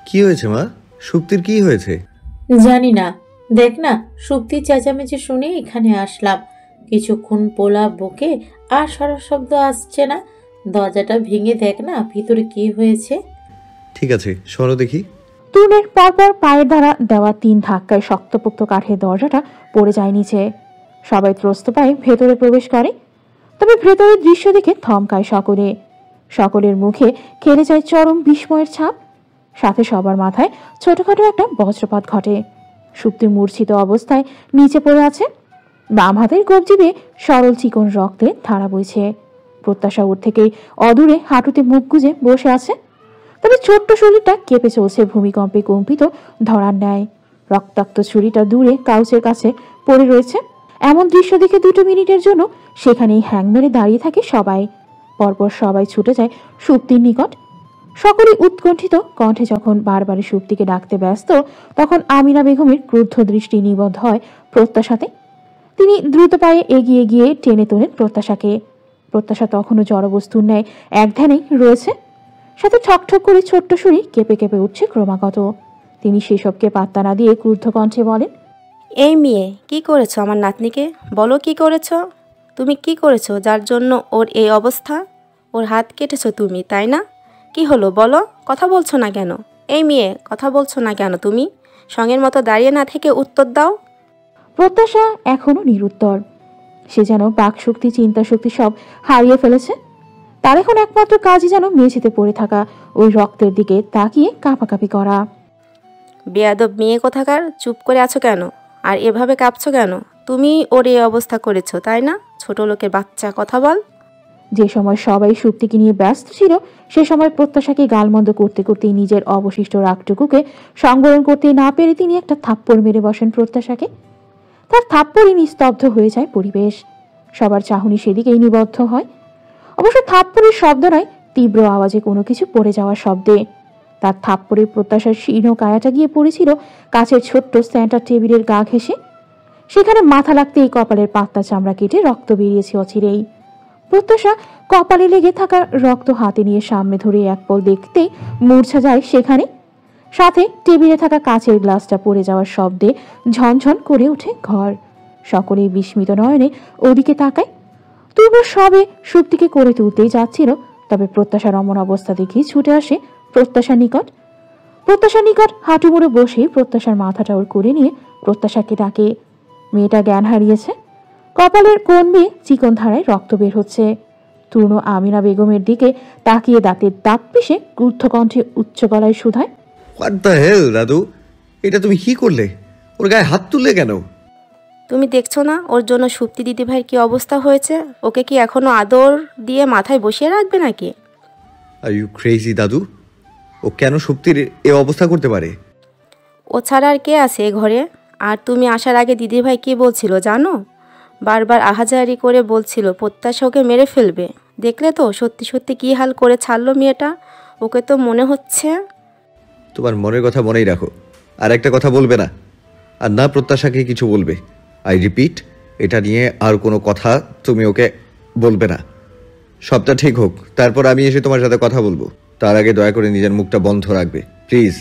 কি হয়েছে মা? সুপ্তির কি হয়েছে? জানি না, দেখ না, সুপ্তির চেঁচামেচি শুনে এখানে আসলাম। কিছুক্ষণ পোলা বকে আর সারা শব্দ আসছে না। দরজাটা ভেঙে দেখ না ভিতরে কি হয়েছে। ঠিক আছে, সরো দেখি। তুনের পরপর পায়ের দ্বারা দেওয়া 3 ধাক্কায় শক্তপোক্ত কাঠের দরজাটা পড়ে যায় নিচে। সবাই ত্রস্ত পায়ে ভেতরে প্রবেশ করে। তবে ভেতরের দৃশ্য দেখে থমকায় সকলে। সকলের মুখে খেলে যায় চরম বিস্ময়ের ছাপ। সাথে সবার মাথায় ছোটখাটো একটা বজ্রপাত ঘটে। সুপ্তি মূর্ছিত অবস্থায় নিচে পড়ে আছে। বাম হাতের কবজি বেয়ে সরল চিকন রক্তের ধারা বইছে। প্রত্যাশা ওর থেকেই অদূরে হাঁটুতে মুখ গুজে বসে আছে। তবে ছোট্ট শরীরটা কেঁপে চলছে ভূমিকম্পে কম্পিত ধরার ন্যায়। রক্তাক্ত ছুরিটা দূরে কাউচের কাছে পড়ে রয়েছে। এমন দৃশ্য দেখে 2 মিনিটের জন্য সেখানেই হ্যাং মেরে দাঁড়িয়ে থাকে সবাই। পরপর সবাই ছুটে যায় সুপ্তির নিকট। সকলেই উৎকণ্ঠিত কণ্ঠে যখন বারবার সুপ্তিকে ডাকতে ব্যস্ত, তখন আমিনা বেগমের ক্রুদ্ধ দৃষ্টি নিবদ্ধ হয় প্রত্যাশাতে। তিনি দ্রুত পায়ে এগিয়ে গিয়ে টেনে তোলেন প্রত্যাশাকে। প্রত্যাশা তখনও জড়বস্তুর ন্যায় এক ধ্যানেই রয়েছে। সাথে ঠকঠক করে ছোট্ট শরীর কেঁপে কেঁপে উঠছে ক্রমাগত। তিনি সেসবকে পাত্তা না দিয়ে ক্রুদ্ধ কণ্ঠে বলেন, এই মেয়ে, কি করেছো আমার নাতনিকে? বলো কি করেছো? তুমি কি করেছো যার জন্য ওর এই অবস্থা? ওর হাত কেটেছো তুমি, তাই না? কি হলো বলো, কথা বলছো না কেন? এই মেয়ে, কথা বলছো না কেন তুমি? সঙ্গের মতো দাঁড়িয়ে না থেকে উত্তর দাও। প্রত্যাশা এখনো নিরুত্তর। সে যেন বাকশক্তি চিন্তা শক্তি সব হারিয়ে ফেলেছে। তার এখন একমাত্র কাজই যেন মেঝেতে পড়ে থাকা ওই রক্তের দিকে তাকিয়ে কাঁপাকাঁপি করা। বেয়াদব মেয়ে কোথাকার, চুপ করে আছো কেন? আর এভাবে কাঁপছো কেন? তুমি ওর এই অবস্থা করেছো, তাই না? ছোট লোকের বাচ্চা, কথা বল। যে সময় সবাই সুপ্তিকে নিয়ে ব্যস্ত ছিল, সে সময় প্রত্যাশাকে গালমন্দ করতে করতে নিজের অবশিষ্ট রাগটুকুকে সংবরণ করতে না পেরে তিনি একটা থাপ্পড় মেরে বসেন প্রত্যাশাকে। তার থাপ্পড়ে নিস্তব্ধ হয়ে যায় পরিবেশ। সবার চাহনি সেদিকেই নিবদ্ধ হয়। অবশ্য থাপ্পড়ের শব্দ নয়, তীব্র আওয়াজে কোনো কিছু পড়ে যাওয়ার শব্দে। তার থাপ্পড়ে প্রত্যাশার শীর্ণ কায়াটা গিয়ে পড়েছিল কাছের ছোট্ট সেন্টার টেবিলের গা ঘেঁষে। সেখানে মাথা লাগতেই কপালের পাতলা চামড়া কেটে রক্ত বেরিয়েছে অচিরেই। প্রত্যাশা কপালে লেগে থাকা রক্ত হাতে নিয়ে সামনে ধরে এক পল দেখতেই মূর্ছা যায় সেখানে। সাথে টেবিলে থাকা কাচের গ্লাসটা পড়ে যাওয়ার শব্দে ঝনঝন করে ওঠে ঘর। সকলেই বিস্মিত নয়নে ওদিকে তাকায়। তবু সবে সুপ্তিকে করে তুলতেই যাচ্ছিল, তবে প্রত্যাশার অমন অবস্থা দেখেই ছুটে আসে প্রত্যাশার নিকট। প্রত্যাশার নিকট হাঁটু মুড়ে বসে প্রত্যাশার মাথাটা ওর করে নিয়ে প্রত্যাশাকে ডাকে। মেয়েটা জ্ঞান হারিয়েছে। কপালের কোণ বেয়ে চিকন ধারায় রক্ত বের হচ্ছে। তরুণ আমিনা বেগমের দিকে তাকিয়ে দাঁতের দাঁত পিষে ক্রুদ্ধ কণ্ঠে উচ্চ গলায় শুধায়, হোয়াট দ্য হেল দাদু, এটা তুমি কি করলে? ওর গায়ে হাত তুললে কেন? তুমি দেখছো না ওর জন্য সুপ্তি দিদিভাইয়ের কি অবস্থা হয়েছে? ওকে কি এখনো আদর দিয়ে মাথায় বসিয়ে রাখবে নাকি? আর ইউ ক্রেজি দাদু? ও কেন সুপ্তির এ অবস্থা করতে পারে? ও ছাড়া আর কে আছে এ ঘরে? আর তুমি আসার আগে দিদিভাই কি বলছিল জানো? বারবার আহাজারি করে বলছিল প্রত্যাশা ওকে মেরে ফেলবে। দেখলে তো সত্যি সত্যি কি হাল করে ছাড়লো মেয়েটা। ওকে তো মনে হচ্ছে। তোমার মনের কথা মনেই রাখো। আর একটা কথা বলবে না, আর না প্রত্যাশাকে কিছু বলবে। আই রিপিট, এটা নিয়ে আর কোনো কথা তুমি ওকে বলবে না। সবটা ঠিক হোক, তারপর আমি এসে তোমার সাথে কথা বলবো। তার আগে দয়া করে নিজের মুখটা বন্ধ রাখবে, প্লিজ।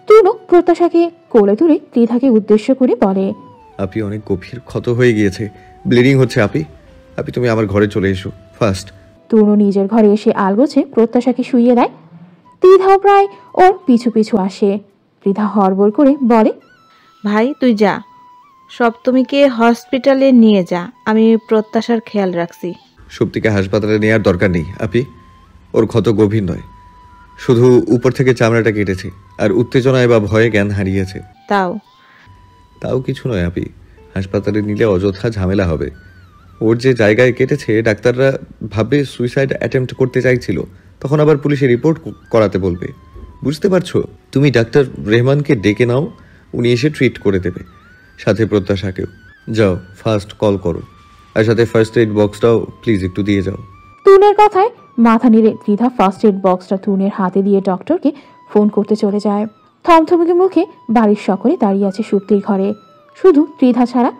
তরুণ প্রত্যাশাকে কোলে তুলে ত্রিধাকে উদ্দেশ্য করে বলে, আপনি অনেক গভীর ক্ষত হয়ে গিয়েছে, ব্লিডিং হচ্ছে। আপনি তুমি আমার ঘরে চলে এসো ফার্স্ট। তরুণ নিজের ঘরে এসে আলগোছে প্রত্যাশাকে শুইয়ে দেয়। ত্রিধাও প্রায় ওর পিছু পিছু আসে। ত্রিধা হড়বড় করে বলে, ভাই তুই যা, সপ্তমীকে হসপিটালে নিয়ে যা, আমি প্রত্যাশার খেয়াল রাখছি। সুপ্তিকে হাসপাতালে নেওয়ার দরকার নেই আপি। ওর ক্ষত গভীর নয়, শুধু উপর থেকে চামড়াটা কেটেছে আর উত্তেজনায় বা ভয়ে জ্ঞান হারিয়েছে। তাও কিছু নয় আপি। হাসপাতালে নিলে অযথা ঝামেলা হবে। ওর যে জায়গায় কেটেছে ডাক্তাররা ভাবে সুইসাইড অ্যাটেম্প্ট করতে চাইছিল, তখন আবার পুলিশে রিপোর্ট করাতে বলবে। বুঝতে পারছো? তুমি ডাক্তার রেহমানকে ডেকে নাও, উনি এসে ট্রিট করে দেবে। সাথে প্রত্যাশাকেও। যাও ফার্স্ট কল করো, আর সাথে ফার্স্ট এইড বক্সটাও প্লিজ একটু দিয়ে যাও। তুনের কথায় মাথা নেড়ে ত্রিধা ফার্স্ট এড বক্সটা তুনের হাতে দিয়ে ডক্টরকে ফোন করতে চলে যায়। থমথমকে মুখে বাড়ির সকলে দাঁড়িয়ে আছে সুপ্তির ঘরে। শুধু ত্রিধা ছাড়া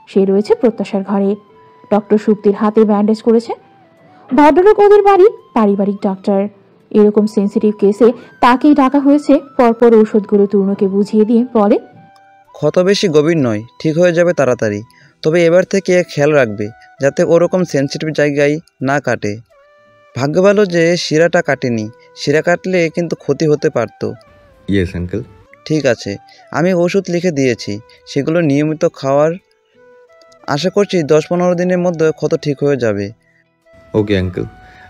সে রয়েছে প্রত্যাশার ঘরে। ডক্টর সুপ্তির হাতে ব্যান্ডেজ করেছে। ভদ্রলোক ওদের বাড়ির পারিবারিক ডাক্তার। এরকম সেন্সিটিভ কেসে তাকেই ডাকা হয়েছে। পরপর ঔষধগুলো তূর্ণকে বুঝিয়ে দিয়ে বলে, ক্ষত বেশি গভীর নয়, ঠিক হয়ে যাবে তাড়াতাড়ি। তবে এবার থেকে খেয়াল রাখবে যাতে ওরকম সেন্সিটিভ জায়গায় না কাটে। ভাগ্য ভালো যে শিরাটা কাটেনি, শিরা কাটলে কিন্তু ক্ষতি হতে পারত। Yes uncle. ঠিক আছে, আমি ওষুধ লিখে দিয়েছি, সেগুলো নিয়মিত খাওয়ার। আশা করছি 10-15 দিনের মধ্যে ক্ষত ঠিক হয়ে যাবে। Okay uncle.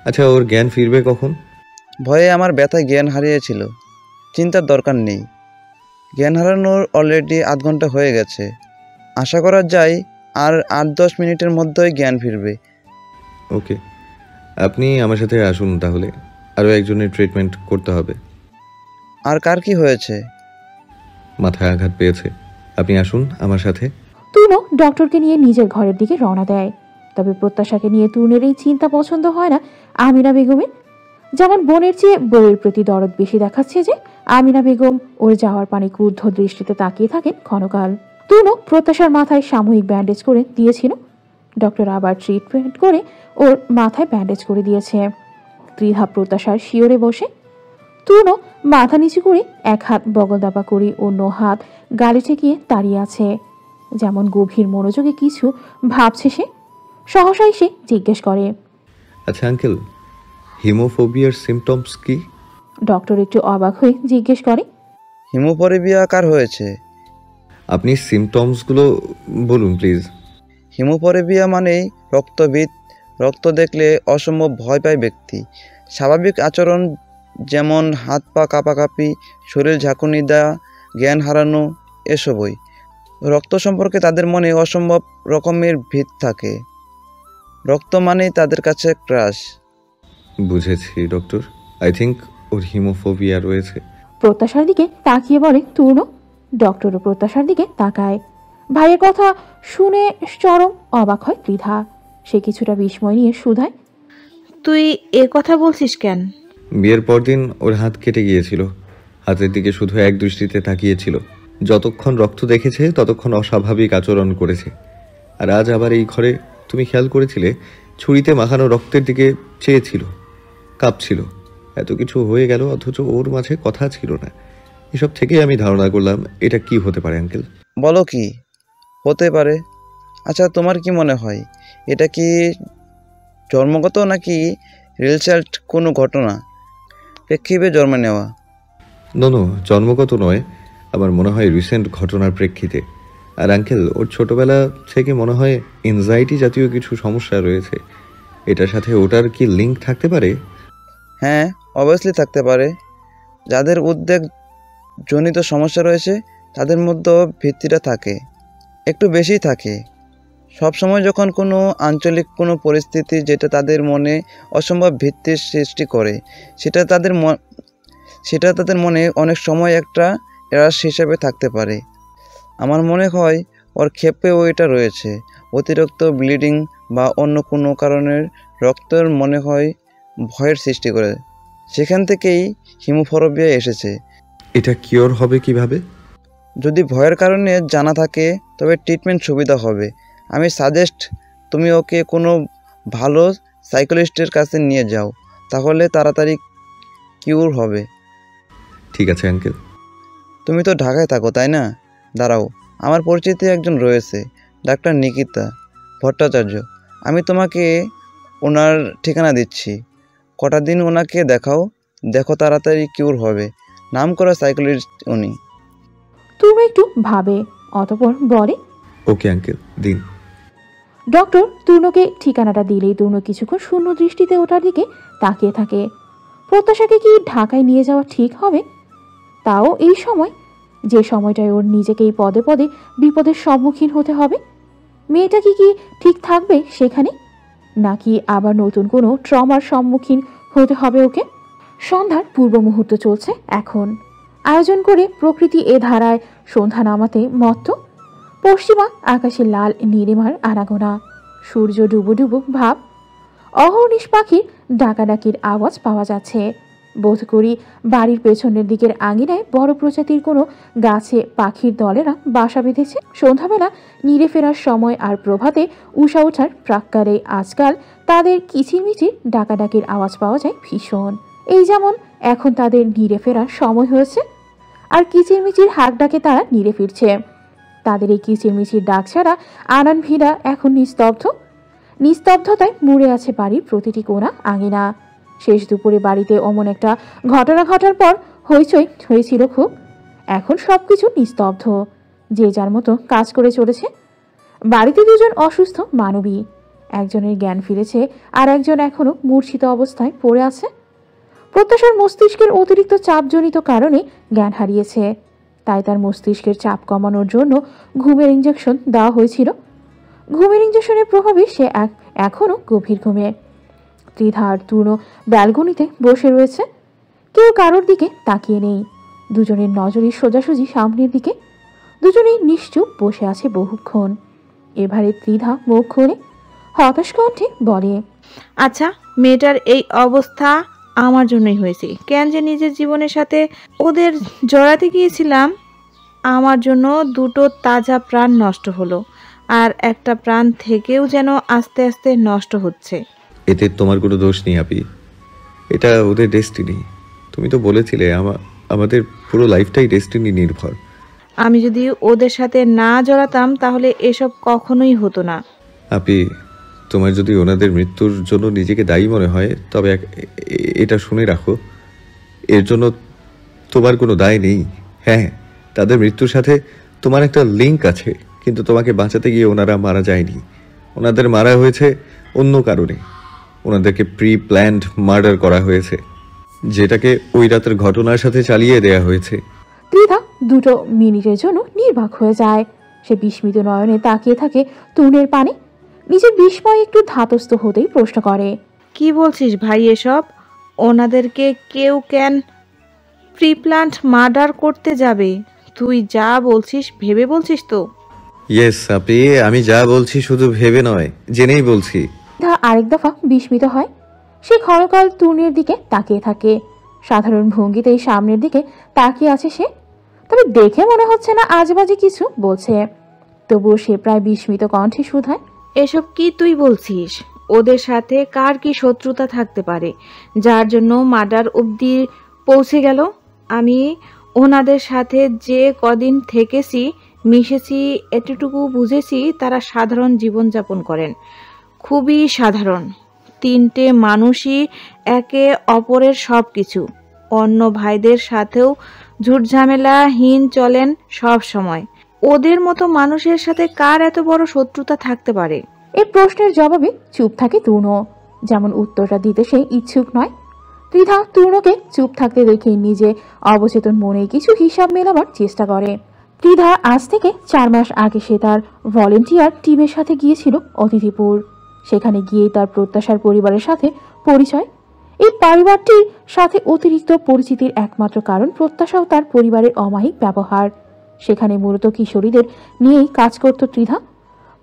আচ্ছা, ওর জ্ঞান ফিরবে কখন? ভয়ে আমার ব্যথায় জ্ঞান হারিয়েছিল। চিন্তার দরকার নেই, জ্ঞান হারানোর অলরেডি আধ ঘন্টা হয়ে গেছে। আশা করা যায় আর 8-10 মিনিটের মধ্যেই জ্ঞান ফিরবে। ওকে, আপনি আমার সাথে আসুন তাহলে, আরও একজনের ট্রিটমেন্ট করতে হবে। আর কার কি হয়েছে? মাথায় আঘাত পেয়েছে। আপনি আসুন আমার সাথে। তূর্ণ ডক্টরকে নিয়ে নিজের ঘরের দিকে রওনা দেয়। তবে প্রত্যাশাকে নিয়ে তূর্ণের এই চিন্তা পছন্দ হয় না আমিনা বেগমের। যেমন বোনের চেয়ে বউয়ের প্রতি দরদ বেশি দেখাচ্ছে যে আমিনা বেগম ওর যাওয়ার পানে ক্রুদ্ধ দৃষ্টিতে তাকিয়ে থাকেন ক্ষণকাল। তূর্ণ প্রত্যাশার মাথায় সাময়িক ব্যান্ডেজ করে দিয়েছিল। ডক্টর আবার ট্রিটমেন্ট করে ওর মাথায় ব্যান্ডেজ করে দিয়েছে। ত্রিধা প্রত্যাশার শিওরে বসে। তূর্ণ মাথা নিচু করে এক হাত বগল দাপা করে অন্য হাত গালে ঠেকিয়ে দাঁড়িয়ে আছে, যেমন গভীর মনোযোগে কিছু ভাবছে সে। সহসাই সে জিজ্ঞেস করে, আচ্ছা আঙ্কেল, হিমোফোবিয়ার সিমটমস কি? ডক্টর একটু অবাক হয়ে জিজ্ঞেস করে, হিমোফোবিয়া কার হয়েছে? আপনি সিমটমসগুলো বলুন প্লিজ। হিমোফোবিয়া মানেই রক্তভিত। রক্ত দেখলে অসম্ভব ভয় পায় ব্যক্তি। স্বাভাবিক আচরণ যেমন হাত পা কাঁপাকাঁপি, শরীর ঝাঁকুনি দেওয়া, জ্ঞান হারানো, এসবই। রক্ত সম্পর্কে তাদের মনে অসম্ভব রকমের ভীত থাকে। রক্ত মানেই তাদের কাছে ক্রাশ। বুঝেছি ডক্টর, আই থিঙ্ক ওর হিমোফোবিয়া রয়েছে। প্রত্যাশার দিকে তাকিয়ে বলে তূর্ণ। ডক্টরও প্রত্যাশার দিকে তাকায়। ভাইয়ের কথা শুনে চরম অবাক হয় ত্রিধা। সে কিছুটা বিস্ময় নিয়ে শুধায়, তুই এ কথা বলছিস কেন? বিয়ের পরদিন ওর হাত কেটে গিয়েছিল। হাতের দিকে শুধু এক দৃষ্টিতে তাকিয়েছিল। যতক্ষণ রক্ত দেখেছে ততক্ষণ অস্বাভাবিক আচরণ করেছে। আর আজ আবার এই ঘরে তুমি খেয়াল করেছিলে, ছুরিতে মাখানো রক্তের দিকে চেয়েছিল, কাঁপছিল। এত কিছু হয়ে গেল অথচ ওর মাঝে কথা ছিল না। এসব থেকে আমি ধারণা করলাম এটা কি হতে পারে আঙ্কেল। বলো কি হতে পারে? আচ্ছা, তোমার কি মনে হয় এটা কি জন্মগত নাকি রিসাল্ট কোনো ঘটনা প্রেক্ষিতে জন্ম নেওয়া? নো, জন্মগত নয়। আমার মনে হয় রিসেন্ট ঘটনার প্রেক্ষিতে। আর আঙ্কেল, ওর ছোটবেলা থেকে মনে হয় এনজাইটি জাতীয় কিছু সমস্যা রয়েছে। এটার সাথে ওটার কি লিঙ্ক থাকতে পারে? হ্যাঁ, অবভিয়াসলি থাকতে পারে। যাদের উদ্বেগ জনিত সমস্যা রয়েছে তাদের মধ্যেও ভিত্তিটা থাকে, একটু বেশি থাকে। সবসময় যখন কোনো আঞ্চলিক কোনো পরিস্থিতি যেটা তাদের মনে অসম্ভব ভিত্তির সৃষ্টি করে, সেটা তাদের মনে অনেক সময় একটা এরাস হিসেবে থাকতে পারে। আমার মনে হয় ওর ক্ষেপেও এটা রয়েছে। অতিরিক্ত ব্লিডিং বা অন্য কোনো কারণের রক্তের মনে হয় ভয়ের সৃষ্টি করে। সেখান থেকেই হিমোফোবিয়া এসেছে। এটা কিওর হবে কিভাবে? যদি ভয়ের কারণে জানা থাকে তবে ট্রিটমেন্ট সুবিধা হবে। আমি সাজেস্ট তুমি ওকে কোনো ভালো সাইকোলজিস্টের কাছে নিয়ে যাও, তাহলে তাড়াতাড়ি কিউর হবে। ঠিক আছে আঙ্কেল। তুমি তো ঢাকায় থাকো তাই না? দাঁড়াও, আমার পরিচিত একজন রয়েছে, ডাক্তার নিকিতা ভট্টাচার্য। আমি তোমাকে ওনার ঠিকানা দিচ্ছি। কটা দিন ওনাকে দেখাও, দেখো তাড়াতাড়ি কিউর হবে। নাম করা সাইকোলজিস্ট উনি। তূর্ণ একটু ভাবে, অতঃপর বলে, ওকে আঙ্কেল, দিন। ডক্টর তূর্ণকে ঠিকানাটা দিলেই তূর্ণ কিছুক্ষণ শূন্য দৃষ্টিতে ওটার দিকে তাকিয়ে থাকে। প্রত্যাশাকে কি ঢাকায় নিয়ে যাওয়া ঠিক হবে? তাও এই সময়, যে সময়টায় ওর নিজেকেই পদে পদে বিপদের সম্মুখীন হতে হবে। মেয়েটা কি ঠিক থাকবে সেখানে, নাকি আবার নতুন কোনো ট্রমার সম্মুখীন হতে হবে ওকে? সন্ধ্যার পূর্ব মুহূর্ত চলছে এখন। আয়োজন করে প্রকৃতি এ ধারায় সন্ধ্যা নামাতে মত্ত। পশ্চিমা আকাশে লাল নীলিমার আনাগোনা, সূর্য ডুবো ডুবো ভাব। অহর্নিশ পাখির ডাকাডাকির আওয়াজ পাওয়া যাচ্ছে। বোধ করি বাড়ির পেছনের দিকের আঙিনায় বড় প্রজাতির কোনো গাছে পাখির দলেরা বাসা বেঁধেছে। সন্ধ্যাবেলা নিড়ে ফেরার সময় আর প্রভাতে উষা ওঠার প্রাক্কালে আজকাল তাদের কিচিরমিচির ডাকাডাকির আওয়াজ পাওয়া যায় ভীষণ। এই যেমন এখন তাদের নিরে ফেরার সময় হয়েছে, আর কিচিরমিচির হাঁক ডাকে তারা নিরে ফিরছে। তাদের এই কিচিরমিচির ডাক ছাড়া আনান ভিড়া এখন নিস্তব্ধ। নিস্তব্ধতায় মুড়ে আছে বাড়ির প্রতিটি কোণা আঙিনা। শেষ দুপুরে বাড়িতে অমন একটা ঘটনা ঘটার পর হইচই হয়েছিল খুব। এখন সবকিছু নিস্তব্ধ, যে যার মতো কাজ করে চলেছে। বাড়িতে দুজন অসুস্থ মানবী, একজনের জ্ঞান ফিরেছে আর একজন এখনো মূর্ছিত অবস্থায় পড়ে আছে। প্রত্যাশার মস্তিষ্কের অতিরিক্ত চাপজনিত কারণে জ্ঞান হারিয়েছে, তাই তার মস্তিষ্কের চাপ কমানোর জন্য ঘুমের ইঞ্জেকশন দেওয়া হয়েছিল। ঘুমের ইঞ্জেকশনের প্রভাবে সে এখনো গভীর ঘুমে। ত্রিধা আর তূর্ণ ব্যালকনিতে বসে রয়েছে, কেউ কারোর দিকে তাকিয়ে নেই। দুজনের নজরই সোজাসুজি সামনের দিকে। দুজনেই নিশ্চুপ বসে আছে বহুক্ষণ। এবারে ত্রিধা মুখ খোলে, হতাশ কণ্ঠে বলে, আচ্ছা, মেয়েটার এই অবস্থা আমার জন্যই হয়েছে। কেন যে নিজের জীবনের সাথে ওদের জড়াতে গিয়েছিলাম। আমার জন্য দুটো তাজা প্রাণ নষ্ট হলো, আর একটা প্রাণ থেকেও যেন আস্তে আস্তে নষ্ট হচ্ছে। এতে তোমার কোনো দোষ নেই আপি, এটা ওদের ডেস্টিনি। তুমি তো বলেছিলে আমাদের পুরো লাইফটাই ডেস্টিনি নির্ভর। আমি যদি ওদের সাথে না জড়াতাম তাহলে এসব কখনোই হতো না। আপি, তোমার যদি ওনাদের মৃত্যুর জন্য নিজেকে দায়ী মনে হয়, তবে এটা শুনে রাখো, এর জন্য তোমার কোনো দায় নেই। হ্যাঁ, তাদের মৃত্যুর সাথে তোমার একটা লিঙ্ক আছে, কিন্তু তোমাকে বাঁচাতে গিয়ে ওনারা মারা যায়নি। ওনাদের মারা হয়েছে অন্য কারণে। ওনাদেরকে প্রি প্ল্যান্ড মার্ডার করা হয়েছে, যেটাকে ওই রাতের ঘটনার সাথে চালিয়ে দেয়া হয়েছে। ত্রিধা দুটো মিনিটের জন্য নির্বাক হয়ে যায়। সে বিস্মিত নয়নে তাকিয়ে থাকে তূর্ণের পানে। নিজের বিস্ময় একটু ধাতস্থ হতেই প্রশ্ন করে, কি বলছিস ভাই এসব? ওনাদেরকে কেউ কেন প্রিপ্ল্যান্ট মার্ডার করতে যাবে? তুই যা বলছিস ভেবে বলছিস তো? ইয়েস আপি, আমি যা বলছি শুধু ভেবে নয়, জেনেই বলছি। ত্রিধা আরেক দফা বিস্মিত হয়। সে ক্ষণকাল তূর্ণের দিকে তাকিয়ে থাকে। সাধারণ ভঙ্গিতেই সামনের দিকে তাকিয়ে আছে সে, তবে দেখে মনে হচ্ছে না আজেবাজে কিছু বলছে। তবুও সে প্রায় বিস্মিত কণ্ঠে শুধায়, এসব কি তুই বলছিস? ওদের সাথে কার কি শত্রুতা থাকতে পারে যার জন্য মার্ডার অবধি পৌঁছে গেল? আমি ওনাদের সাথে যে কদিন থেকেছি, মিশেছি, এতটুকু বুঝেছি তারা সাধারণ জীবনযাপন করেন, খুবই সাধারণ। তিনটে মানুষই একে অপরের সব কিছু। অন্য ভাইদের সাথেও ঝুটঝামেলাহীন চলেন সব সময়। ওদের মতো মানুষের সাথে কার এত বড় শত্রুতা থাকতে পারে? এই প্রশ্নের জবাবে চুপ থাকে তূর্ণ, যেমন উত্তরটা দিতে সে ইচ্ছুক নয়। ত্রিধা তূর্ণকে চুপ থাকতে দেখে নিজে অবচেতন মনে কিছু হিসাব মেলাবার চেষ্টা করে। ত্রিধা আজ থেকে 4 মাস আগে সে তার ভলেন্টিয়ার টিমের সাথে গিয়েছিল অতিথিপুর। সেখানে গিয়েই তার প্রত্যাশার পরিবারের সাথে পরিচয়। এই পরিবারটির সাথে অতিরিক্ত পরিচিতির একমাত্র কারণ প্রত্যাশা ও তার পরিবারের অমায়িক ব্যবহার। সেখানে মূলত কিশোরীদের নিয়েই কাজ করত ত্রিধা।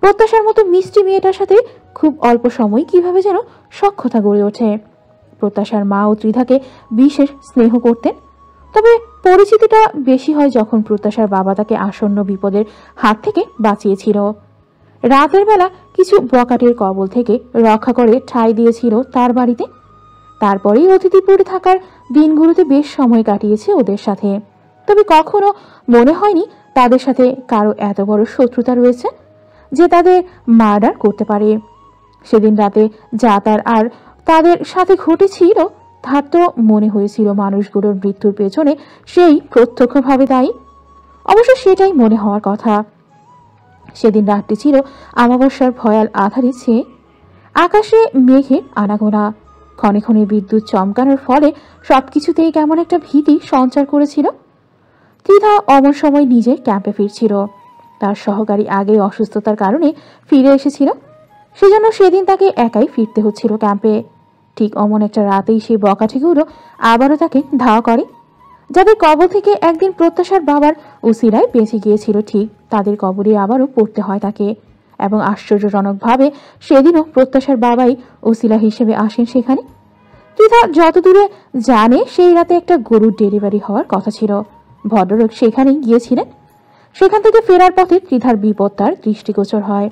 প্রত্যাশার মতো মিষ্টি মেয়েটার সাথে খুব অল্প সময় কিভাবে যেন সখ্যতা গড়ে ওঠে। প্রত্যাশার মা ও ত্রিধাকে বিশেষ স্নেহ করতেন, তবে পরিচিতিটা বেশি হয় যখন প্রত্যাশার বাবা তাকে আসন্ন বিপদের হাত থেকে বাঁচিয়েছিল। রাতের বেলা কিছু বকাটের কবল থেকে রক্ষা করে ঠাঁই দিয়েছিল তার বাড়িতে। তারপরেই অতিথিপুরে থাকার দিনগুলোতে বেশ সময় কাটিয়েছে ওদের সাথে, তবে কখনো মনে হয়নি তাদের সাথে কারো এত বড় শত্রুতা রয়েছে যে তাদের মার্ডার করতে পারে। সেদিন রাতে যা আর তাদের সাথে ঘটেছিল তার তো মনে হয়েছিল মানুষগুলোর মৃত্যুর পেছনে সেই প্রত্যক্ষভাবে দায়ী। অবশ্য সেটাই মনে হওয়ার কথা। সেদিন রাতটি ছিল অমাবস্যার ভয়াল আধারে ছেয়ে। আকাশে মেঘের আনাগোনা, ক্ষণে ক্ষণে বিদ্যুৎ চমকানোর ফলে সবকিছুতেই কেমন একটা ভীতি সঞ্চার করেছিল। ত্রিধা অমন সময় নিজের ক্যাম্পে ফিরছিল। তার সহকারী আগেই অসুস্থতার কারণে ফিরে এসেছিল, সেজন্য সেদিন তাকে একাই ফিরতে হচ্ছিল ক্যাম্পে। ঠিক অমন একটা রাতেই সেই বকাঠিগুলো আবারও তাকে ধাওয়া করে। যাদের কবর থেকে একদিন প্রত্যাশার বাবার উসিলায় বেঁচে গিয়েছিল, ঠিক তাদের কবরে আবারও পড়তে হয় তাকে। এবং আশ্চর্যজনকভাবে সেদিনও প্রত্যাশার বাবাই উসিলা হিসেবে আসেন সেখানে। ত্রিধা যতদূরে জানে সেই রাতে একটা গরুর ডেলিভারি হওয়ার কথা ছিল। ভদ্রলোক সেখানেই গিয়েছিলেন। সেখান থেকে ফেরার পথে ত্রিধার বিপদ তার দৃষ্টিগোচর হয়।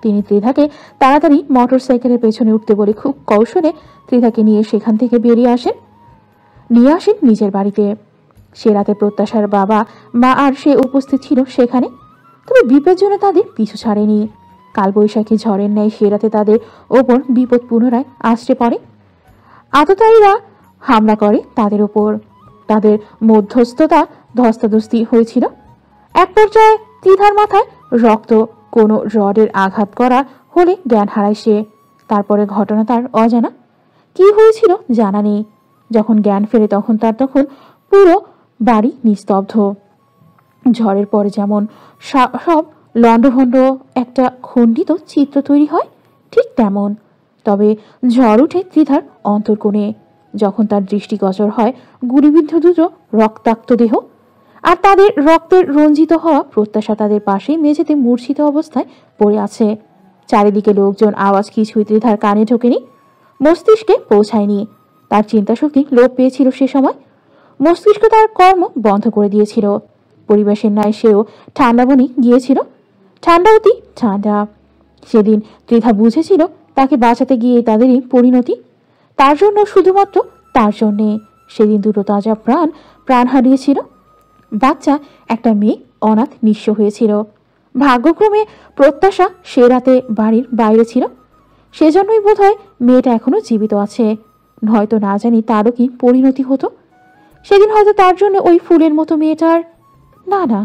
তিনি ত্রিধাকে তাড়াতাড়ি মোটর সাইকেলের পেছনে উঠতে বলে খুব কৌশলে ত্রিধাকে নিয়ে সেখান থেকে বেরিয়ে আসেন। নিয়ে আসেন নিজের বাড়িতে। সে রাতে প্রত্যাশার বাবা মা আর সে উপস্থিত ছিল সেখানে। তবে বিপদের জন্য তাদের পিছু ছাড়েনি। কালবৈশাখী ঝড়ের ন্যায় সে রাতে তাদের ওপর বিপদ পুনরায় আসতে পড়ে। আততায়ীরা হামলা করে তাদের ওপর। তাদের মধ্যস্থতা ধস্তাধস্তি হয়েছিল। এক পর্যায়ে ত্রিধার মাথায় রক্ত, কোনো রডের আঘাত করা হলে জ্ঞান হারায় সে। তারপরে ঘটনা তার অজানা, কি হয়েছিল জানা নেই। যখন জ্ঞান ফেরে তখন পুরো বাড়ি নিস্তব্ধ। ঝড়ের পরে যেমন সব লণ্ডভণ্ড একটা খণ্ডিত চিত্র তৈরি হয়, ঠিক তেমন। তবে ঝড় উঠে ত্রিধার অন্তর্কোণে। যখন তার দৃষ্টিগোচর হয় গুলিবিদ্ধ দুটো রক্তাক্ত দেহ, আর তাদের রক্তের রঞ্জিত হওয়া প্রত্যাশা তাদের পাশেই মেঝেতে মূর্ছিত অবস্থায় পড়ে আছে। চারিদিকে লোকজন, আওয়াজ কিছুই ত্রিধার কানে ঢোকেনি, মস্তিষ্কে পৌঁছায়নি। তার চিন্তাশক্তি লোপ পেয়েছিল সে সময়। মস্তিষ্ক তার কর্ম বন্ধ করে দিয়েছিল। পরিবেশের ন্যায় সেও ঠান্ডা বনে গিয়েছিল। ঠান্ডা অতি ঠান্ডা। সেদিন ত্রিধা বুঝেছিল তাকে বাঁচাতে গিয়ে তাদেরই পরিণতি। তার জন্য, শুধুমাত্র তার জন্যে সেদিন দুটো তাজা প্রাণ হারিয়েছিল। বাচ্চা একটা মেয়ে অনাথ নিঃস্ব হয়েছিল। ভাগ্যক্রমে প্রত্যাশা সে রাতে বাড়ির বাইরে ছিল। সেজন্যই বোধহয় মেয়েটা এখনো জীবিত আছে। হয়তো না জানি তারও কি পরিণতি হতো সেদিন। হয়তো তার জন্য ওই ফুলের মতো মেয়েটার। না,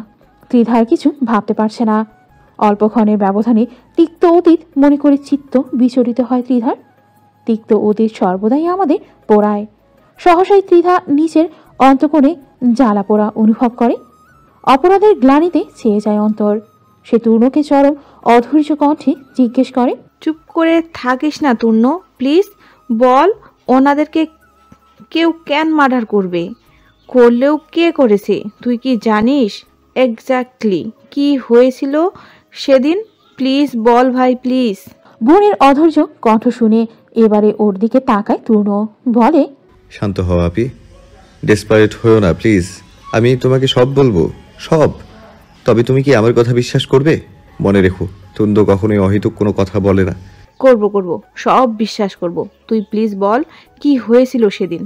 ত্রিধার কিছু ভাবতে পারছে না। অল্পক্ষণের ব্যবধানে তিক্ত অতীত মনে করে চিত্ত বিচলিত হয় ত্রিধার। তিক্ত অতীত সর্বদাই আমাদের পোড়ায়। সহসাই ত্রিধা নিচের অন্তঃকোণে জ্বালা পোড়া অনুভব করে। অপরাধের গ্লানিতে চেয়ে যায় অন্তর। সে তূর্ণকে চরম অধৈর্য কণ্ঠে জিজ্ঞেস করে, চুপ করে থাকিস না তূর্ণ, প্লিজ বল, ওনাদেরকে কেউ কেন মার্ডার করবে? করলেও কে করেছে? তুই কি জানিস এক্স্যাক্টলি কি হয়েছিল সেদিন? প্লিজ বল ভাই, প্লিজ। বোনের অধৈর্য কণ্ঠ শুনে এবারে ওর দিকে তাকায় তূর্ণ। বলে, শান্ত হও আপি, ডেসপারেট হয়েও না প্লিজ। আমি তোমাকে সব বলবো, সব। তবে তুমি কি আমার কথা বিশ্বাস করবে? মনে রেখো, তুন্দ কখনোই অহেতুক কোনো কথা বলে না। করব, সব বিশ্বাস করব। তুই প্লিজ বল কি হয়েছিল সেদিন।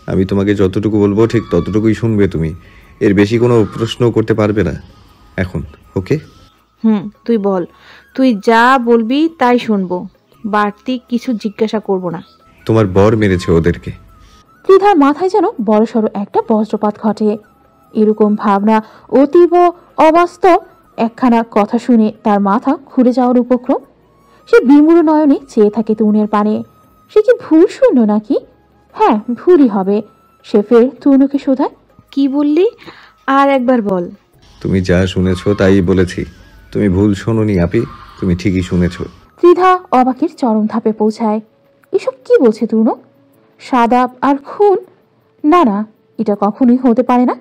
আমি তোমাকে যতটুকু বলবো ঠিক ততটুকুই শুনবে তুমি। এর বেশি কোনো প্রশ্ন করতে পারবে না এখন, ওকে? তুই বল, তুই যা বলবি তাই শুনবো, বাড়তি কিছু জিজ্ঞাসা করব না। তোমার বর মেরেছে ওদেরকে। ত্রিধার মাথায় যেন বড়সড় একটা বজ্রপাত ঘটে। এরকম ভাবনা অতীব অবাস্তব একখানা কথা শুনে তার মাথা ঘুরে যাওয়ার উপক্রম। সে বিমূঢ় নয়নে চেয়ে থাকে তূর্ণের পানে। সে কি ভুল শুনল নাকি? হ্যাঁ, ভুলই হবে। সে ফের তূর্ণকে শোধায়, কি বললি? আর একবার বল। তুমি যা শুনেছো তাই বলেছি। তুমি ভুল শোনোনি আপি, তুমি ঠিকই শুনেছো। ত্রিধা অবাকের চরম ধাপে পৌঁছায়। এসব কি বলছে তূর্ণ? সাদাব আর খুন? না, এটা কখনোই হতে পারে না।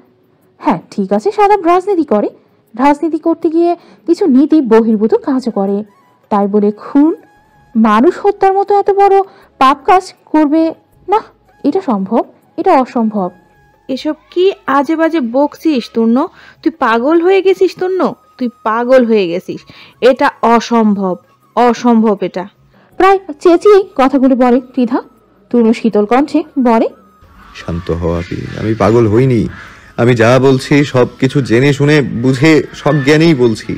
হ্যাঁ, ঠিক আছে, সাদাব রাজনীতি করে। রাজনীতি করতে গিয়ে কিছু নীতি বহির্ভূত কাজও করে। তাই বলে খুন, মানুষ হত্যার মতো এত বড় পাপ কাজ করবে না? এটা সম্ভব? এটা অসম্ভব। এসব কি আজে বাজে বকছিস তূর্ণ? তুই পাগল হয়ে গেছিস তূর্ণ, তুই পাগল হয়ে গেছিস। এটা অসম্ভব, অসম্ভব এটা। প্রায় চেঁচিয়ে কথাগুলো বলে ত্রিধা। তূর্ণ শীতল কণ্ঠে বলে, শান্ত হও আপি, আমি পাগল হইনি। আমি যা বলছি সব কিছু জেনে শুনে বুঝে সজ্ঞানেই বলছি।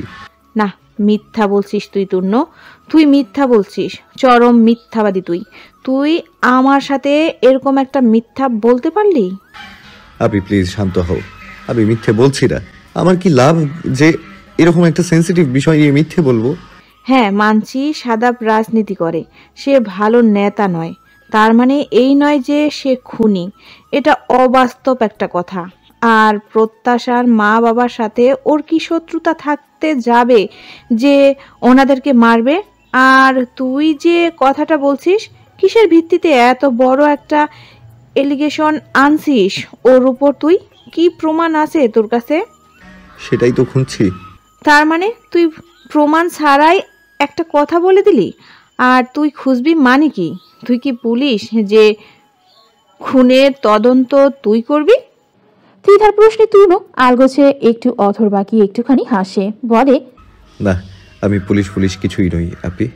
না, মিথ্যা বলছিস তুই তূর্ণ, তুই মিথ্যা বলছিস, চরম মিথ্যাবাদী তুই। তুই আমার সাথে এরকম একটা মিথ্যা বলতে পারলি? আপনি প্লিজ শান্ত হও। আমি মিথ্যে বলছি না। আমার কি লাভ যে এরকম একটা সেন্সিটিভ বিষয় নিয়ে মিথ্যে বলবো? হ্যাঁ, মানছি সাদাব রাজনীতি করে, সে ভালো নেতা নয়। তার মানে এই নয় যে সে খুনি। এটা অবাস্তব একটা কথা। আর প্রত্যাশার মা বাবার সাথে ওর কি শত্রুতা থাকতে যাবে যে ওনাদেরকে মারবে? আর তুই যে কথাটা বলছিস, কিসের ভিত্তিতে এত বড় একটা এলিগেশন আনছিস ওর উপর? তুই কি প্রমাণ আছে তোর কাছে? সেটাই তো খুঁজছি। তার মানে তুই প্রমাণ ছাড়াই একটা কথা বলে দিলি? আর তুই খুঁজবি মানে কি? তুই কি পুলিশ যে খুনের তদন্ত তুই করবি? ত্রিধার প্রশ্নে তূর্ণ আলগোছে একটু অথর বাকি একটুখানি হাসে। বলে, না, আমি পুলিশ কিছুই নই আপি।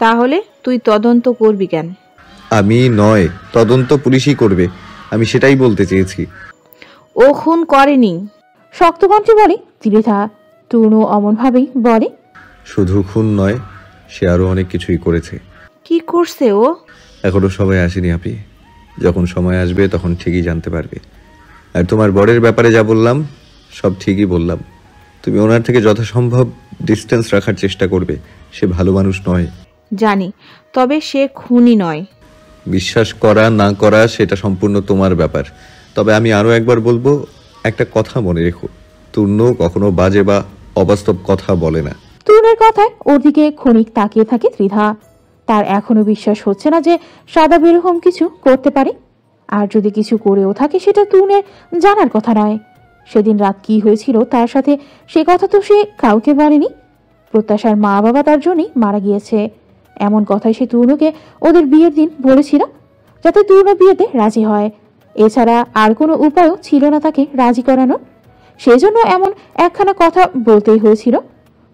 তাহলে তুই তদন্ত করবি কেন? আমি নয়, তদন্ত পুলিশই করবে। আমি সেটাই বলতে চেয়েছি। ও খুন করেনি। শক্ত কণ্ঠে বলে ত্রিধা। তরুণ অমনভাবেই বলে, শুধু খুন নয়, সে আরো অনেক কিছুই করেছে। কি করছে ও? এখনো সময় আসেনি আপনি, যখন সময় আসবে তখন ঠিকই জানতে পারবে। আর তোমার বরের ব্যাপারে যা বললাম সব ঠিকই বললাম। তুমি ওনার থেকে যথাসম্ভব ডিস্টেন্স রাখার চেষ্টা করবে। সে ভালো মানুষ নয়। জানি, তবে সে খুনি নয়। বিশ্বাস করা না করা সেটা সম্পূর্ণ তোমার ব্যাপার। তবে আমি আরো একবার বলবো, একটা কথা মনে রেখো, তূর্ণ কখনো বাজে বা অবাস্তব কথা বলে না। তরুণের কথায় ওর দিকে ক্ষণিক তাকিয়ে থাকে ত্রিধা। তার এখনো বিশ্বাস হচ্ছে না যে সাদা বেরকম কিছু করতে পারে। আর যদি কিছু করেও থাকে সেটা তরুণের জানার কথা নয়। সেদিন রাত কি হয়েছিল তার সাথে সে কথা তো সে কাউকে বলেনি। প্রত্যাশার মা বাবা তার জন্যই মারা গিয়েছে, এমন কথাই সে তরুণকে ওদের বিয়ের দিন বলেছিল, যাতে তরুণ বিয়েতে রাজি হয়। এছাড়া আর কোনো উপায়ও ছিল না তাকে রাজি করানোর। সেজন্য এমন একখানা কথা বলতেই হয়েছিল।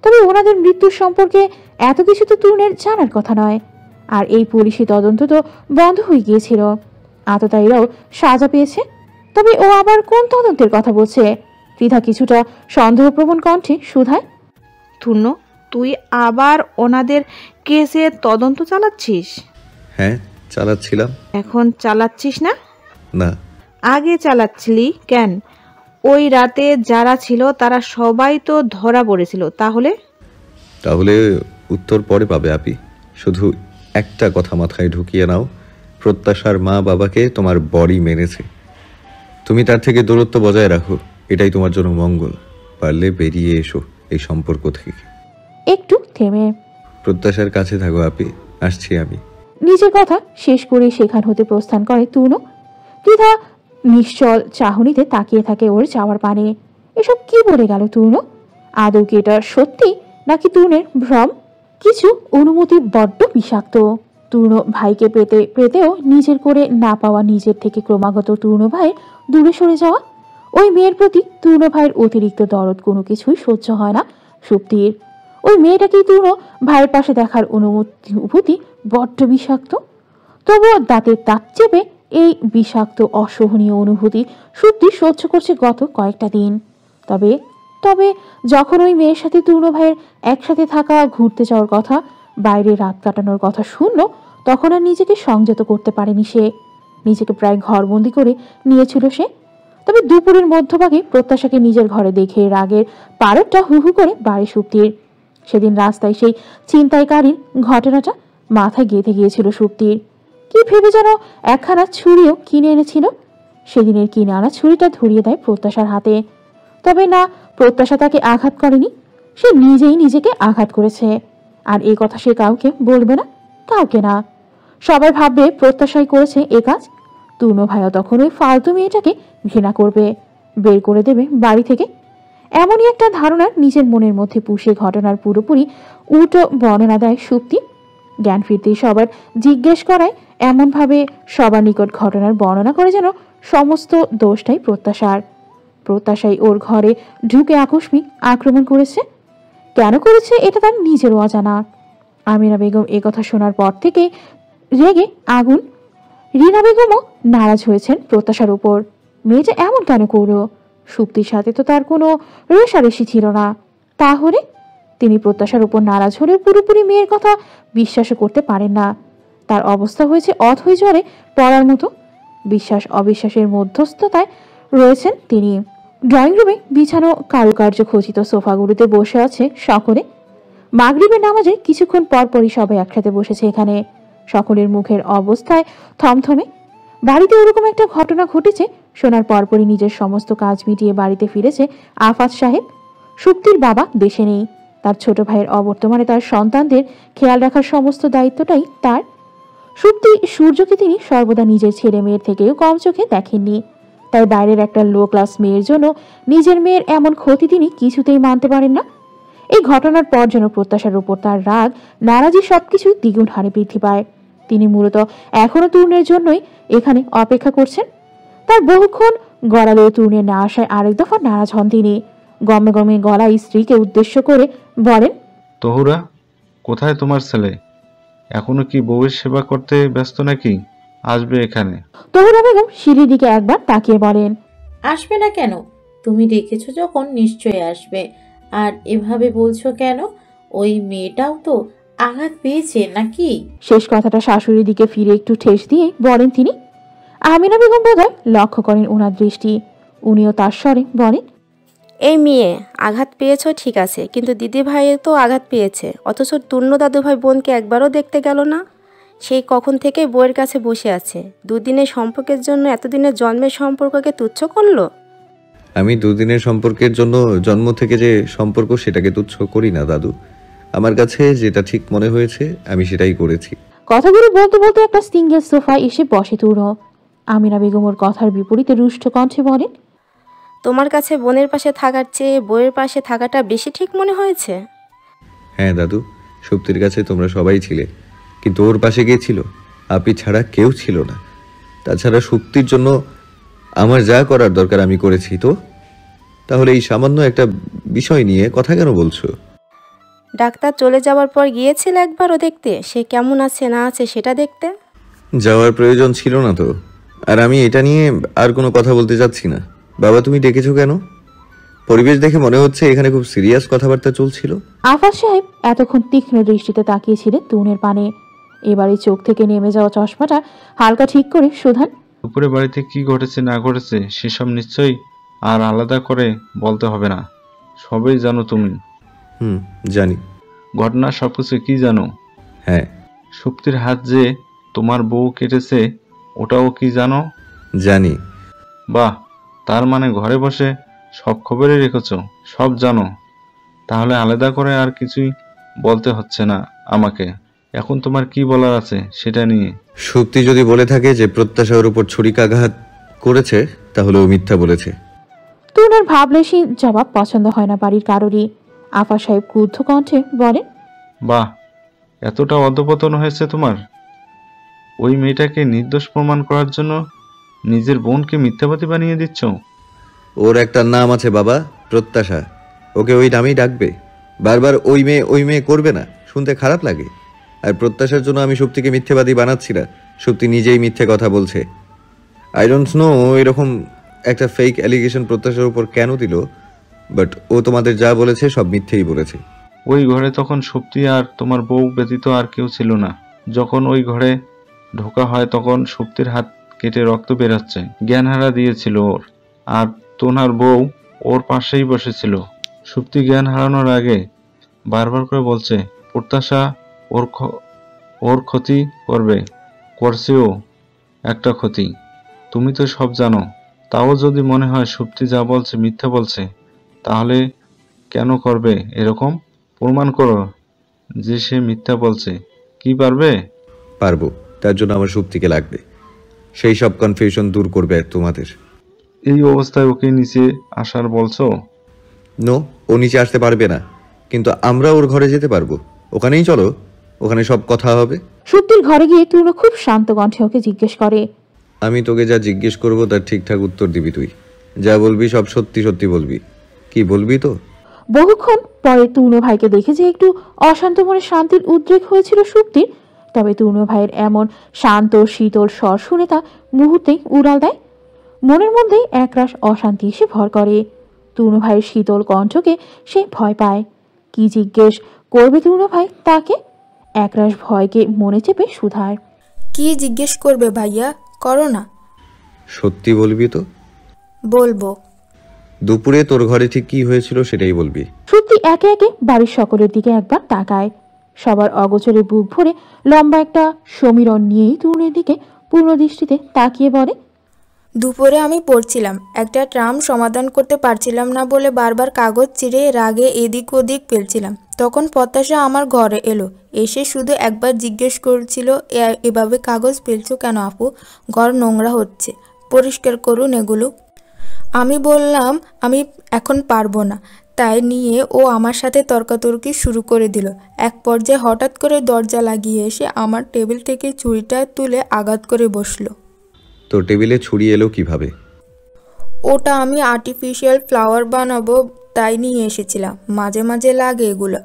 তবে ওনাদের মৃত্যুর সম্পর্কে এত কিছু তো তরুণের জানার কথা নয়। আর এই পুলিশি তদন্ত তো বন্ধ হয়ে গিয়েছিল, আততায়ীরাও সাজা পেয়েছে। তবে ও আবার কোন তদন্তের কথা বলছে? ত্রিধা কিছুটা সন্দেহপ্রবণ কণ্ঠে শুধায়। তূর্ণ, তুই আবার ওনাদের কেসে তদন্ত চালাচ্ছিস? হ্যাঁ, চালাচ্ছিলাম। এখন চালাচ্ছিস না? না। আগে চালাচ্ছিলি কেন? ওই রাতে যারা ছিল তারা সবাই তো ধরা পড়েছিল। তাহলে উত্তর পরে পাবে আপি। শুধু একটা কথা মাথায় ঢুকিয়ে নাও, প্রত্যাশার মা বাবাকে তোমার বড়ি মেনেছে। তুমি তার থেকে দূরত্ব বজায় রাখো, এটাই তোমার জন্য মঙ্গল। পারলে বেরিয়ে এসো এই সম্পর্ক থেকে। একটু থেমে প্রত্যাশার কাছে থাকো আপি, আসছি আমি। নিজের কথা শেষ করে সেখান হতে প্রস্থান করে তরুণ। ত্রিধা নিশ্চল চাহনিতে তাকিয়ে থাকে ওর যাওয়ার পানে। এসব কি বলে গেল তরুণ? আদৌ কি এটা সত্যি নাকি তরুণের ভ্রম? কিছু অনুমতি বড্ড বিষাক্ত। তরুণ ভাইকে পেতে পেতেও নিজের করে না পাওয়া, নিজের থেকে ক্রমাগত তরুণ ভাইয়ের দূরে সরে যাওয়া, ওই মেয়ের প্রতি তরুণ ভাইয়ের অতিরিক্ত দরদ, কোনো কিছুই সহ্য হয় না সুপ্তির। ওই মেয়েটাকেই তরুণ ভাইয়ের পাশে দেখার অনুভূতি বড্ড বিষাক্ত। তবুও দাঁতের দাঁত চেপে এই বিষাক্ত অসহনীয় অনুভূতি সুপ্তি সহ্য করছে গত কয়েকটা দিন। তবে তবে যখন ওই মেয়ের সাথে তরুণ ভাইয়ের একসাথে থাকা, ঘুরতে যাওয়ার কথা, বাইরে রাত কাটানোর কথা শুনল, তখন আর নিজেকে সংযত করতে পারেনি সে। নিজেকে প্রায় ঘরবন্দি করে নিয়েছিল সে। তবে দুপুরের মধ্যভাগে প্রত্যাশাকে নিজের ঘরে দেখে রাগের পারদটা হু হু করে বাড়ি সুপ্তির। সেদিন রাস্তায় সেই ছিনতাইকারীর ঘটনাটা মাথায় গেঁথে গিয়েছিল সুপ্তির। কি ভেবে যেন একখানা ছুরিও কিনে এনেছিল। সেদিনের কিনে আনা ছুরিটা ধরিয়ে দেয় প্রত্যাশার হাতে। তবে না, প্রত্যাশা তাকে আঘাত করেনি, সে নিজেই নিজেকে আঘাত করেছে। আর এই কথা সে কাউকে বলবে না, কাউকে না। সবাই ভাববে প্রত্যাশাই করেছে এ কাজ। তরুণ ভাইও তখন ওই ফালতু মেয়েটাকে ঘৃণা করবে, বের করে দেবে বাড়ি থেকে। এমনই একটা ধারণা নিজের মনের মধ্যে পুষে ঘটনার পুরোপুরি উল্টো বর্ণনা দেয় সুপ্তি। জ্ঞান ফিরতেই সবার জিজ্ঞেস করায় এমনভাবে সবার নিকট ঘটনার বর্ণনা করে যেন সমস্ত দোষটাই প্রত্যাশার। প্রত্যাশাই ওর ঘরে ঢুকে আকস্মিক আক্রমণ করেছে। কেন করেছে এটা তার নিজেরও অজানা। আমিনা বেগম এ কথা শোনার পর থেকে রেগে আগুন। রিনা বেগমও নারাজ হয়েছেন প্রত্যাশার উপর। মেয়েটা এমন কেন করলো? সুপ্তির সাথে তো তার কোনো রেশারেশি ছিল না। তাহলে তিনি প্রত্যাশার উপর নারাজ হলে পুরোপুরি মেয়ের কথা বিশ্বাসও করতে পারেন না। তার অবস্থা হয়েছে অথৈ জ্বরে পড়ার মতো। বিশ্বাস অবিশ্বাসের মধ্যস্থতায় রয়েছেন তিনি। ড্রয়িং রুমে বিছানো কারুকার্য খচিত সোফাগুলোতে বসে আছে সকলে। মাগরিবের নামাজে কিছুক্ষণ পরপরই সবাই একসাথে বসেছে এখানে। সকলের মুখের অবস্থায় থমথমে। বাড়িতে ওরকম একটা ঘটনা ঘটেছে শোনার পরপরই নিজের সমস্ত কাজ মিটিয়ে বাড়িতে ফিরেছে আফাত সাহেব। সুপ্তির বাবা দেশে নেই। তার ছোট ভাইয়ের অবর্তমানে তার সন্তানদের খেয়াল রাখার সমস্ত দায়িত্বটাই তার। সুপ্তি সূর্যকে তিনি সর্বদা নিজের ছেলে মেয়ের থেকেও কম চোখে দেখেননি। তাই বাইরের একটা লো ক্লাস মেয়ের জন্য নিজের মেয়ের এমন ক্ষতি তিনি কিছুতেই মানতে পারেন না। এই ঘটনার পর যেন প্রত্যাশার উপর তার রাগ, নারাজি সবকিছু দ্বিগুণ হারে বৃদ্ধি পায়। তিনি মূলত এখনো তরুণের জন্যই এখানে অপেক্ষা করছেন। তার বহুক্ষণ গড়ালেও তরুণের না আসায় আরেক দফা নারাজ হন তিনি। গমে গমে গলায় স্ত্রীকে উদ্দেশ্য করে বলেন, তহুরা, কোথায় তোমার ছেলে? এখনো কি বউয়ের সেবা করতে ব্যস্ত নাকি? আসবে এখানে। তহুরা বেগম সিঁড়ির দিকে একবার তাকিয়ে বলেন, আসবে না কেন? তুমি ডেকেছো যখন নিশ্চয়ই আসবে। আর এভাবে বলছো কেন? ওই মেয়েটাও তো আঘাত পেয়েছে নাকি? শেষ কথাটা শাশুড়ির দিকে ফিরে একটু ঠেস দিয়ে বলেন তিনি। আমিনা বেগম বোধহয় লক্ষ্য করেন ওনার দৃষ্টি। উনিও তার স্বরে বলেন, এই মেয়ে আঘাত পেয়েছো ঠিক আছে, কিন্তু দিদি ভাই তো আঘাত পেয়েছে, অথচ টুন্নু দাদুভাই বোনকে একবারও দেখতে গেল না। সেই কখন থেকে বউয়ের কাছে বসে আছে, দুদিনের সম্পর্কের জন্য এতদিনের জন্মের সম্পর্ককে তুচ্ছ করলো। আমি দুদিনের সম্পর্কের জন্য জন্ম থেকে যে সম্পর্ক সেটাকে তুচ্ছ করি না দাদু। আমার কাছে যেটা ঠিক মনে হয়েছে আমি সেটাই করেছি। কথাগুলো বলতে বলতে একটা সিঙ্গেল সোফায় এসে বসে তুর। আমিনা বেগম ওর কথার বিপরীতে রুষ্ট কণ্ঠে বলেন, তোমার কাছে বোনের পাশে থাকার চেয়ে বউয়ের পাশে থাকাটা বেশি ঠিক মনে হয়েছে। হ্যাঁ দাদু, সুপ্তির কাছে তোমরা সবাই ছিলে, কিন্তু ওর পাশে কে ছিল? আপনি ছাড়া কেউ ছিল না। তাছাড়া সুপ্তির জন্য আমার যা করার দরকার আমি করেছি। তো তাহলে এই সামান্য একটা বিষয় নিয়ে কথা কেন বলছো? ডাক্তার চলে যাওয়ার পর গিয়েছিল একবারও দেখতে, সে কেমন আছে না আছে সেটা দেখতে। যাওয়ার প্রয়োজন ছিল না তো। আর আমি এটা নিয়ে আর কোনো কথা বলতে চাচ্ছি না। বাবা, তুমি ডেকেছো কেন? পরিবেশ দেখে মনে হচ্ছে এখানে খুব সিরিয়াস কথাবার্তা চলছিল। আফাজ সাহেব এতক্ষণ তীক্ষ্ণ দৃষ্টিতে তাকিয়েছিলেন তুনের পানে। এবারে চোখ থেকে নেমে যাওয়া চশমাটা হালকা ঠিক করে সুধান, দুপুরে বাড়িতে কি ঘটেছে না ঘটেছে সেসব নিশ্চয়ই আর আলাদা করে বলতে হবে না, সবই জানো তুমি। জানি। ঘটনা সবকিছু কি জানো? হ্যাঁ। সুপ্তির হাত যে তোমার বউ কেটেছে ওটাও কি জানো? জানি। বাহ, তার মানে ঘরে বসে সব খবরই রেখেছো, সব জানো। তাহলে আলাদা করে আর কিছুই বলতে হচ্ছে না আমাকে। এখন তোমার কি বলার আছে সেটা নিয়ে? সুপ্তি যদি বলে থাকে যে প্রত্যাশার উপর ছুরিকাঘাত করেছে, তাহলে ও মিথ্যা বলেছে। তুনের ভাবলেশী জবাব পছন্দ হয় না বাড়ির কারোরই। আফাজ সাহেব ক্রুদ্ধ কণ্ঠে বলেন, বাহ, এতটা অধপতন হয়েছে তোমার? ওই মেয়েটাকে নির্দোষ প্রমাণ করার জন্য নিজের বোনকে মিথ্যাবাদী বানিয়ে দিচ্ছ। ওর একটা নাম আছে বাবা, প্রত্যাশা। ওকে ওই নামেই ডাকবে। বারবার ওই মেয়ে করবে না, শুনতে খারাপ লাগে। আর প্রত্যাশার জন্য আমি সুপ্তিকে মিথ্যেবাদী বানাচ্ছি না, সুপ্তি নিজেই মিথ্যে কথা বলছে। আই ডোন্ট নো এরকম একটা ফেক অ্যালিগেশন প্রত্যাশার উপর কেন দিল, বাট ও তোমাদের যা বলেছে সব মিথ্যেই বলেছে। ওই ঘরে তখন সুপ্তি আর তোমার বউ ব্যতীত আর কেউ ছিল না। যখন ওই ঘরে ঢোকা হয় তখন সুপ্তির হাত কেটে রক্ত বেরাচ্ছে, জ্ঞানহারা দিয়েছিল ওর। আর তোনার বউ ওর পাশেই বসেছিল। সুপ্তি জ্ঞান হারানোর আগে বারবার করে বলছে প্রত্যাশা ওর ক্ষতি করবে, করছেও একটা ক্ষতি। তুমি তো সব জানো, তাও যদি মনে হয় সুপ্তি যা বলছে মিথ্যা বলছে, তাহলে কেন করবে এরকম? প্রমাণ করো যে সে মিথ্যা বলছে। কি পারবে? পারবো, তার জন্য আমার সুপ্তিকে লাগবে। সেই সব কনফিউশন দূর করবে তোমাদের। এই অবস্থায় ওকে নিচে আসার বলছো? নো, ও নিচে আসতে পারবে না, কিন্তু আমরা ওর ঘরে যেতে পারবো। ওখানেই চলো, ওখানে সব কথা হবে। সুপ্তির ঘরে গিয়ে তুনো খুব শান্ত কণ্ঠে ওকে জিজ্ঞেস করে, আমি তোকে যা জিজ্ঞেস করবো তার ঠিকঠাক উত্তর দিবি তুই। যা বলবি সব সত্যি সত্যি বলবি। কি বলবি তো? বহুক্ষণ পরে তুনো ভাইকে দেখে যে একটু অশান্ত মনে শান্তির উদ্রেক হয়েছিল সুপ্তির, তবে তুনো ভাইয়ের এমন শান্ত শীতল স্বর শুনে তা মুহূর্তেই উড়াল দেয়। মনের মধ্যেই একরাশ অশান্তি এসে ভর করে। তুনো ভাইয়ের শীতল কণ্ঠকে সে ভয় পায়। কি জিজ্ঞেস করবে তুনো ভাই তাকে? একরাশ ভয়কে মনে চেপে সুধায়, কি জিজ্ঞেস করবে ভাইয়া? করো না। সত্যি বলবি তো? বলবো। দুপুরে তোর ঘরে ঠিক কি হয়েছিল সেটাই বলবি। সত্যি একে একে বাড়ির সকলের দিকে একবার তাকায়। সবার অগোচরে বুক ভরে লম্বা একটা সমীরণ নিয়েই তুনের দিকে পূর্ণ দৃষ্টিতে তাকিয়ে বলে, দুপুরে আমি পড়ছিলাম, একটা ট্রাম সমাধান করতে পারছিলাম না বলে বারবার কাগজ চিরে রাগে এদিক ওদিক ফেলছিলাম। তখন প্রত্যাশা আমার ঘরে এলো, এসে শুধু একবার জিজ্ঞেস করছিল, এভাবে কাগজ ফেলছো কেন আপু? ঘর নোংরা হচ্ছে, পরিষ্কার করুন এগুলো। আমি বললাম আমি এখন পারবো না, তাই নিয়ে ও আমার সাথে তর্কাতর্কি শুরু করে দিল। এক পর্যায়ে হঠাৎ করে দরজা লাগিয়ে এসে আমার টেবিল থেকে ছুরিটা তুলে আঘাত করে বসলো। তোর টেবিলে ছুরি এলো কিভাবে? ওটা আমি আর্টিফিশিয়াল ফ্লাওয়ার বানাবো তাই নিয়ে এসেছিলাম, মাঝে মাঝে লাগে এগুলো।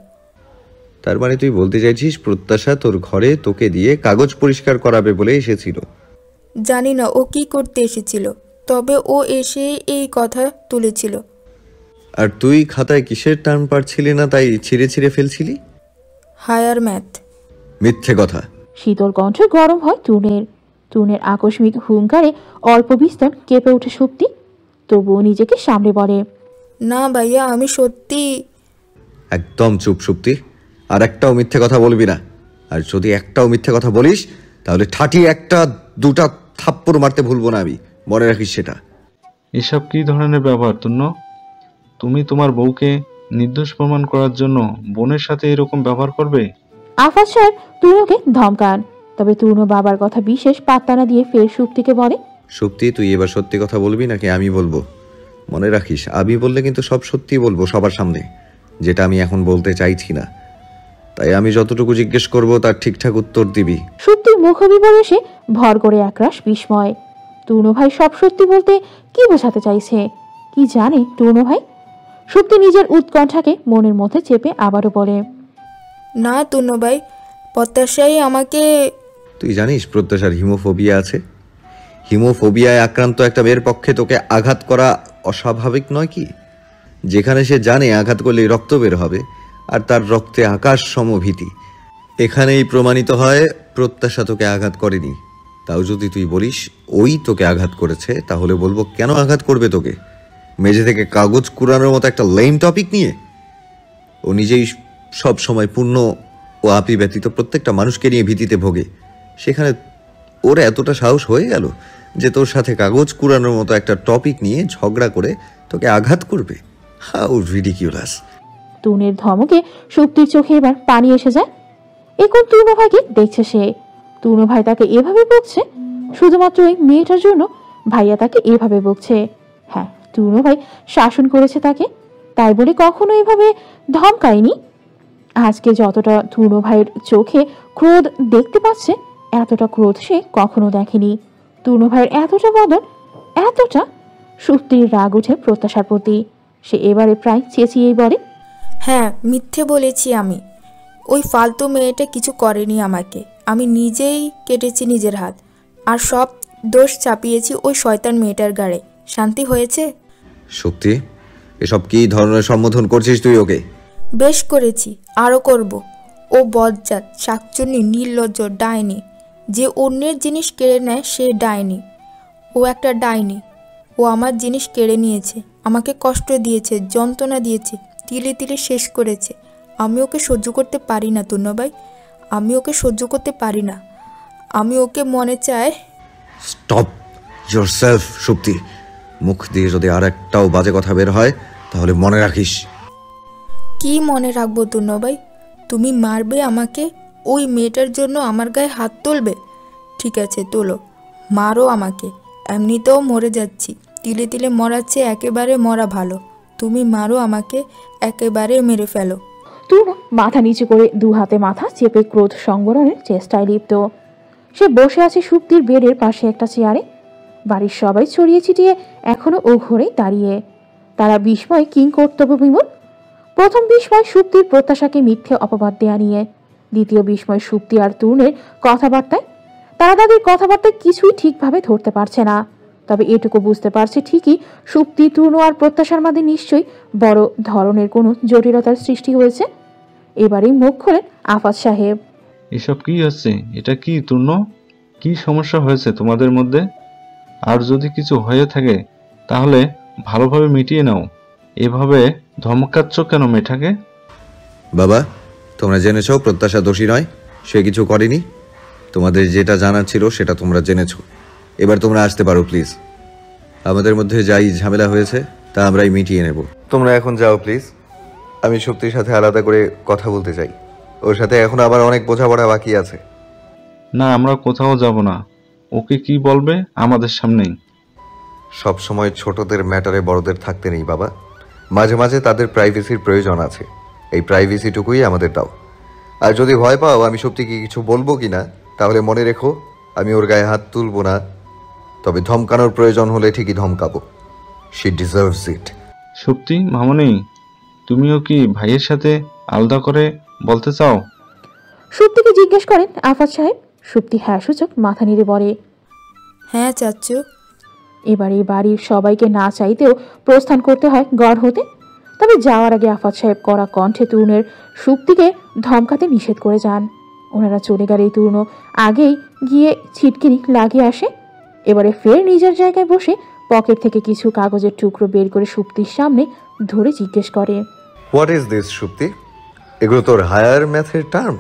তার মানে তুই বলতে চাইছিস প্রত্যাশা তোর ঘরে তোকে দিয়ে কাগজ পরিষ্কার করাবে বলে এসেছিল? জানি না ও কি করতে এসেছিল, তবে ও এসে এই কথা তুলেছিল। আর তুই খাতায় কিসের টার্ম পারছিলি না তাই ছিঁড়ে ছিঁড়ে ফেলছিলি? Higher math. মিথ্যে কথা। শীতল কণ্ঠ গরম হয় টুনের আকস্মিক হুঙ্কারে অল্প বিস্তর কেঁপে ওঠে সুপ্তি, তবুও নিজেকে সামনে বলে, না ভাইয়া, আমি সত্যি। একদম চুপ সুপ্তি, আর একটাও মিথ্যে কথা বলবি না। আর যদি একটাও মিথ্যে কথা বলিস তাহলে ঠাটি একটা দুটা থাপ্পড় মারতে ভুলবো না আমি, মনে রাখিস সেটা। এসব কি ধরনের ব্যবহার তুন্য? তুমি তোমার বউকে নির্দোষ প্রমাণ করার জন্য বোনের সাথে এরকম ব্যবহার করবে? আফাজ সাহেব তুনোকে ধমকান, তবে তুনো বাবার কথা বিশেষ পাত্তা না দিয়ে ফের সুপ্তিকে বলে, সুপ্তি, তুই এবার সত্যি কথা বলবি নাকি আমি বলবো? মনে রাখিস, আমি বললে কিন্তু সব সত্যি বলবো সবার সামনে, যেটা আমি এখন বলতে চাইছি না। তাই আমি যতটুকু জিজ্ঞেস করব তার ঠিকঠাক উত্তর দিবি। সুপ্তির মুখবিবরে ভর করে একরাশ বিস্ময়। তুনো ভাই সব সত্যি বলতে কি বোঝাতে চাইছে, কি জানে তুনো ভাই? সুপ্তি নিজের উৎকণ্ঠাকে মনের মধ্যে চেপে আবারও বলে, না তুনো ভাই, প্রত্যাশাই আমাকে। তুই জানিস প্রত্যাশার হিমোফোবিয়া আছে? হিমোফোবিয়ায় আক্রান্ত একটা মেয়ের পক্ষে তোকে আঘাত করা অস্বাভাবিক নয় কি? যেখানে সে জানে আঘাত করলেই রক্ত বের হবে আর তার রক্তে আকাশ সমভীতি, এখানেই প্রমাণিত হয় প্রত্যাশা তোকে আঘাত করেনি। তাও যদি তুই বলিস ওই তোকে আঘাত করেছে, তাহলে বলবো কেন আঘাত করবে তোকে? মেঝে থেকে কাগজ কুড়ানোর মতো একটা লেম টপিক নিয়ে? ও নিজেই সব সময় পূর্ণ ও আপি ব্যতীত প্রত্যেকটা মানুষকে নিয়ে ভীতিতে ভোগে, সেখানে ওর এতটা সাহস হয়ে গেল যে তোর সাথে কাগজ কুড়ানোর মতো একটা টপিক নিয়ে ঝগড়া করে তোকে আঘাত করবে? How ridiculous! তুনের ধমকে সুপ্তির চোখে এবার পানি এসে যায়। এখন তুনো ভাইকে দেখছে সে, তুনো ভাই তাকে এভাবে বকছে শুধুমাত্র ওই মেয়েটার জন্য। ভাইয়া তাকে এভাবে বকছে, হ্যাঁ তুনো ভাই শাসন করেছে তাকে, তাই বলে কখনো এভাবে ধমকায়নি। আজকে যতটা তুনো ভাইয়ের চোখে ক্রোধ দেখতে পাচ্ছে, এতটা ক্রোধ সে কখনো দেখেনি। তুনো ভাইয়ের এতটা বদল, এতটা। সুপ্তির রাগ উঠে প্রত্যাশার প্রতি, সে এবারে প্রায় চেঁচিয়েই বলে, হ্যাঁ মিথ্যে বলেছি আমি। ওই ফালতু মেয়েটা কিছু করেনি আমাকে, আমি নিজেই কেটেছি নিজের হাত, আর সব দোষ চাপিয়েছি ওই শয়তান মেয়েটার গাড়ে। শান্তি হয়েছে? সত্যি এসব কি ধরনের সম্বোধন করছিস তুই ওকে? বেশ করেছি, আরও করব। ও বজ্জাত, শাকচুন্নি, নির্লজ্জ, ডাইনি। যে অন্যের জিনিস কেড়ে নেয় সে ডাইনি। ও একটা ডাইনি। ও আমার জিনিস কেড়ে নিয়েছে, আমাকে কষ্ট দিয়েছে, যন্ত্রণা দিয়েছে, তিলে তিলে শেষ করেছে। আমি ওকে সহ্য করতে পারি না তুন্য ভাই, আমি ওকে সহ্য করতে পারি না। আমি ওকে মনে চাই। স্টপ ইয়োরসেলফ সুপ্তি, মুখ দিয়ে যদি আর একটাও বাজে কথা বের হয় তাহলে মনে রাখিস। কি মনে রাখবো তুন্য ভাই? তুমি মারবে আমাকে? ওই মেয়েটার জন্য আমার গায়ে হাত তুলবে? ঠিক আছে তোলো, মারো আমাকে, এমনিতেও মরে যাচ্ছি। তিলে তিলে মরার চেয়ে একেবারে মরা ভালো। তুমি মারো আমাকে, একেবারে মেরে ফেলো। তুনো মাথা নিচু করে দু হাতে মাথা চেপে ক্রোধ সংবরণের চেষ্টায় লিপ্ত। সে বসে আছে সুপ্তির বেডের পাশে একটা চেয়ারে। বাড়ির সবাই ছড়িয়ে ছিটিয়ে এখনো ও ঘরেই দাঁড়িয়ে, তারা বিস্ময় কিং কর্তব্য বিমূল। প্রথম বিস্ময় সুপ্তির প্রত্যাশাকে মিথ্যে অপবাদ দেয়া নিয়ে, দ্বিতীয় বিস্ময় সুপ্তি আর তুনের কথাবার্তায়। তারা তাদের কথাবার্তায় কিছুই ঠিকভাবে ধরতে পারছে না, তবে এটুকু বুঝতে পারছে ঠিকই সুপ্তি, তুনো আর প্রত্যাশার মাঝে নিশ্চয়ই বড় ধরনের কোনো জটিলতার সৃষ্টি হয়েছে। এবারেই মুখ খোলেন আফাজ সাহেব। এসব কি হচ্ছে? এটা কি তুন্য? কি সমস্যা হয়েছে তোমাদের মধ্যে? আর যদি কিছু হয়ে থাকে তাহলে ভালোভাবে মিটিয়ে নাও। এভাবে ধমকাচ্ছ কেন মেয়েটাকে? বাবা, তোমরা জেনেছ প্রত্যাশা দোষী নয়, সে কিছু করেনি। তোমাদের যেটা জানার ছিল সেটা তোমরা জেনেছো, এবার তোমরা আসতে পারো প্লিজ। আমাদের মধ্যে যাই ঝামেলা হয়েছে তা আমরাই মিটিয়ে নেব। তোমরা এখন যাও প্লিজ, আমি শক্তির সাথে আলাদা করে কথা বলতে চাই। ওর সাথে এখন আবার অনেক বোঝাপড়া বাকি আছে। না, আমরা কোথাও যাব না। ওকে কি বলবে আমাদের সামনেই? সব সময় ছোটদের ম্যাটারে বড়দের থাকতে নেই বাবা, মাঝে মাঝে তাদের প্রাইভেসির প্রয়োজন আছে। এই প্রাইভেসিটুকুই আমাদের দাও। আর যদি ভয় পাও আমি সত্যিকে কিছু বলবো কিনা, তাহলে মনে রেখো আমি ওর গায়ে হাত তুলবো না, তবে ধমকানোর প্রয়োজন হলে ঠিকই ধমকাবো। শি ডিজার্ভস ইট। সত্যি মামনি, তুমিও কি ভাইয়ের সাথে আলাদা করে বলতে চাও? সুপ্তিকে জিজ্ঞেস করেন আফাজ সাহেব। সুপ্তি হ্যাঁ সূচক মাথা নেড়ে বলে, হ্যাঁ চাচ্চু। এবার এই বাড়ির সবাইকে না চাইতেও প্রস্থান করতে হয় গড় হতে। তবে যাওয়ার আগে আফাদ সাহেব কড়া কণ্ঠে তরুণের সুপ্তিকে ধমকাতে নিষেধ করে যান। ওনারা চলে গেলে তরুণ আগেই গিয়ে ছিটকিনি লাগিয়ে আসে। এবারে ফের নিজের জায়গায় বসে পকেট থেকে কিছু কাগজের টুকরো বের করে সুপ্তির সামনে ধরে জিজ্ঞেস করে, হোয়াট ইজ দিস সুপ্তি? এগুলো তোর হায়ার ম্যাথের টার্ম?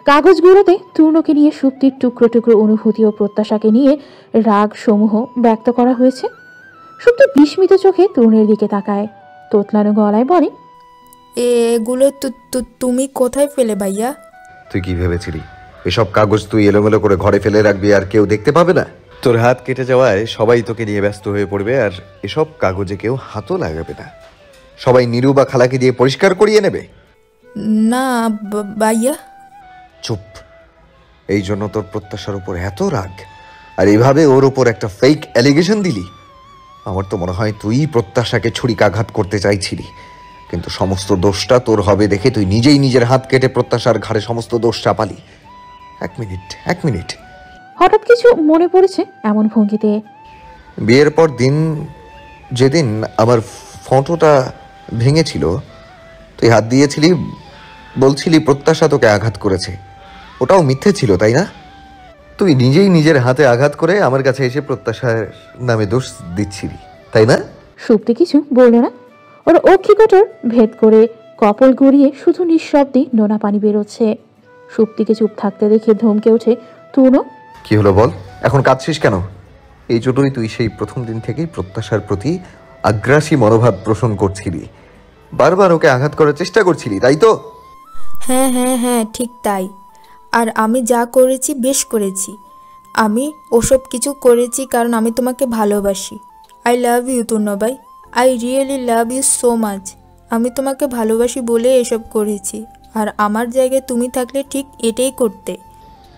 কাগজগুলোতে তরুণকে নিয়ে সুপ্তির টুকরো টুকরো অনুভূতি ও প্রত্যাশাকে নিয়ে রাগ সমূহ ব্যক্ত করা হয়েছে। সুপ্তি বিস্মিত চোখে তরুণের দিকে তাকায়, তোতলানো গলায় বলে, এগুলো তুমি কোথায় পেলে ভাইয়া? তুই কি ভেবেছিলি এসব কাগজ তুই এলোমেলো করে ঘরে ফেলে রাখবি আর কেউ দেখতে পাবে না? তোর হাত কেটে যাওয়ায় সবাই তোকে নিয়ে ব্যস্ত হয়ে পড়বে, আর এসব কাগজে কেউ হাতও লাগাবে না। সবাই নিরু বা খালাকে দিয়ে পরিষ্কার করিয়ে নেবে। না ভাইয়া। চুপ। এই জন্য তোর প্রত্যাশার উপর এত রাগ, আর এইভাবে ওর উপর একটা ফেক অ্যালিগেশন দিলি? আমার তো মনে হয় তুই প্রত্যাশাকে ছুরিকাঘাত করতে চাইছিলি, কিন্তু সমস্ত দোষটা তোর হবে দেখে তুই নিজেই নিজের হাত কেটে প্রত্যাশার ঘাড়ে সমস্ত দোষ চাপালি। এক মিনিট। হঠাৎ কিছু মনে পড়েছে এমন ভঙ্গিতে। বিয়ের পর দিন যেদিন আমার ফটোটা ভেঙেছিল, তুই হাত দিয়েছিলি, বলছিলি প্রত্যাশা তোকে আঘাত করেছে। ওটাও মিথ্যে ছিল, তাই না? তুই নিজেই নিজের হাতে আঘাত করে আমার কাছে এসে প্রত্যাশার নামে দোষ দিচ্ছিলি, তাই না? সুপ্তি কিছু বলল না। ওর অক্ষিকটর ভেদ করে কপল গড়িয়ে শুধু নিঃশব্দে নোনা পানি বেরোচ্ছে। সুপ্তিকে চুপ থাকতে দেখে ধমকে ওঠে তরুণ। কি হলো বল, এখন কাঁদছিস কেন? এই জন্যই তুই সেই প্রথম দিন থেকেই প্রত্যাশার প্রতি আগ্রাসী মনোভাব পোষণ করছিলি, বারবার ওকে আঘাত করার চেষ্টা করছিলি, তাই তো? হ্যাঁ হ্যাঁ হ্যাঁ, ঠিক তাই। আর আমি যা করেছি বেশ করেছি। আমি ওসব কিছু করেছি কারণ আমি তোমাকে ভালোবাসি। আই লাভ ইউ তূর্ণ ভাই, I really love you so much. আমি তোমাকে ভালোবাসি বলে এসব করেছি, আর আমার জায়গায় তুমি থাকলে ঠিক এটাই করতে।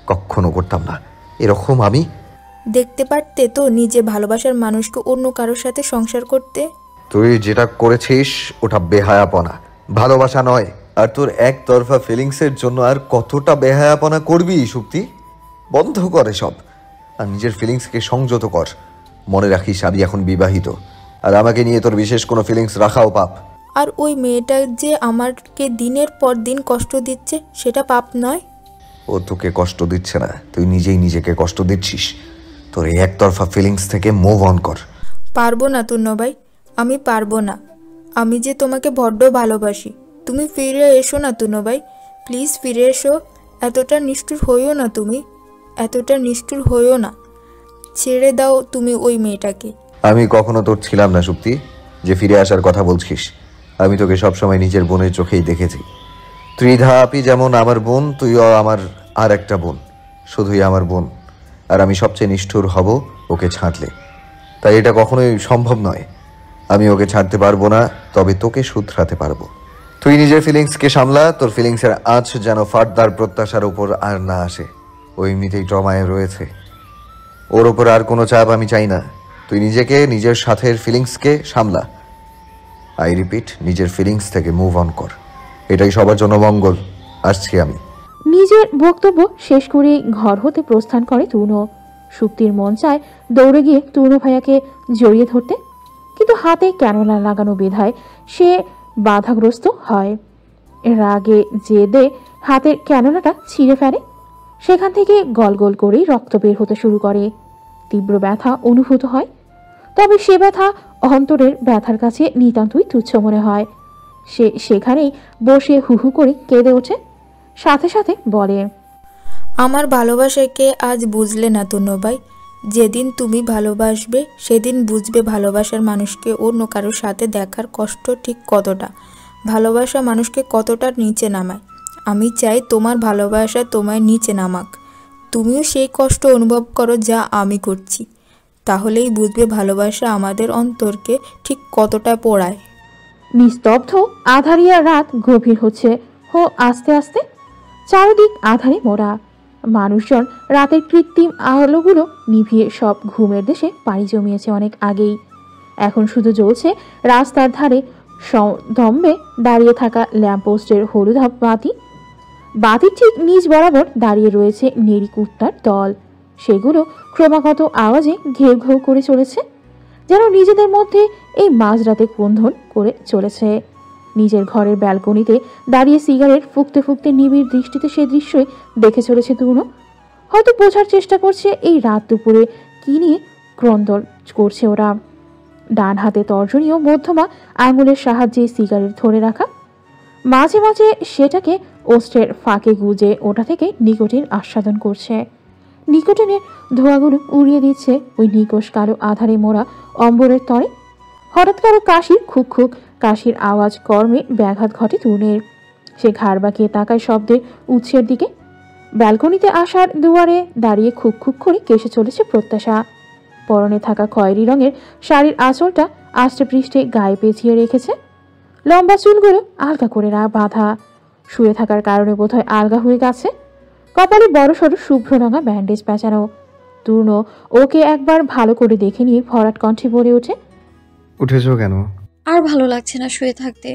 কখনো করতাম না এরকম। আমি দেখতে পারতে তো নিজে ভালোবাসার মানুষকে অন্য কারোর সাথে সংসার করতে। তুই যেটা করেছিস ওটা বেহায়াপনা, ভালোবাসা নয়। আর তোর একতরফা ফিলিংসের জন্য আর কতটা বেহায়াপনা করবি সুপ্তি? বন্ধ কর এসব, আর নিজের ফিলিংসকে সংযত কর। মনে রাখিস আমি এখন বিবাহিত, আর আমাকে নিয়ে তোর বিশেষ কোনো ফিলিংস রাখাও পাপ। আর ওই মেয়েটা যে আমাকে দিনের পর দিন কষ্ট দিচ্ছে, সেটা পাপ নয়? ও তোকে কষ্ট দিচ্ছে না, তুই নিজেই নিজেকে কষ্ট দিচ্ছিস। তোর এই একতরফা ফিলিংস থেকে মুভ অন কর। পারবো না তূর্ণ ভাই, আমি পারবো না। আমি যে তোমাকে বড্ড ভালোবাসি। তুমি ফিরে এসো না তূর্ণ ভাই, প্লিজ ফিরে এসো। এতটা নিষ্ঠুর হইও না, তুমি এতটা নিষ্ঠুর হইও না। ছেড়ে দাও তুমি ওই মেয়েটাকে। আমি কখনো তোর ছিলাম না সুপ্তি, যে ফিরে আসার কথা বলছিস। আমি তোকে সবসময় নিজের বোনের চোখেই দেখেছি। ত্রিধা আপি যেমন আমার বোন, তুইও আমার আর একটা বোন, শুধুই আমার বোন। আর আমি সবচেয়ে নিষ্ঠুর হব ওকে ছাড়লে, তাই এটা কখনোই সম্ভব নয়। আমি ওকে ছাড়তে পারবো না, তবে তোকে শুধরাতে পারবো। তুই নিজের ফিলিংসকে সামলা, তোর ফিলিংসের আঁচ যেন ফার্দার প্রত্যাশার উপর আর না আসে। ও এমনিতেই ট্রমায় রয়েছে, ওর ওপর আর কোনো চাপ আমি চাই না। তুই নিজেকে, নিজের সাথের ফিলিংসকে সামলা। আই রিপিট, নিজের ফিলিংস থেকে মুভ অন কর। এটাই সবার জন্য মঙ্গল। আসছি আমি। নিজের বক্তব্য শেষ করে ঘর হতে প্রস্থান করে তরুণ। সুপ্তির মন চায় দৌড়ে গিয়ে তরুণ ভাইয়াকে জড়িয়ে ধরতে, কিন্তু হাতে ক্যানোলা লাগানো বেধায় সে বাধাগ্রস্ত হয়। রাগে জেদে হাতের ক্যানোলাটা ছিঁড়ে ফেলে। সেখান থেকে গল গল করেই রক্ত বের হতে শুরু করে। তীব্র ব্যথা অনুভূত হয়, তবে সে ব্যথা অন্তরের ব্যথার কাছে নিতান্তই তুচ্ছ মনে হয়। সে সেখানেই বসে হুহু করে কেঁদে ওঠে, সাথে সাথে বলে, আমার ভালোবাসাকে আজ বুঝলে না তূর্ণ ভাই। যেদিন তুমি ভালোবাসবে সেদিন বুঝবে ভালোবাসার মানুষকে অন্য কারোর সাথে দেখার কষ্ট ঠিক কতটা, ভালোবাসা মানুষকে কতটা নিচে নামায়। আমি চাই তোমার ভালোবাসা তোমায় নিচে নামাক, তুমিও সেই কষ্ট অনুভব করো যা আমি করছি। তাহলেই বুঝবে ভালোবাসা আমাদের অন্তরকে ঠিক কতটা পোড়ায়। নিস্তব্ধ আধারিয়া রাত গভীর হচ্ছে হো আস্তে আস্তে। চারদিক আধারে মোড়া। মানুষজন রাতের কৃত্রিম আলোগুলো নিভিয়ে সব ঘুমের দেশে পাড়ি জমিয়েছে অনেক আগেই। এখন শুধু জ্বলছে রাস্তার ধারে দম্বে দাঁড়িয়ে থাকা ল্যাম্পপোস্টের হলুদাভ বাতি। বাতির ঠিক নিচ বরাবর দাঁড়িয়ে রয়েছে নেড়ি কুত্তার দল। সেগুলো ক্রমাগত আওয়াজে ঘেউ ঘেউ করে চলেছে, যেন নিজেদের মধ্যে এই মাঝরাতে ক্রন্দন করে চলেছে। নিজের ঘরের ব্যালকনিতে দাঁড়িয়ে সিগারেট ফুঁকতে ফুঁকতে নিবিড় দৃষ্টিতে সে দৃশ্যই দেখে চলেছে তরুণ। হয়তো বোঝার চেষ্টা করছে এই রাত দুপুরে কি নিয়ে ক্রন্দন করছে ওরা। ডান হাতে তর্জনী ও মধ্যমা আঙুলের সাহায্যে সিগারেট ধরে রাখা, মাঝে মাঝে সেটাকে ওষ্ঠের ফাঁকে গুজে ওটা থেকে নিকোটিন আস্বাদন করছে। নিকোটিনের ধোঁয়াগুলো উড়িয়ে দিচ্ছে ওই নিকোষ কালো আধারে মোড়া অম্বরের তরে। হঠাৎ কারো কাশির খুক খুক কাশির আওয়াজ কর্মে ব্যাঘাত ঘটে তরুণের। সে ঘাড় বাঁকিয়ে তাকায় শব্দের উৎসের দিকে। ব্যালকনিতে আসার দুয়ারে দাঁড়িয়ে খুক খুক করে কেসে চলেছে প্রত্যাশা। পরনে থাকা খয়েরি রঙের শাড়ির আঁচলটা আষ্টে পৃষ্ঠে গায়ে পেঁচিয়ে রেখেছে। লম্বা চুলগুলো আলগা করে বাঁধা, শুয়ে থাকার কারণে বোধহয় আলগা হয়ে গেছে। কপালে বড় সড়ো শুভ্র রঙা ব্যান্ডেজ পেঁচানো। তরুণ ওকে একবার ভালো করে দেখে নিয়ে ভরাট কণ্ঠে বলে ওঠে, উঠেছো কেন? আর ভালো লাগছে না শুয়ে থাকতে।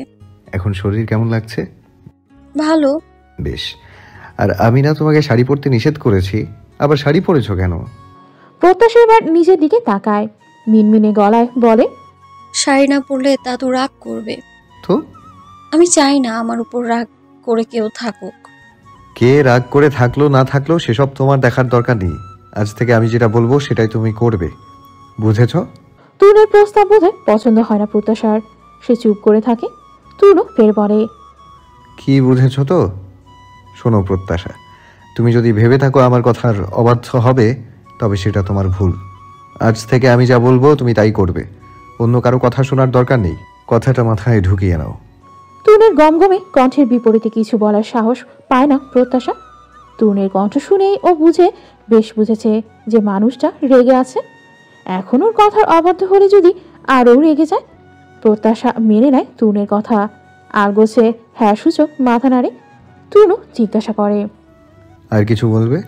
এখন শরীর কেমন লাগছে? ভালো। বেশ। আর আমি না তোমাকে শাড়ি পরতে নিষেধ করেছি, আবার শাড়ি পরেছো কেন? প্রত্যাশা এবার নিজের দিকে তাকায়, মিনমিনে গলায় বলে, শাড়ি না পরলে দাদু রাগ করবে। তো আমি চাই না আমার উপর রাগ করে কেউ থাকুক। কে রাগ করে থাকলো না থাকলো সেসব তোমার দেখার দরকার নেই। আজ থেকে আমি যেটা বলবো সেটাই তুমি করবে, বুঝেছো? তরুণের প্রস্তাব বোধহয় পছন্দ হয় না প্রত্যাশার। সে চুপ করে থাকে। তরুণ ফের বলে, কি বুঝেছো তো? শোনো প্রত্যাশা, তুমি যদি ভেবে থাকো আমার কথার অবাধ্য হবে, তবে সেটা তোমার ভুল। আজ থেকে আমি যা বলবো তুমি তাই করবে, অন্য কারো কথা শোনার দরকার নেই। কথাটা মাথায় ঢুকিয়ে নাও। তরুণের গমগমে কণ্ঠের বিপরীতে কিছু বলার সাহস পায় না প্রত্যাশা। তরুণের কণ্ঠ শুনেই ও বেশ বুঝেছে যে মানুষটা রেগে আছে। এখন ওর কথার অবাধ্য হলে যদি আরও রেগে যায়। প্রত্যাশা মেনে নেয় তরুণের কথা, আর গোছে হ্যাঁ সূচক মাথা নাড়ে। তরুণ জিজ্ঞাসা করে, আর কিছু বলবে?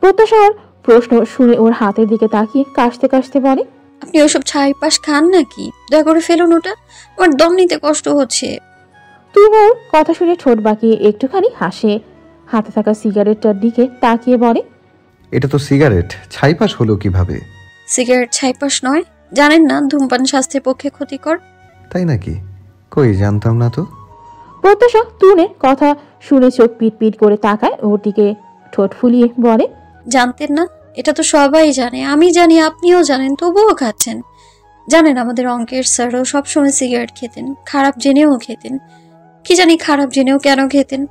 প্রত্যাশার প্রশ্ন শুনে ওর হাতের দিকে তাকিয়ে কাশতে কাশতে বলে, আপনি ওসব ছাই পাশ খান নাকি? দয়া করে ফেলুন ওটা, আমার দম নিতে কষ্ট হচ্ছে। তরুণ ওর কথা শুনে ঠোঁট বাঁকিয়ে একটুখানি হাসে। হাতে থাকা সিগারেটটার দিকে তাকিয়ে বলে, এটা তো সিগারেট, ছাইপাশ হলো কিভাবে? সিগারেট ছাইপাশ নয়, জানেন না ধূমপান স্বাস্থ্যের পক্ষে ক্ষতিকর। তাই নাকি? কই জানতাম না তো। প্রত্যাশা তরুণের কথা শুনে চোখ পিট পিট করে তাকায় ওর দিকে, ঠোঁট ফুলিয়ে বলে, জানতেন না? এটা তো সবাই জানে, আমি জানি, আপনিও জানেন, তবুও খাচ্ছেন। জানেন আমাদের অঙ্কের স্যারও সবসময় সিগারেট খেতেন, খারাপ জেনেও খেতেন। কি জানি খারাপ জেনেও কেন খেতেন।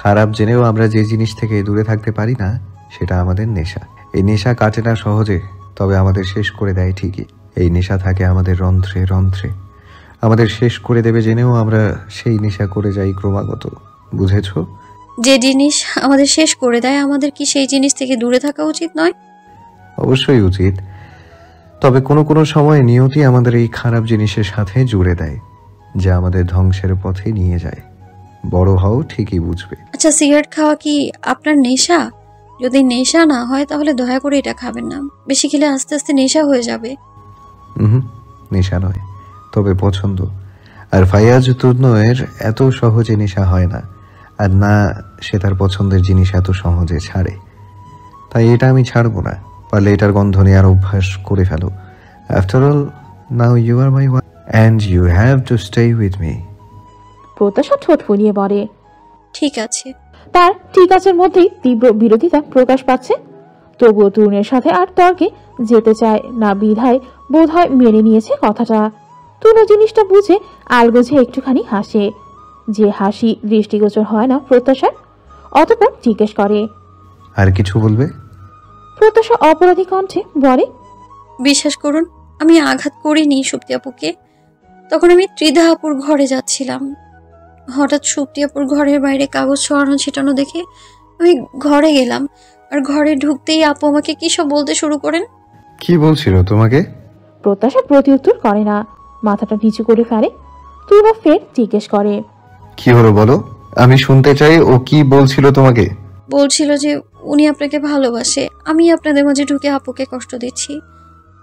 খারাপ জেনেও আমরা যে জিনিস থেকে দূরে থাকতে পারি না সেটা আমাদের নেশা। এই নেশা কাটে না সহজে, তবে আমাদের শেষ করে দেয় ঠিকই। এই নেশা থাকে আমাদের রন্ধ্রে রন্ধ্রে, আমাদের শেষ করে দেবে জেনেও আমরা সেই নেশা করে যাই ক্রমাগত, বুঝেছো? যে জিনিস আমাদের শেষ করে দেয়, আমাদের কি সেই জিনিস থেকে দূরে থাকা উচিত নয়? অবশ্যই উচিত, তবে কোনো কোনো সময় নিয়তি আমাদের এই খারাপ জিনিসের সাথে জুড়ে দেয়, যা আমাদের ধ্বংসের পথে নিয়ে যায়। বড় হও ঠিকই বুঝবে। আচ্ছা, সিগারেট খাওয়া কি আপনার নেশা? যদি নেশা না হয় তাহলে দয়া করে এটা খাবেন না। বেশি খেলে আস্তে আস্তে নেশা হয়ে যাবে। নেশা নয়, তবে পছন্দ। আর ফাইয়াজ তুর্নের এত সহজে নেশা হয় না, আর না সে তার পছন্দের জিনিস এত সহজে ছাড়ে। তাই এটা আমি ছাড়বো না। পারলে এটার গন্ধ নেওয়ার অভ্যাস করে ফেলো। After all, now you are my wife and you have to stay with me. Pratyasha ঠোঁট ফুলিয়ে বলে, ঠিক আছে। তার ঠিক আছের মধ্যেই তীব্র বিরোধিতা প্রকাশ পাচ্ছে। তবুও তরুণের সাথে আর তর্কে যেতে চায় না বিধায় বোধহয় মেনে নিয়েছে কথাটা। তরুণ জিনিসটা বুঝে আলগোঝে একটুখানি হাসে, যে হাসি দৃষ্টিগোচর হয় না প্রত্যাশার। অতঃপর জিজ্ঞেস করে, আর কিছু বলবে? প্রত্যাশা অপরাধী কণ্ঠে বলে, বিশ্বাস করুন, আমি আঘাত করিনি সুপ্তি আপুকে। তখন আমি ত্রিধা আপুর ঘরে যাচ্ছিলাম। হঠাৎ সুপ্তি আপুর ঘরের বাইরে কাগজ ছড়ানো ছিটানো দেখে আমি ঘরে গেলাম। আর ঘরে ঢুকতেই আপু আমাকে কি সব বলতে শুরু করেন। কি বলছিল তোমাকে? প্রত্যাশা প্রতিউত্তর করে না, মাথাটা নিচু করে ফেলে। তরুণ ফের জিজ্ঞেস করে, কি হলো বলো, আমি শুনতে চাই। ও কি বলছিল তোমাকে? বলছিল যে উনি আপনাকে ভালোবাসে, আমি আপনাদের মাঝে ঢুকে আপুকে কষ্ট দিচ্ছি।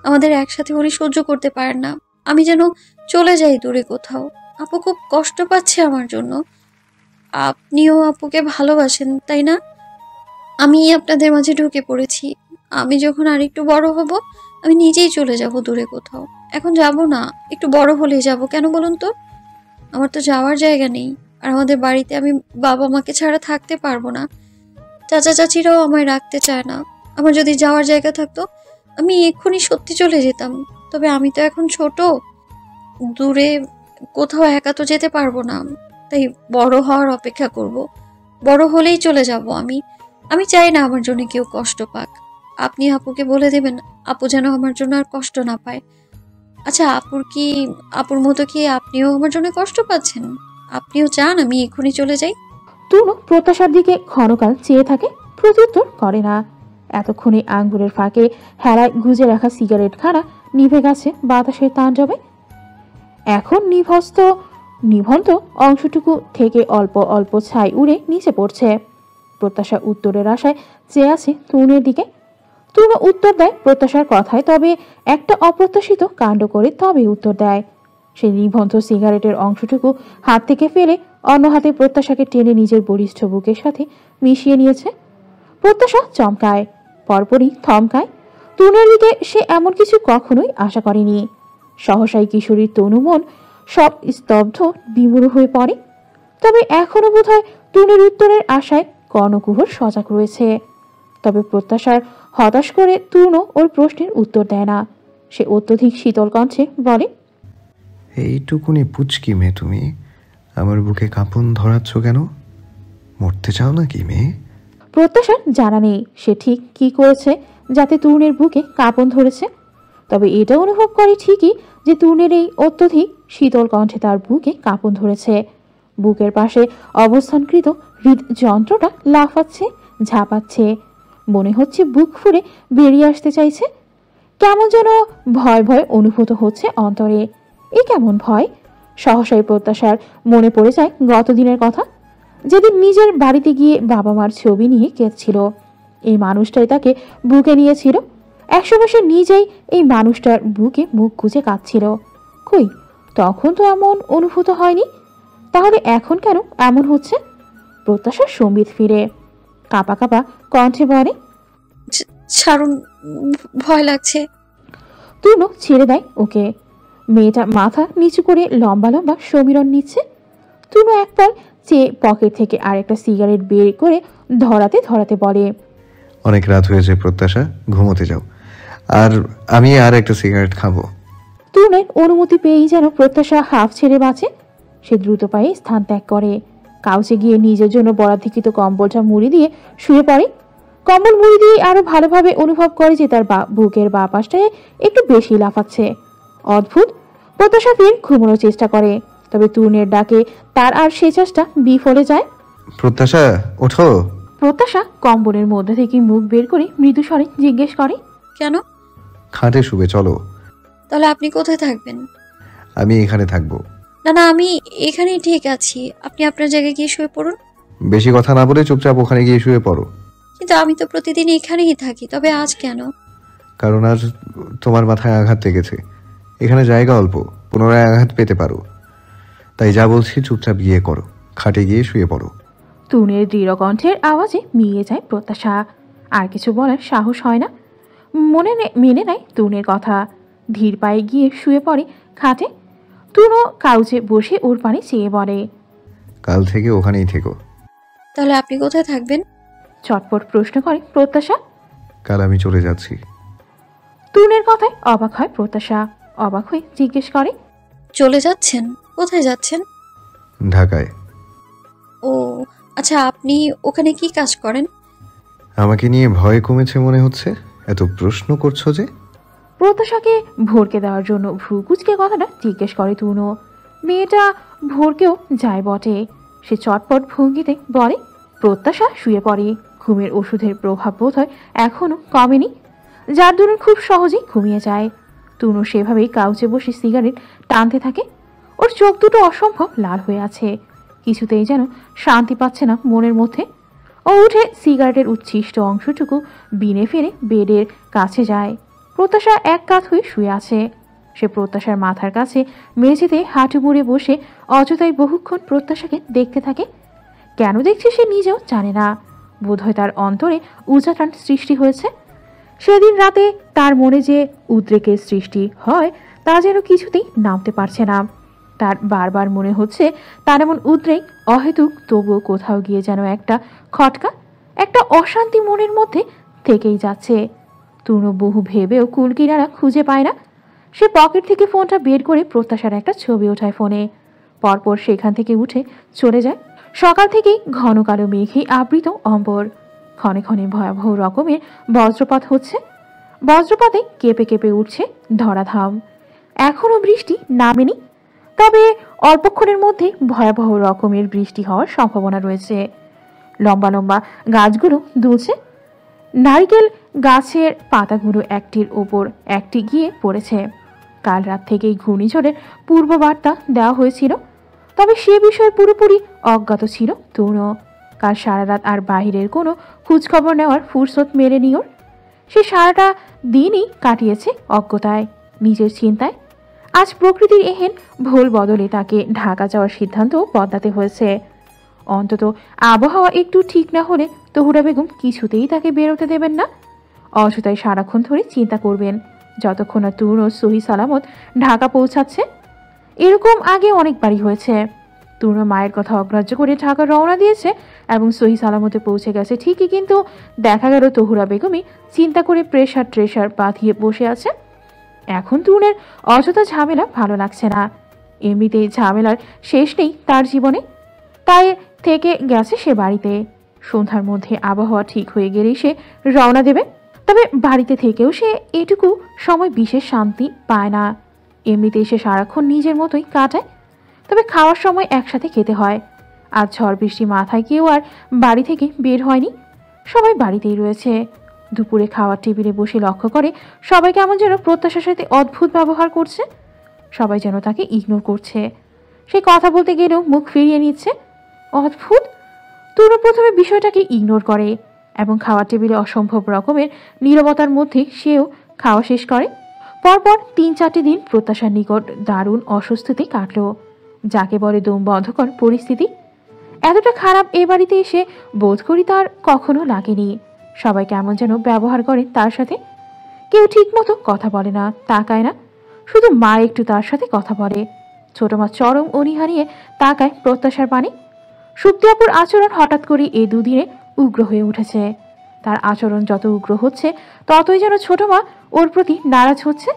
আমাদের একসাথে উনি সহ্য করতে পারেন না, আমি যেন চলে যাই দূরে কোথাও। আপু খুব কষ্ট পাচ্ছে আমার জন্য। আপনিও আপুকে ভালোবাসেন তাই না? আমি আপনাদের মাঝে ঢুকে পড়েছি। আমি যখন আর একটু বড় হব আমি নিজেই চলে যাব দূরে কোথাও। এখন যাব না, একটু বড় হলেই যাব। কেন বলুন তো? আমার তো যাওয়ার জায়গা নেই, আর আমাদের বাড়িতে আমি বাবা মাকে ছাড়া থাকতে পারবো না। চাচা চাচিরাও আমায় রাখতে চায় না। আমার যদি যাওয়ার জায়গা থাকতো আমি এক্ষুনি সত্যি চলে যেতাম। তবে আমি তো এখন ছোট, দূরে কোথাও একা তো যেতে পারবো না। তাই বড় হওয়ার অপেক্ষা করব। বড় হলেই চলে যাব আমি। আমি চাই না আমার জন্য কেউ কষ্ট পাক। আপনি আপুকে বলে দেবেন, আপু যেন আমার জন্য আর কষ্ট না পায়। আচ্ছা, আপুর মতো কি আপনিও আমার জন্য কষ্ট পাচ্ছেন? আপনিও চান আমি এক্ষুনি চলে যাই? তনু প্রত্যাশার দিকে ক্ষণকাল চেয়ে থাকে, প্রত্যুত্তর করে না। এতক্ষণে আঙ্গুরের ফাঁকে হেলায় গুজে রাখা সিগারেট খানা নিভে গেছে বাতাসের তাণ্ডবে। এখন নিভন্ত অংশটুকু থেকে অল্প অল্প ছাই উড়ে নিচে পড়ছে। প্রত্যাশা উত্তরের আশায় চেয়ে আছে তনুর দিকে। তনু উত্তর দেয় প্রত্যাশার কথায়, তবে একটা অপ্রত্যাশিত কাণ্ড করে তবে উত্তর দেয়। সে নিভন্ত সিগারেটের অংশটুকু হাত থেকে ফেলে অন্য হাতে প্রত্যাশাকে টেনে নিজের বলিষ্ঠ বুকের সাথে মিশিয়ে নিয়েছে। প্রত্যাশা চমকায়, পরপরই থমকায়। তনুর দিকে সে এমন কিছু কখনোই আশা করেনি। সহসাই কিশোরীর তনু মন সব স্তব্ধ বিমূঢ় হয়ে পড়ে। তবে এখনো বোধহয় তনুর উত্তরের আশায় কর্ণকুহর সজাগ রয়েছে। তবে প্রত্যাশার হতাশ করে তনু ওর প্রশ্নের উত্তর দেয় না। সে অত্যধিক শীতল কণ্ঠে বলে, এইটুকুনি পুচকি মেয়ে তুমি, আমার বুকে কাঁপন ধরাচ্ছ কেন? মরতে চাও নাকি মেয়ে? প্রত্যাশার জানা নেই সে ঠিক কি করেছে যাতে তরুণের বুকে কাঁপন ধরেছে। তবে এটা অনুভব করে ঠিকই যে তরুণের এই অত্যধিক শীতল কণ্ঠে তার বুকে কাঁপন ধরেছে। বুকের পাশে অবস্থানকৃত হৃদযন্ত্রটা লাফাচ্ছে, ঝাঁপাচ্ছে। মনে হচ্ছে বুক ফুঁড়ে বেরিয়ে আসতে চাইছে। কেমন যেন ভয় ভয় অনুভূত হচ্ছে অন্তরে। এ কেমন ভয়? সহসাই প্রত্যাশার মনে পড়ে যায় গতদিনের কথা, যেদিন নিজের বাড়িতে গিয়ে বাবা মার ছবি নিয়ে কেঁদছিল। এই মানুষটাই তাকে বুকে নিয়েছিল। একসময় সে নিজেই এই মানুষটার বুকে মুখ গুজে কাঁদছিল। কই, তখন তো এমন অনুভূত হয়নি। তাহলে এখন কেন এমন হচ্ছে? প্রত্যাশার সম্বিত ফিরে কাঁপা কাঁপা কণ্ঠে বলে, ছাড়ুন, ভয় লাগছে। তনু ছেড়ে দেয় ওকে। মেয়েটা মাথা নিচু করে লম্বা লম্বা সমীরণ নিচ্ছে। তনু একবার চেয়ে পকেট থেকে আরেকটা সিগারেট বের করে ধরাতে ধরাতে বলে, অনেক রাত হয়েছে প্রত্যাশা, ঘুমোতে যাও। আর আমি আর একটা সিগারেট খাবো। তরুণের অনুমতি পেয়েই যেন প্রত্যাশা হাফ ছেড়ে বাঁচে। সে দ্রুত পায়ে স্থান ত্যাগ করে কাউচে গিয়ে নিজের জন্য বরাদ্দকৃত কম্বলটা মুড়ি দিয়ে শুয়ে পড়ে। কম্বল মুড়ি দিয়ে আরো ভালোভাবে অনুভব করে যে তার বুকের বা পাশটায় একটু বেশি লাফাচ্ছে। অদ্ভুত। প্রত্যাশা ফের ঘুমানোর চেষ্টা করে, তবে তরুণের ডাকে তার আর সে চেষ্টা বিফলে যায়। প্রত্যাশা ওঠো। প্রত্যাশা কম্বলের মধ্যে থেকে মুখ বের করে মৃদু স্বরে জিজ্ঞেস করে, কেন? খাটে শুবে চলো। তাহলে আপনি কোথায় থাকবেন? আমি এখানে থাকবো। না না, আমি এখানেই ঠিক আছি। আপনি আপনার জায়গায় গিয়ে শুয়ে পড়ুন। বেশি কথা না বলে চুপচাপ ওখানে গিয়ে শুয়ে পড়ো। কিন্তু আমি তো প্রতিদিন এখানেই থাকি, তবে আজ কেন? কারণ আজ তোমার মাথায় আঘাত লেগেছে। এখানে জায়গা অল্প, পুনরায় আঘাত পেতে পারো। তাই যা বলছি চুপচাপ গিয়ে করো, খাটে গিয়ে শুয়ে পড়ো। তরুণের দৃঢ় কণ্ঠের আওয়াজে মিলিয়ে যায় প্রত্যাশা। আর কিছু বলার সাহস হয় না। মেনে নেয় তরুণের কথা। ধীর পায়ে গিয়ে শুয়ে পড়ে খাটে। তরুণ কাউচে বসে ওর পানে চেয়ে বলে, কাল থেকে ওখানেই থেকো। তাহলে আপনি কোথায় থাকবেন? চটপট প্রশ্ন করে প্রত্যাশা। কাল আমি চলে যাচ্ছি। তরুণের কথায় অবাক হয় প্রত্যাশা। অবাক হয়ে জিজ্ঞেস করে, চলে যাচ্ছেন? কোথায় যাচ্ছেন? ঢাকায়। ও আচ্ছা, আপনি ওখানে কি কাজ করেন? আমাকে নিয়ে ভয় কমেছে মনে হচ্ছে, এত প্রশ্ন করছো যে? প্রত্যাশাকে ভরকে দেওয়ার জন্য ভ্রু কুচকে কথাটা জিজ্ঞেস করে তরুণ। মেয়েটা ভরকেও যায় বটে। সে চটপট ভঙ্গিতে বলে। প্রত্যাশা শুয়ে পড়ে। ঘুমের ওষুধের প্রভাব বোধ হয় এখনো কমেনি, যার দরুন খুব সহজেই ঘুমিয়ে যায়। তরুণ সেভাবেই কাউচে বসে সিগারেট টানতে থাকে। ওর চোখ দুটো অসম্ভব লাল হয়ে আছে। কিছুতেই যেন শান্তি পাচ্ছে না মনের মধ্যে। ও উঠে সিগারেটের উচ্ছিষ্ট অংশটুকু বিনে ফেলে বেডের কাছে যায়। প্রত্যাশা এক কাত হয়ে শুয়ে আছে। সে প্রত্যাশার মাথার কাছে মেঝেতে হাঁটু মুড়ে বসে অযথাই বহুক্ষণ প্রত্যাশাকে দেখতে থাকে। কেন দেখছে সে নিজেও জানে না। বোধহয় তার অন্তরে উজাটান সৃষ্টি হয়েছে। সেদিন রাতে তার মনে যে উদ্রেকের সৃষ্টি হয় তা যেন কিছুতেই নামতে পারছে না। তার বারবার মনে হচ্ছে তার এমন উদ্রেক অহেতুক, তবুও কোথাও গিয়ে যেন একটা খটকা, একটা অশান্তি মনের মধ্যে থেকেই যাচ্ছে। তূর্ণ বহু ভেবেও কুল কিনারা খুঁজে পায় না। সে পকেট থেকে ফোনটা বের করে প্রত্যাশার একটা ছবি ওঠায় ফোনে। পরপর সেখান থেকে উঠে চলে যায়। সকাল থেকেই ঘন কালো মেঘে আবৃত অম্বর। ক্ষণে ক্ষণে ভয়াবহ রকমের বজ্রপাত হচ্ছে। বজ্রপাতে কেঁপে কেঁপে উঠছে ধরাধাম। এখনো বৃষ্টি নামেনি, তবে অল্পক্ষণের মধ্যে ভয়াবহ রকমের বৃষ্টি হওয়ার সম্ভাবনা রয়েছে। লম্বা লম্বা গাছগুলো দুলছে। নারিকেল গাছের পাতাগুলো একটির ওপর একটি গিয়ে পড়েছে। কাল রাত থেকেই ঘূর্ণিঝড়ের পূর্ববার্তা দেওয়া হয়েছিল, তবে সে বিষয়ে পুরোপুরি অজ্ঞাত ছিল তূর্ণ। কাল সারা রাত আর বাহিরের কোনো খোঁজখবর নেওয়ার ফুরসত মেলেনি ওর। সে সারাটা দিনই কাটিয়েছে অজ্ঞতায়, নিজের চিন্তায়। আজ প্রকৃতির এহেন ভুল বদলে তাকে ঢাকা যাওয়ার সিদ্ধান্ত বদলাতে হয়েছে। অন্তত আবহাওয়া একটু ঠিক না হলে তহুরা বেগম কিছুতেই তাকে বেরোতে দেবেন না। অযথায় সারাক্ষণ ধরে চিন্তা করবেন, যতক্ষণ না তূর্ণ সহি সালামত ঢাকা পৌঁছাচ্ছে। এরকম আগে অনেকবারই হয়েছে। তূর্ণ মায়ের কথা অগ্রাহ্য করে ঢাকা রওনা দিয়েছে এবং সহি সালামতে পৌঁছে গেছে ঠিকই, কিন্তু দেখা গেল তহুরা বেগমই চিন্তা করে প্রেশার ট্রেশার বাঁধিয়ে বসে আছে। এখন তূর্ণের অযথা ঝামেলা ভালো লাগছে না। এমনিতেই ঝামেলার শেষ নেই তার জীবনে, তাই থেকে গেছে সে বাড়িতে। সন্ধ্যার মধ্যে আবহাওয়া ঠিক হয়ে গেলেই সে রওনা দেবে। তবে বাড়িতে থেকেও সে এটুকু সময় বিশেষ শান্তি পায় না। এমনিতেই সে সারাক্ষণ নিজের মতোই কাটায়, তবে খাওয়ার সময় একসাথে খেতে হয়। আজ ঝড় বৃষ্টি মাথায় কেউ আর বাড়ি থেকে বের হয়নি, সবাই বাড়িতেই রয়েছে। দুপুরে খাওয়ার টেবিলে বসে লক্ষ্য করে সবাই কেমন যেন প্রত্যাশার সাথে অদ্ভুত ব্যবহার করছে। সবাই যেন তাকে ইগনোর করছে। সে কথা বলতে গেলেও মুখ ফিরিয়ে নিচ্ছে। অদ্ভুত। তূর্ণ প্রথমে বিষয়টাকে ইগনোর করে এবং খাওয়ার টেবিলে অসম্ভব রকমের নীরবতার মধ্যে সেও খাওয়া শেষ করে। পরপর ৩-৪ দিন প্রত্যাশার নিকট দারুণ অস্বস্তিতে কাটল, যাকে বলে দম বন্ধকর পরিস্থিতি। এতটা খারাপ এ বাড়িতে এসে বোধ করি তার কখনো লাগেনি। সবাই কেমন যেন ব্যবহার করে তার সাথে। কেউ ঠিক মতো কথা বলে না, তাকায় না। শুধু মা একটু তার সাথে কথা বলে। ছোট মা চরম অনীহা নিয়ে তাকায় প্রত্যাশার পানে। সুপ্তি আপুর আচরণ হঠাৎ করে এই দুদিনে উগ্র হয়ে উঠেছে। তার আচরণ যত উগ্র হচ্ছে ততই যেন ছোট মা ওর প্রতি নারাজ হচ্ছে।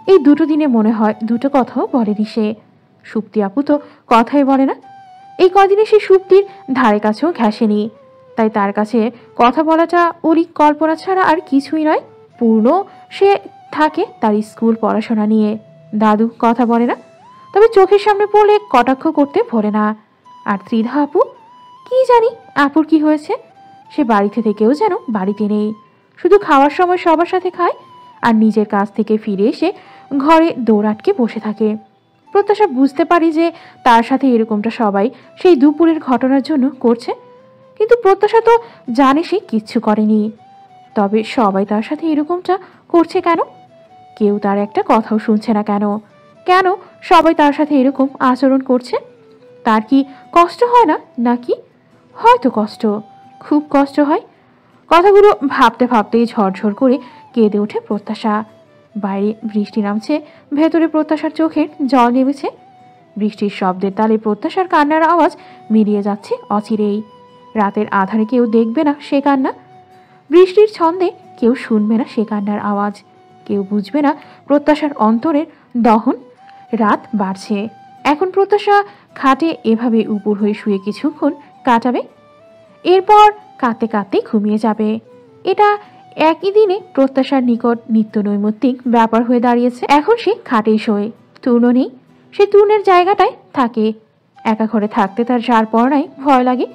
এই দুটো দিনে মনে হয় দুটো কথাও বলেনি সে। সুপ্তি আপু তো কথাই বলে না। এই কদিনে সে সুপ্তির ধারে কাছেও ঘেঁষেনি, তাই তার কাছে কথা বলাটা ওরই কল্পনা ছাড়া আর কিছুই নয়। পূর্ণ সে থাকে তার স্কুল পড়াশোনা নিয়ে। দাদু কথা বলে না, তবে চোখের সামনে পড়লে কটাক্ষ করতে ভোলে না। আর ত্রিধা আপু, কি জানি আপুর কি হয়েছে, সে বাড়িতে থেকেও যেন বাড়িতে নেই। শুধু খাওয়ার সময় সবার সাথে খায় আর নিজের কাছ থেকে ফিরে এসে ঘরে দৌড়াটকে বসে থাকে। প্রত্যাশা বুঝতে পারি যে তার সাথে এরকমটা সবাই সেই দুপুরের ঘটনার জন্য করছে, কিন্তু প্রত্যাশা তো জানে সে কিচ্ছু করেনি। তবে সবাই তার সাথে এরকমটা করছে কেন? কেউ তার একটা কথাও শুনছে না কেন? কেন সবাই তার সাথে এরকম আচরণ করছে? তার কি কষ্ট হয় না নাকি? হয়তো কষ্ট, খুব কষ্ট হয়। কথাগুলো ভাবতে ভাবতেই ঝরঝর করে কেঁদে ওঠে প্রত্যাশা। বাইরে বৃষ্টি নামছে, ভেতরে প্রত্যাশার চোখের জল নেমেছে। বৃষ্টির শব্দের তালে প্রত্যাশার কান্নার আওয়াজ মিলিয়ে যাচ্ছে অচিরেই। রাতের আধারে কেউ দেখবে না সে কান্না, বৃষ্টির ছন্দে কেউ শুনবে না সে কান্নার আওয়াজ, কেউ বুঝবে না প্রত্যাশার অন্তরের দহন। রাত বাড়ছে। এখন প্রত্যাশা খাটে এভাবে উপর হয়ে শুয়ে কিছুক্ষণ কাটাবে, এরপর কাঁদতে কাঁদতে ঘুমিয়ে যাবে। এটা একই দিনে প্রত্যাশার নিকট নিত্য নৈমিত্তিক ব্যাপার হয়ে দাঁড়িয়েছে। এখন সে খাটেই শোয়, তূর্ণ নেই। সে তূর্ণের জায়গাটায় থাকে। একা ঘরে থাকতে তার যার পড়ায় ভয় লাগে।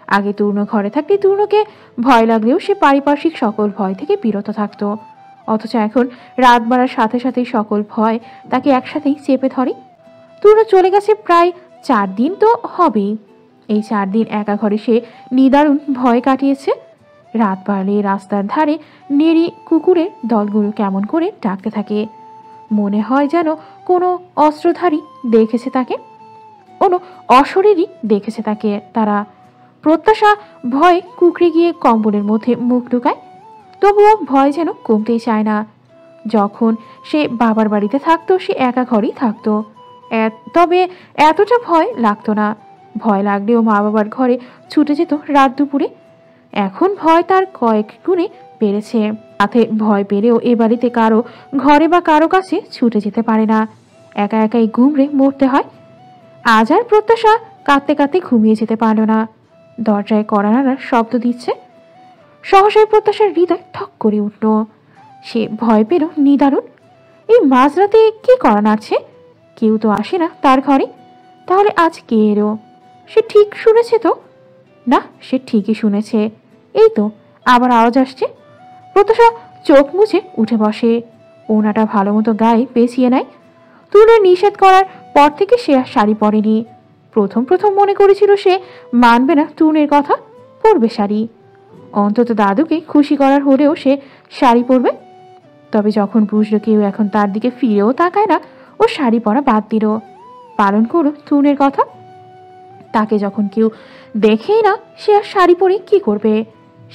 আগে তূর্ণ ঘরে থাকলে তূর্ণকে ভয় লাগলেও সে পারিপার্শ্বিক সকল ভয় থেকে বিরত থাকত। অথচ এখন রাত বাড়ার সাথে সাথেই সকল ভয় তাকে একসাথেই চেপে ধরে। তূর্ণ চলে গেছে প্রায় 4 দিন তো হবেই। এই 4 দিন একা ঘরে সে নিদারুণ ভয় কাটিয়েছে। রাত বাড়লে রাস্তার ধারে নেড়ি কুকুরের দলগুলো কেমন করে ডাকতে থাকে। মনে হয় যেন কোনো অস্ত্রধারী দেখেছে তাকে, কোনো অশরীরই দেখেছে তাকে। তারা প্রত্যাশা ভয়ে কুকড়ে গিয়ে কম্বলের মধ্যে মুখ ঢুকায়। তবুও ভয় যেন কমতেই চায় না। যখন সে বাবার বাড়িতে থাকতো সে একা ঘরেই থাকতো, তবে এতটা ভয় লাগতো না। ভয় লাগলেও মা বাবার ঘরে ছুটে যেত রাত দুপুরে। এখন ভয় তার কয়েক গুণে বেড়েছে। সাথে ভয় পেলেও এ বাড়িতে কারো ঘরে বা কারো কাছে ছুটে যেতে পারে না, একা একাই গুমড়ে মরতে হয়। আজ আর প্রত্যাশা কাঁদতে কাঁদতে ঘুমিয়ে যেতে পারল না। দরজায় কড়া নাড়ার শব্দ দিচ্ছে। সহসাই প্রত্যাশার হৃদয় ঠক করে উঠল। সে ভয় পেল নিদারুণ। এই মাঝরাতে কি করা নাড়ছে? কেউ তো আসে না তার ঘরে, তাহলে আজ কে এলো? সে ঠিক শুনেছে তো? না, সে ঠিকই শুনেছে। এই তো আবার আওয়াজ আসছে। প্রত্যাশা চোখ মুছে উঠে বসে, ওনাটা ভালো মতো গায়ে পেঁচিয়ে নেয়। তুলে নিষেধ করার পর থেকে সে আর শাড়ি পরেনি। প্রথম প্রথম মনে করেছিল সে মানবে না টুনের কথা, পরবে শাড়ি। অন্তত দাদুকে খুশি করার হলেও সে শাড়ি পরবে। তবে যখন বুঝলো কেউ এখন তার দিকে ফিরেও তাকায় না, ও শাড়ি পরা বাদ দিল, পালন করলো টুনের কথা। তাকে যখন কেউ দেখেই না, সে আর শাড়ি পরে কি করবে?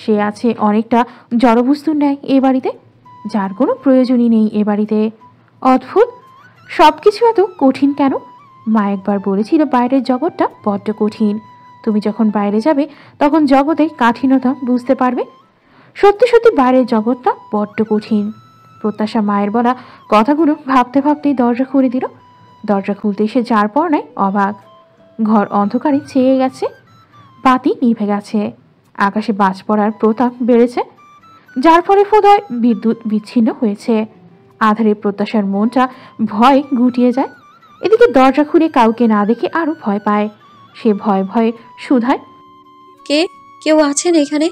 সে আছে অনেকটা জড়বস্তুর ন্যায় এ বাড়িতে, যার কোনো প্রয়োজনই নেই এ বাড়িতে। অদ্ভুত, সব কিছু এত কঠিন কেন? মা একবার বলেছিল বাইরের জগৎটা বড্ড কঠিন। তুমি যখন বাইরে যাবে তখন জগতের কাঠিন্যতা বুঝতে পারবে। সত্যি সত্যি বাইরের জগৎটা বড্ড কঠিন। প্রত্যাশা মায়ের বলা কথাগুলো ভাবতে ভাবতেই দরজা খুলে দিল। দরজা খুলতে সে যার পর নাই অবাক। ঘর অন্ধকারে ছেয়ে গেছে, বাতি নিভে গেছে, আকাশে বাজ পড়ার প্রতাপ বেড়েছে, যার ফলে বোধহয় বিদ্যুৎ বিচ্ছিন্ন হয়েছে। আধারে প্রত্যাশার মনটা ভয় গুটিয়ে যায়। এদিকে দরজা খুলে কাউকে না দেখে আরো ভয় পায়। সে ভয়ে ভয়ে শুধায়, কেউ আছেন এখানে?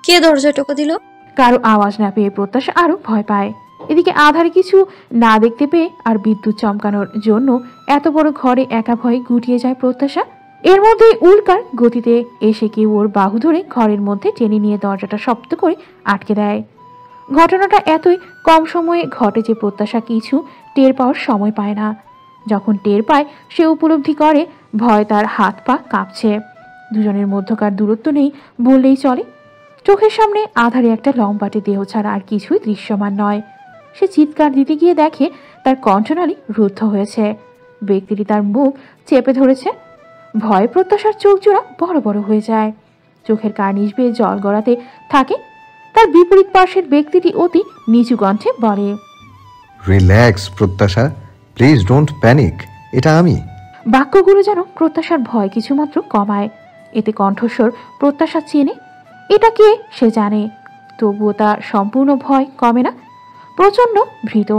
কে দরজা টোকা দিল? কারো আওয়াজ না পেয়ে প্রত্যাশা আরো ভয় পায়। এদিকে আধারে কিছু না দেখতে পেয়ে আর বিদ্যুৎ চমকানোর জন্য এত বড় ঘরে একা ভয়ে গুটিয়ে যায় প্রত্যাশা। এর মধ্যে উল্কার গতিতে এসে কেউ ওর বাহু ধরে ঘরের মধ্যে টেনে নিয়ে দরজাটা শব্দ করে আটকে দেয়। ঘটনাটা এতই কম সময়ে ঘটে যে প্রত্যাশা কিছু টের পাওয়ার সময় পায় না। যখন টের পায় সে উপলব্ধি করে ভয় তার হাত পা কাঁপছে। দুজনের মধ্যকার দূরত্ব নেই বললেই চলে। চোখের সামনে আধারে একটা লম্বাটে দেহ ছাড়া আর কিছুই দৃশ্যমান নয়। সে চিৎকার দিতে গিয়ে দেখে তার কণ্ঠনালী রুদ্ধ হয়েছে। ব্যক্তিটি তার মুখ চেপে ধরেছে। ভয় প্রত্যাশার চোখ জোড়া বড় বড় হয়ে যায়, চোখের কার্নিশ বেয়ে জল গড়াতে থাকে। তার বিপরীত পার্শ্বের ব্যক্তিটি অতি নিচু কণ্ঠে বলে, রিল্যাক্স প্রত্যাশা, প্লিজ ডোন্ট প্যানিক, এটা আমি। বাক্যগুলো যেন প্রত্যাশার ভয় কিছুমাত্র কমায়। এতে কণ্ঠস্বর প্রত্যাশা চেনে, এটা কে সে জানে, তবুও তার সম্পূর্ণ ভয় কমে না। প্রচন্ড ভীত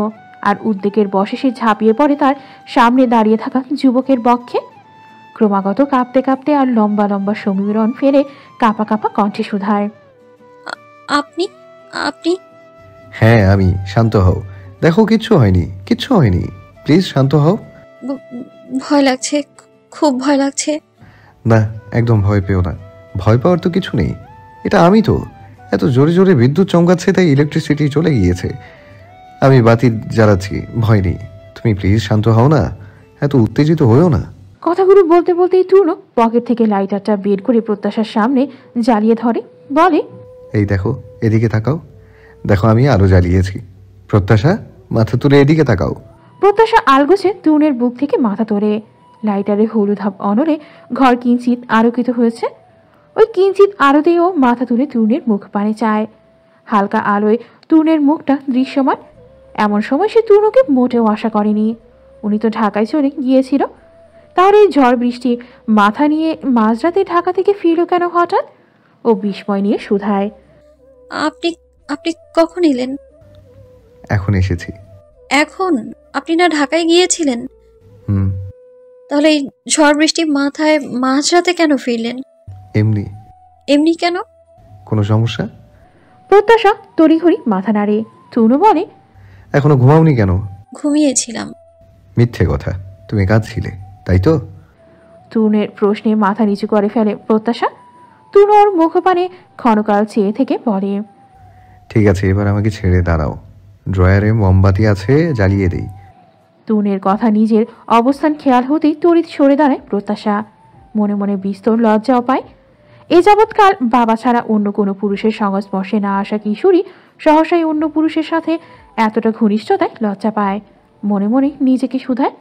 আর উদ্বেগের বশে সে ঝাঁপিয়ে পড়ে তার সামনে দাঁড়িয়ে থাকা যুবকের বক্ষে। ক্রমাগত কাঁপতে কাঁপতে আর লম্বা লম্বা সমীরণ ফেলে কাঁপা কাঁপা কণ্ঠে শুধায়, আপনি আপনি হ্যাঁ আমি। শান্ত হও, দেখো কিচ্ছু হয়নি, কিচ্ছু হয়নি, প্লিজ শান্ত হও। ভয় লাগছে, খুব ভয় লাগছে। না, একদম ভয় পেও না, ভয় পাওয়ার তো কিছু নেই। এটা আমি তো। এত জোরে জোরে বিদ্যুৎ চমকাচ্ছে তাই ইলেকট্রিসিটি চলে গিয়েছে। আমি বাতি জ্বালাচ্ছি, ভয় নেই। তুমি প্লিজ শান্ত হও না, এত উত্তেজিত হয়েও না। কথাগুলো বলতে বলতেই টুনো পকেট থেকে লাইটারটা বের করে প্রত্যাশার সামনে জ্বালিয়ে ধরে, বলে, এই দেখো, এদিকে তাকাও, দেখো আমি আলো জ্বালিয়েছি। প্রত্যাশা, মাথা তুলে এদিকে তাকাও। প্রত্যাশা আলগোছে টুনের বুক থেকে মাথা তোলে। লাইটারে হলুদ হাব অনরে ঘর কিঞ্চিত আলোকিত হয়েছে। ওই কিঞ্চিত আলোতেও মাথা তুলে টুনের মুখ পানে চায়। হালকা আলোয় টুনের মুখটা দৃশ্যমান। এমন সময় সে টুনুকে মোটেও আশা করেনি। উনি তো ঢাকায় চলে গিয়েছিল, তাহলে এই ঝড় বৃষ্টি মাথা নিয়ে মাঝরাতে ঢাকা থেকে ফিরল কেন হঠাৎ? ও বিস্ময় নিয়ে শুধায়, আপনি আপনি কখন এলেন? এখন এসেছি। এখন? আপনি না ঢাকায় গিয়েছিলেন? হুম। তাহলে এই ঝড় বৃষ্টি মাথায় মাঝরাতে কেন ফিরলেন? এমনি। এমনি কেন? কোনো সমস্যা? প্রত্যাশা তড়িঘড়ি মাথা নাড়ে। টুনু বলে, এখনো ঘুমাওনি কেন? ঘুমিয়েছিলাম। মিথ্যে কথা, তুমি কাঁদছিলে তাই তো? টুনের প্রশ্নে মাথা নিচু করে ফেলে প্রত্যাশা। টুনু ওর মুখপানে ক্ষণকাল চেয়ে থেকে বলে, ঠিক আছে, এবার আমাকে ছেড়ে দাঁড়াও। ড্রয়ারে মোমবাতি আছে, জ্বালিয়ে দিই। টুনের কথা নিজের অবস্থান খেয়াল হতেই তড়িৎ সরে দাঁড়ায় প্রত্যাশা। মনে মনে বিস্তর লজ্জাও পায়। এ যাবৎকাল বাবা ছাড়া অন্য কোনো পুরুষের সংস্পর্শে না আসা কিশোরী সহসাই অন্য পুরুষের সাথে এতটা ঘনিষ্ঠতায় লজ্জা পায়। মনে মনে নিজেকে শুধায়,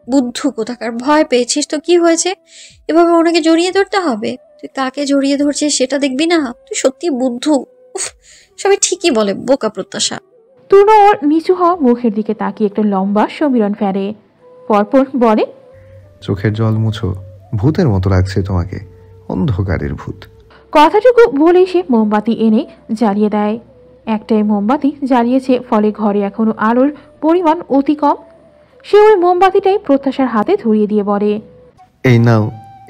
বুদ্ধু কোথাকার, ভয় পেয়েছিস তো কি হয়েছে? এভাবে ওনাকে জড়িয়ে ধরতে হবে? তুই কাকে জড়িয়ে ধরছিস সেটা দেখবি না? তুই সত্যি বুদ্ধু। উফ, সবাই ঠিকই বলে বোকা প্রত্যাশা। তূর্ণ ওর নিচু হওয়া মুখের দিকে তাকিয়ে একটা লম্বা সমীরণ ফেলে, পরপর বলে, চোখের জল মুছো, ভূতের মতো লাগছে তোমাকে, অন্ধকারের ভূত। কথাটুকু বলেই সে মোমবাতি এনে জ্বালিয়ে দেয়। একটাই মোমবাতি জ্বালিয়েছে, ফলে ঘরে এখনো আলোর পরিমাণ অতি কম। সে ওই মোমবাতিটাই প্রত্যাশার হাতে ধরিয়ে দিয়ে বলে, এই নাও,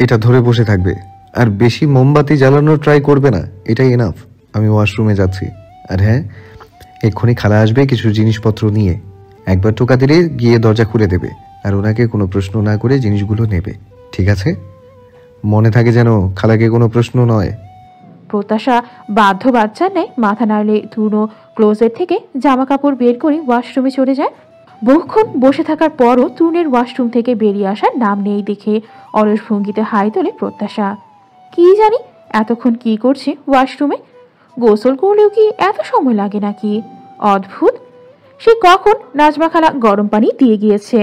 এটা ধরে বসে থাকবে, আর বেশি মোমবাতি জ্বালানোর ট্রাই করবে না, এটাই এনাফ। আমি ওয়াশরুমে যাচ্ছি। আর হ্যাঁ, এক্ষুনি খালা আসবে কিছু জিনিসপত্র নিয়ে। একবার টোকা দিলে গিয়ে দরজা খুলে দেবে, আর ওনাকে কোনো প্রশ্ন না করে জিনিসগুলো নেবে, ঠিক আছে? মনে থাকে যেন খালাকে কোনো প্রশ্ন নয়। প্রত্যাশা বাধ্য বাচ্চার ন্যায় মাথা নাড়লে তূর্ণ ক্লোজেট থেকে জামা কাপড় বের করে ওয়াশরুমে চলে যায়। বহুক্ষণ বসে থাকার পরও তূর্ণের ওয়াশরুম থেকে বেরিয়ে আসার নাম নেই দেখে অলস ভঙ্গিতে হাই তোলে প্রত্যাশা। কি জানি এতক্ষণ কি করছে ওয়াশরুমে? গোসল করলেও কি এত সময় লাগে নাকি? অদ্ভুত। সে কখন নাজমা খালা গরম পানি দিয়ে গিয়েছে,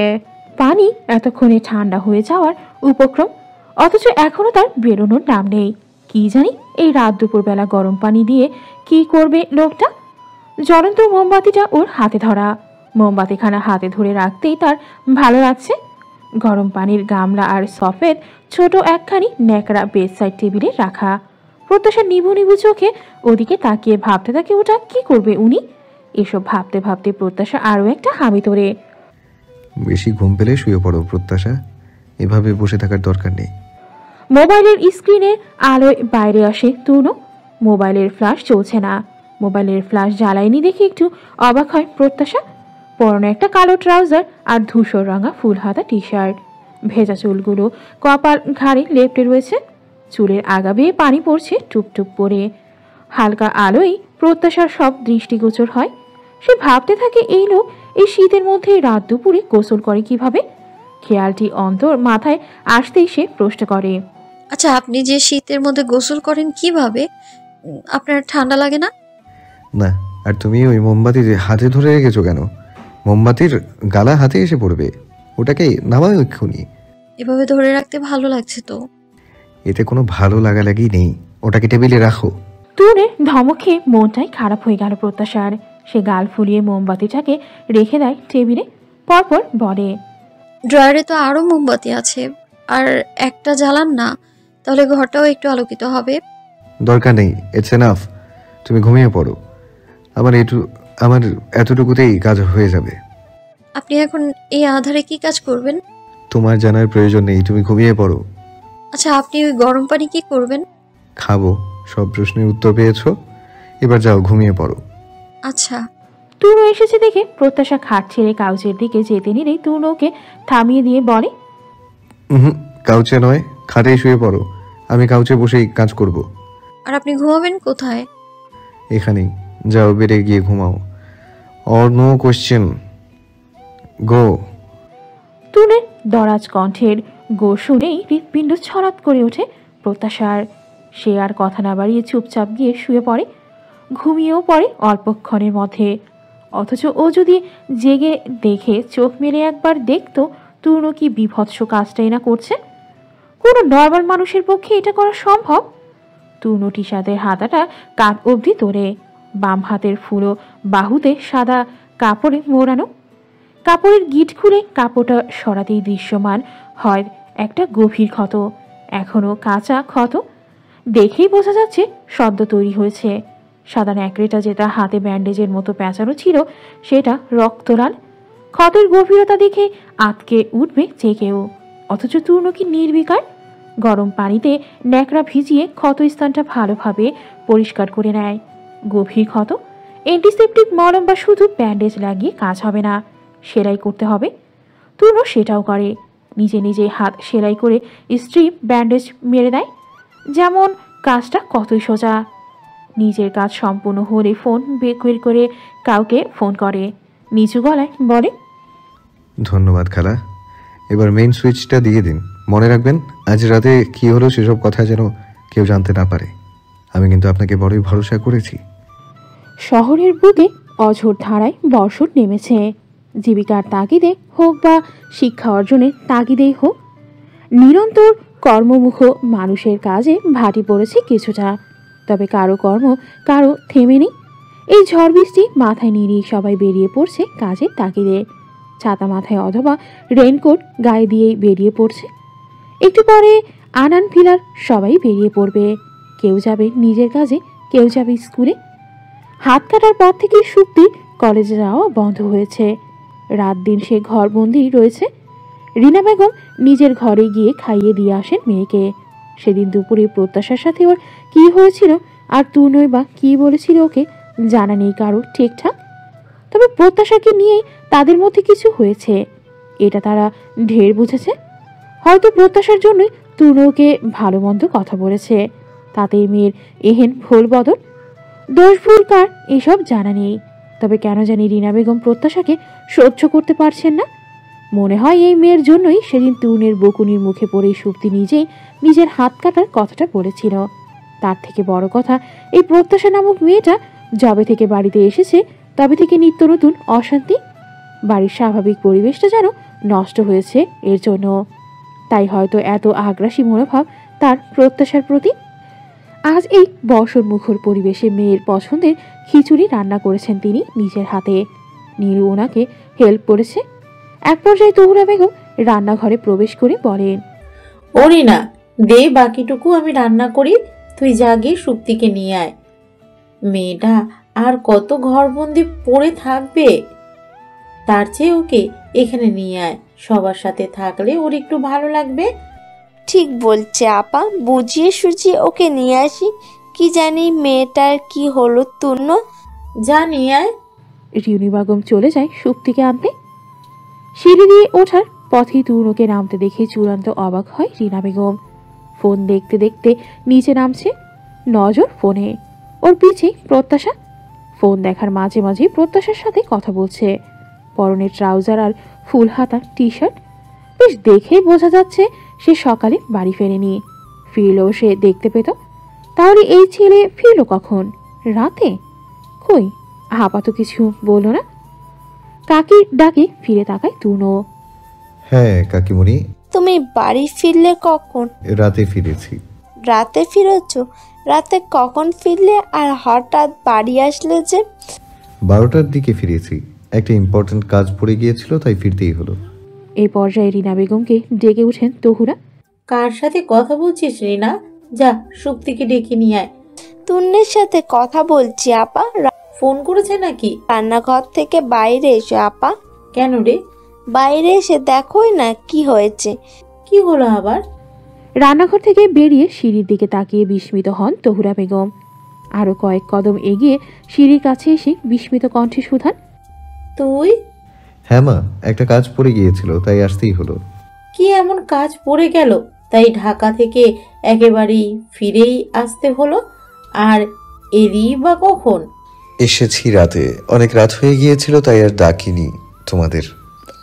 পানি এতক্ষণে ঠান্ডা হয়ে যাওয়ার উপক্রম, অথচ এখনো তার বেরোনোর নাম নেই। কি জানি এই রাত দুপুরবেলা গরম পানি দিয়ে কি করবে লোকটা? জ্বলন্ত মোমবাতিটা ওর হাতে ধরা, মোমবাতিখানা হাতে ধরে রাখতেই তার ভালো লাগছে। গরম পানির গামলা আর সফেদ ছোট একখানি ন্যাকড়া বেডসাইড টেবিলে রাখা। প্রত্যাশা নিভু নিভু চোখে ওদিকে তাকিয়ে ভাবতে থাকে ওটা কি করবে উনি। এসব ভাবতে ভাবতে প্রত্যাশা আরও একটা হামি তোরে। বেশি ঘুম পেলে শুয়ে পড়ো প্রত্যাশা, এভাবে বসে থাকার দরকার নেই। মোবাইলের স্ক্রিনের আলোয় বাইরে আসে তূর্ণ। মোবাইলের ফ্ল্যাশ চলছে না। মোবাইলের ফ্ল্যাশ জ্বালায়নি দেখে একটু অবাক হয় প্রত্যাশা। পরনে একটা কালো ট্রাউজার আর ধূসর রঙা ফুল হাতা টি শার্ট। ভেজা চুলগুলো কপাল ঘাড়ে লেপ্টে রয়েছে। চুলের আগা বেয়ে পানি পড়ছে টুপটুপ করে। হালকা আলোয় প্রত্যাশার সব দৃষ্টিগোচর হয়। সে ভাবতে থাকে এই লোক এই শীতের মধ্যে রাত দুপুরে গোসল করে কিভাবে। খেয়ালটি অন্তর মাথায় আসতেই সে প্রশ্ন করে, আচ্ছা, আপনি যে শীতের মধ্যে গোসল করেন কিভাবে? আপনার ঠান্ডা লাগে না? না, আর তুমি ওই মোমবাতি হাতে ধরে রেখেছো কেন? মোমবাতির গালা হাতে এসে পড়বে, ওটাকে নামাও এক্ষুনি। এভাবে ধরে রাখতে ভালো লাগছে তো। এতে কোনো ভালো লাগালাগি নেই, ওটাকে টেবিলে রাখো। তূর্ণের ধমকে মনটাই খারাপ হয়ে গেল প্রত্যাশার। সে গাল ফুলিয়ে মোমবাতিটাকে রেখে দেয় টেবিলে, পরপর বলে, ড্রয়ারে তো আরো মোমবাতি আছে, আর একটা জ্বালান না, তাহলে ঘরটাও একটু আলোকিত হবে। দরকার নেই, ইটস এনাফ। তুমি ঘুমিয়ে পড়ো, আমার এতটুকুতেই কাজ হয়ে যাবে। আপনি এখন এই আধারে কি কাজ করবেন? তোমার জানার প্রয়োজন নেই, তুমি ঘুমিয়ে পড়ো। আচ্ছা, আপনি ওই গরম পানি কি করবেন? খাবো, সব প্রশ্নের উত্তর পেয়েছো, এবার যাও ঘুমিয়ে পড়ো। আচ্ছা। তূর্ণ এসেছে দেখে প্রত্যাশা খাট ছেড়ে কাউচের দিকে যেতে নিলেই তূর্ণ ওকে থামিয়ে দিয়ে বলে, কাউচে নয়, খাটে শুয়ে পড়ো, আমি কাউচে বসেই কাজ করব। আর আপনি ঘুমাবেন কোথায়? এখানেই, যাও বেডে গিয়ে ঘুমাও। অর নো কোশ্চেন, গো। তূর্ণের দরাজ কণ্ঠের গো শুনেই হৃৎপিণ্ড ছলাৎ করে ওঠে প্রত্যাশার। সে আর কথা না বাড়িয়ে চুপচাপ গিয়ে শুয়ে পড়ে। ঘুমিয়েও পড়ে অল্পক্ষণের মধ্যে। অথচ ও যদি জেগে দেখে চোখ মেলে একবার দেখতো তূর্ণ কি বিভৎস কাজটাই না করছে। কোনো নর্মাল মানুষের পক্ষে এটা করা সম্ভব? তূর্ণ টি শার্টের হাতাটা কাঁধ অবধি তোলে, বাম হাতের ফুলো বাহুতে সাদা কাপড়ে মোড়ানো। কাপড়ের গিট খুলে কাপড়টা সরাতেই দৃশ্যমান হয় একটা গভীর ক্ষত, এখনো কাঁচা ক্ষত। দেখেই বোঝা যাচ্ছে সদ্য তৈরি হয়েছে। সাদা ন্যাকড়েটা যেটা হাতে ব্যান্ডেজের মতো পেঁচানো ছিল সেটা রক্তলাল। ক্ষতের গভীরতা দেখে আটকে উঠবে যে কেউ, অথচ তূর্ণ কি নির্বিকার। গরম পানিতে ন্যাকড়া ভিজিয়ে ক্ষতস্থানটা ভালোভাবে পরিষ্কার করে নেয়। গভীর ক্ষত, অ্যান্টিসেপটিক মলম বা শুধু ব্যান্ডেজ লাগিয়ে কাজ হবে না, সেলাই করতে হবে। তূর্ণ সেটাও করে, নিজে নিজে হাত সেলাই করে স্ট্রিপ ব্যান্ডেজ মেরে দেয়। যেমন কাজটা কতই সোজা। নিজের কাজ সম্পূর্ণ হলে ফোন বের করে কাউকে ফোন করে, নিচু গলায় বলে, ধন্যবাদ খালা, এবার মেইন সুইচটা দিয়ে দিন। মনে রাখবেন আজ রাতে কি হলো সেসব কথা যেন কেউ জানতে না পারে। আমি কিন্তু আপনাকে বড়ই ভরসা করেছি। শহরের বুকে অঝোর ধারায় বর্ষণ নেমেছে। জীবিকার তাগিদে হোক বা শিক্ষা অর্জনের তাগিদেই হোক, নিরন্তর কর্মমুখ মানুষের কাজে ভাটি পড়েছে কিছুটা। তবে কারো কর্ম কারো থেমে নেই। এই ঝড় বৃষ্টি মাথায় নিয়ে সবাই বেরিয়ে পড়ছে কাজের তাগিদে। ছাতা মাথায় অথবা রেইনকোট গায়ে দিয়েই বেরিয়ে পড়ছে। একটু পরে আনান ফিলার সবাই বেরিয়ে পড়বে। কেউ যাবে নিজের কাজে, কেউ যাবে স্কুলে। হাত কাটার পর থেকে সুপ্তি কলেজে যাওয়া বন্ধ হয়েছে। রাত দিন সে ঘরবন্দি রয়েছে। রিনা বেগম নিজের ঘরে গিয়ে খাইয়ে দিয়ে আসেন মেয়েকে। সেদিন দুপুরে প্রত্যাশার সাথে ওর কি হয়েছিল আর তুনই বা কি বলেছিল ওকে জানা নেই কারো ঠিকঠাক। তবে প্রত্যাশাকে নিয়েই তাদের মধ্যে কিছু হয়েছে, এটা তারা ঢের বুঝেছে। হয়তো প্রত্যাশার জন্যই তুনোকে ভালো মন্দ কথা বলেছে, তাতেই মেয়ের এহেন ভুল বদল। দোষ ভুল কার এসব জানা নেই। তবে কেন জানি রিনা বেগম প্রত্যাশাকে সহ্য করতে পারছেন না। মনে হয় এই মেয়ের জন্যই সেদিন তুনের বকুনির মুখে পড়ে সুপ্তি নিজেই নিজের হাত কাটার কথাটা বলেছিল। তার থেকে বড় কথা, এই প্রত্যাশা নামক মেয়েটা যবে থেকে বাড়িতে এসেছে তবে থেকে নিত্য নতুন অশান্তি। বাড়ির স্বাভাবিক পরিবেশটা যেন নষ্ট হয়েছে এর জন্য। তাই হয়তো এত আগ্রাসী মনোভাব তার প্রত্যাশার প্রতি। আজ এই বর্ষণ মুখর পরিবেশে মেয়ের পছন্দের খিচুড়ি রান্না করেছেন তিনি নিজের হাতে। নীলু ওনাকে হেল্প করেছে। এক পর্যায়ে তহুরা বেগম রান্নাঘরে প্রবেশ করে বলেন, ওরে না, দে বাকিটুকু আমি রান্না করি, তুই যা গিয়ে সুপ্তিকে নিয়ে আয়। মেয়েটা আর কত ঘরবন্দি পড়ে থাকবে? তার চেয়ে ওকে এখানে নিয়ে আয়, সবার সাথে থাকলে ওর একটু ভালো লাগবে। ঠিক বলছে আপা, বুঝিয়ে সুঝিয়ে ওকে নিয়ে আসি। কি জানি মেয়েটার কি হলো তুন্ন। যা নিয়ে আয়। রিউনি বেগম চলে যায় সুপ্তিকে আনতে। সিঁড়ি দিয়ে ওঠার পথেই তুনোকে নামতে দেখে চূড়ান্ত অবাক হয় রিনা বেগম। ফোন দেখতে দেখতে নিচে নামছে, নজর ফোনে। ওর পিছে প্রত্যাশা। ফোন দেখার মাঝে মাঝে প্রত্যাশার সাথে কথা বলছে। পরনে ট্রাউজার আর ফুল হাতা টি শার্ট, বেশ দেখেই বোঝা যাচ্ছে সে সকালে বাড়ি ফেরেনি। ফিরলেও সে দেখতে পেত। তাহলে এই ছেলে ফিরল কখন? রাতে? কই, আপাত কিছু বললো না। কাকির ডাকে ফিরে তাকায় তুনো। হ্যাঁ কাকিমণি, তুমি বাড়ি ফিরলে কখন? রাতে ফিরেছি। রাতে ফিরেছ? রাতে কখন ফিরলে আর হঠাৎ বাড়ি আসলে যে? 12টার দিকে ফিরেছি, একটা ইম্পর্টেন্ট কাজ পড়ে গিয়েছিল তাই ফিরতেই হলো। এই পর্যায়ে রিনা বেগমকে ডেকে ওঠেন তহুরা। কার সাথে কথা বলছিস রিনা? যা সুপ্তিকে ডেকে নিয়ে আয়। তুন্নের সাথে কথা বলছি আপা। ফোন করেছে নাকি? রান্নাঘর থেকে বাইরে এসো আপা। কেন রে? বাইরে এসে দেখোই না কি হয়েছে। কি হলো আবার? রান্নাঘর থেকে বেরিয়ে সিঁড়ির দিকে তাকিয়ে বিস্মিত হন তহুরা বেগম। আরো কয়েক কদম এগিয়ে সিঁড়ির কাছে এসে বিস্মিত কণ্ঠে সুধান, তুই? হ্যাঁ মা, একটা কাজ পড়ে গিয়েছিল তাই আসতেই হলো। কি এমন কাজ পড়ে গেল তাই ঢাকা থেকে একেবারেই ফিরেই আসতে হলো? আর এরই বা কখন? এসেছি রাতে, অনেক রাত হয়ে গিয়েছিল তাই আর ডাকিনি তোমাদের।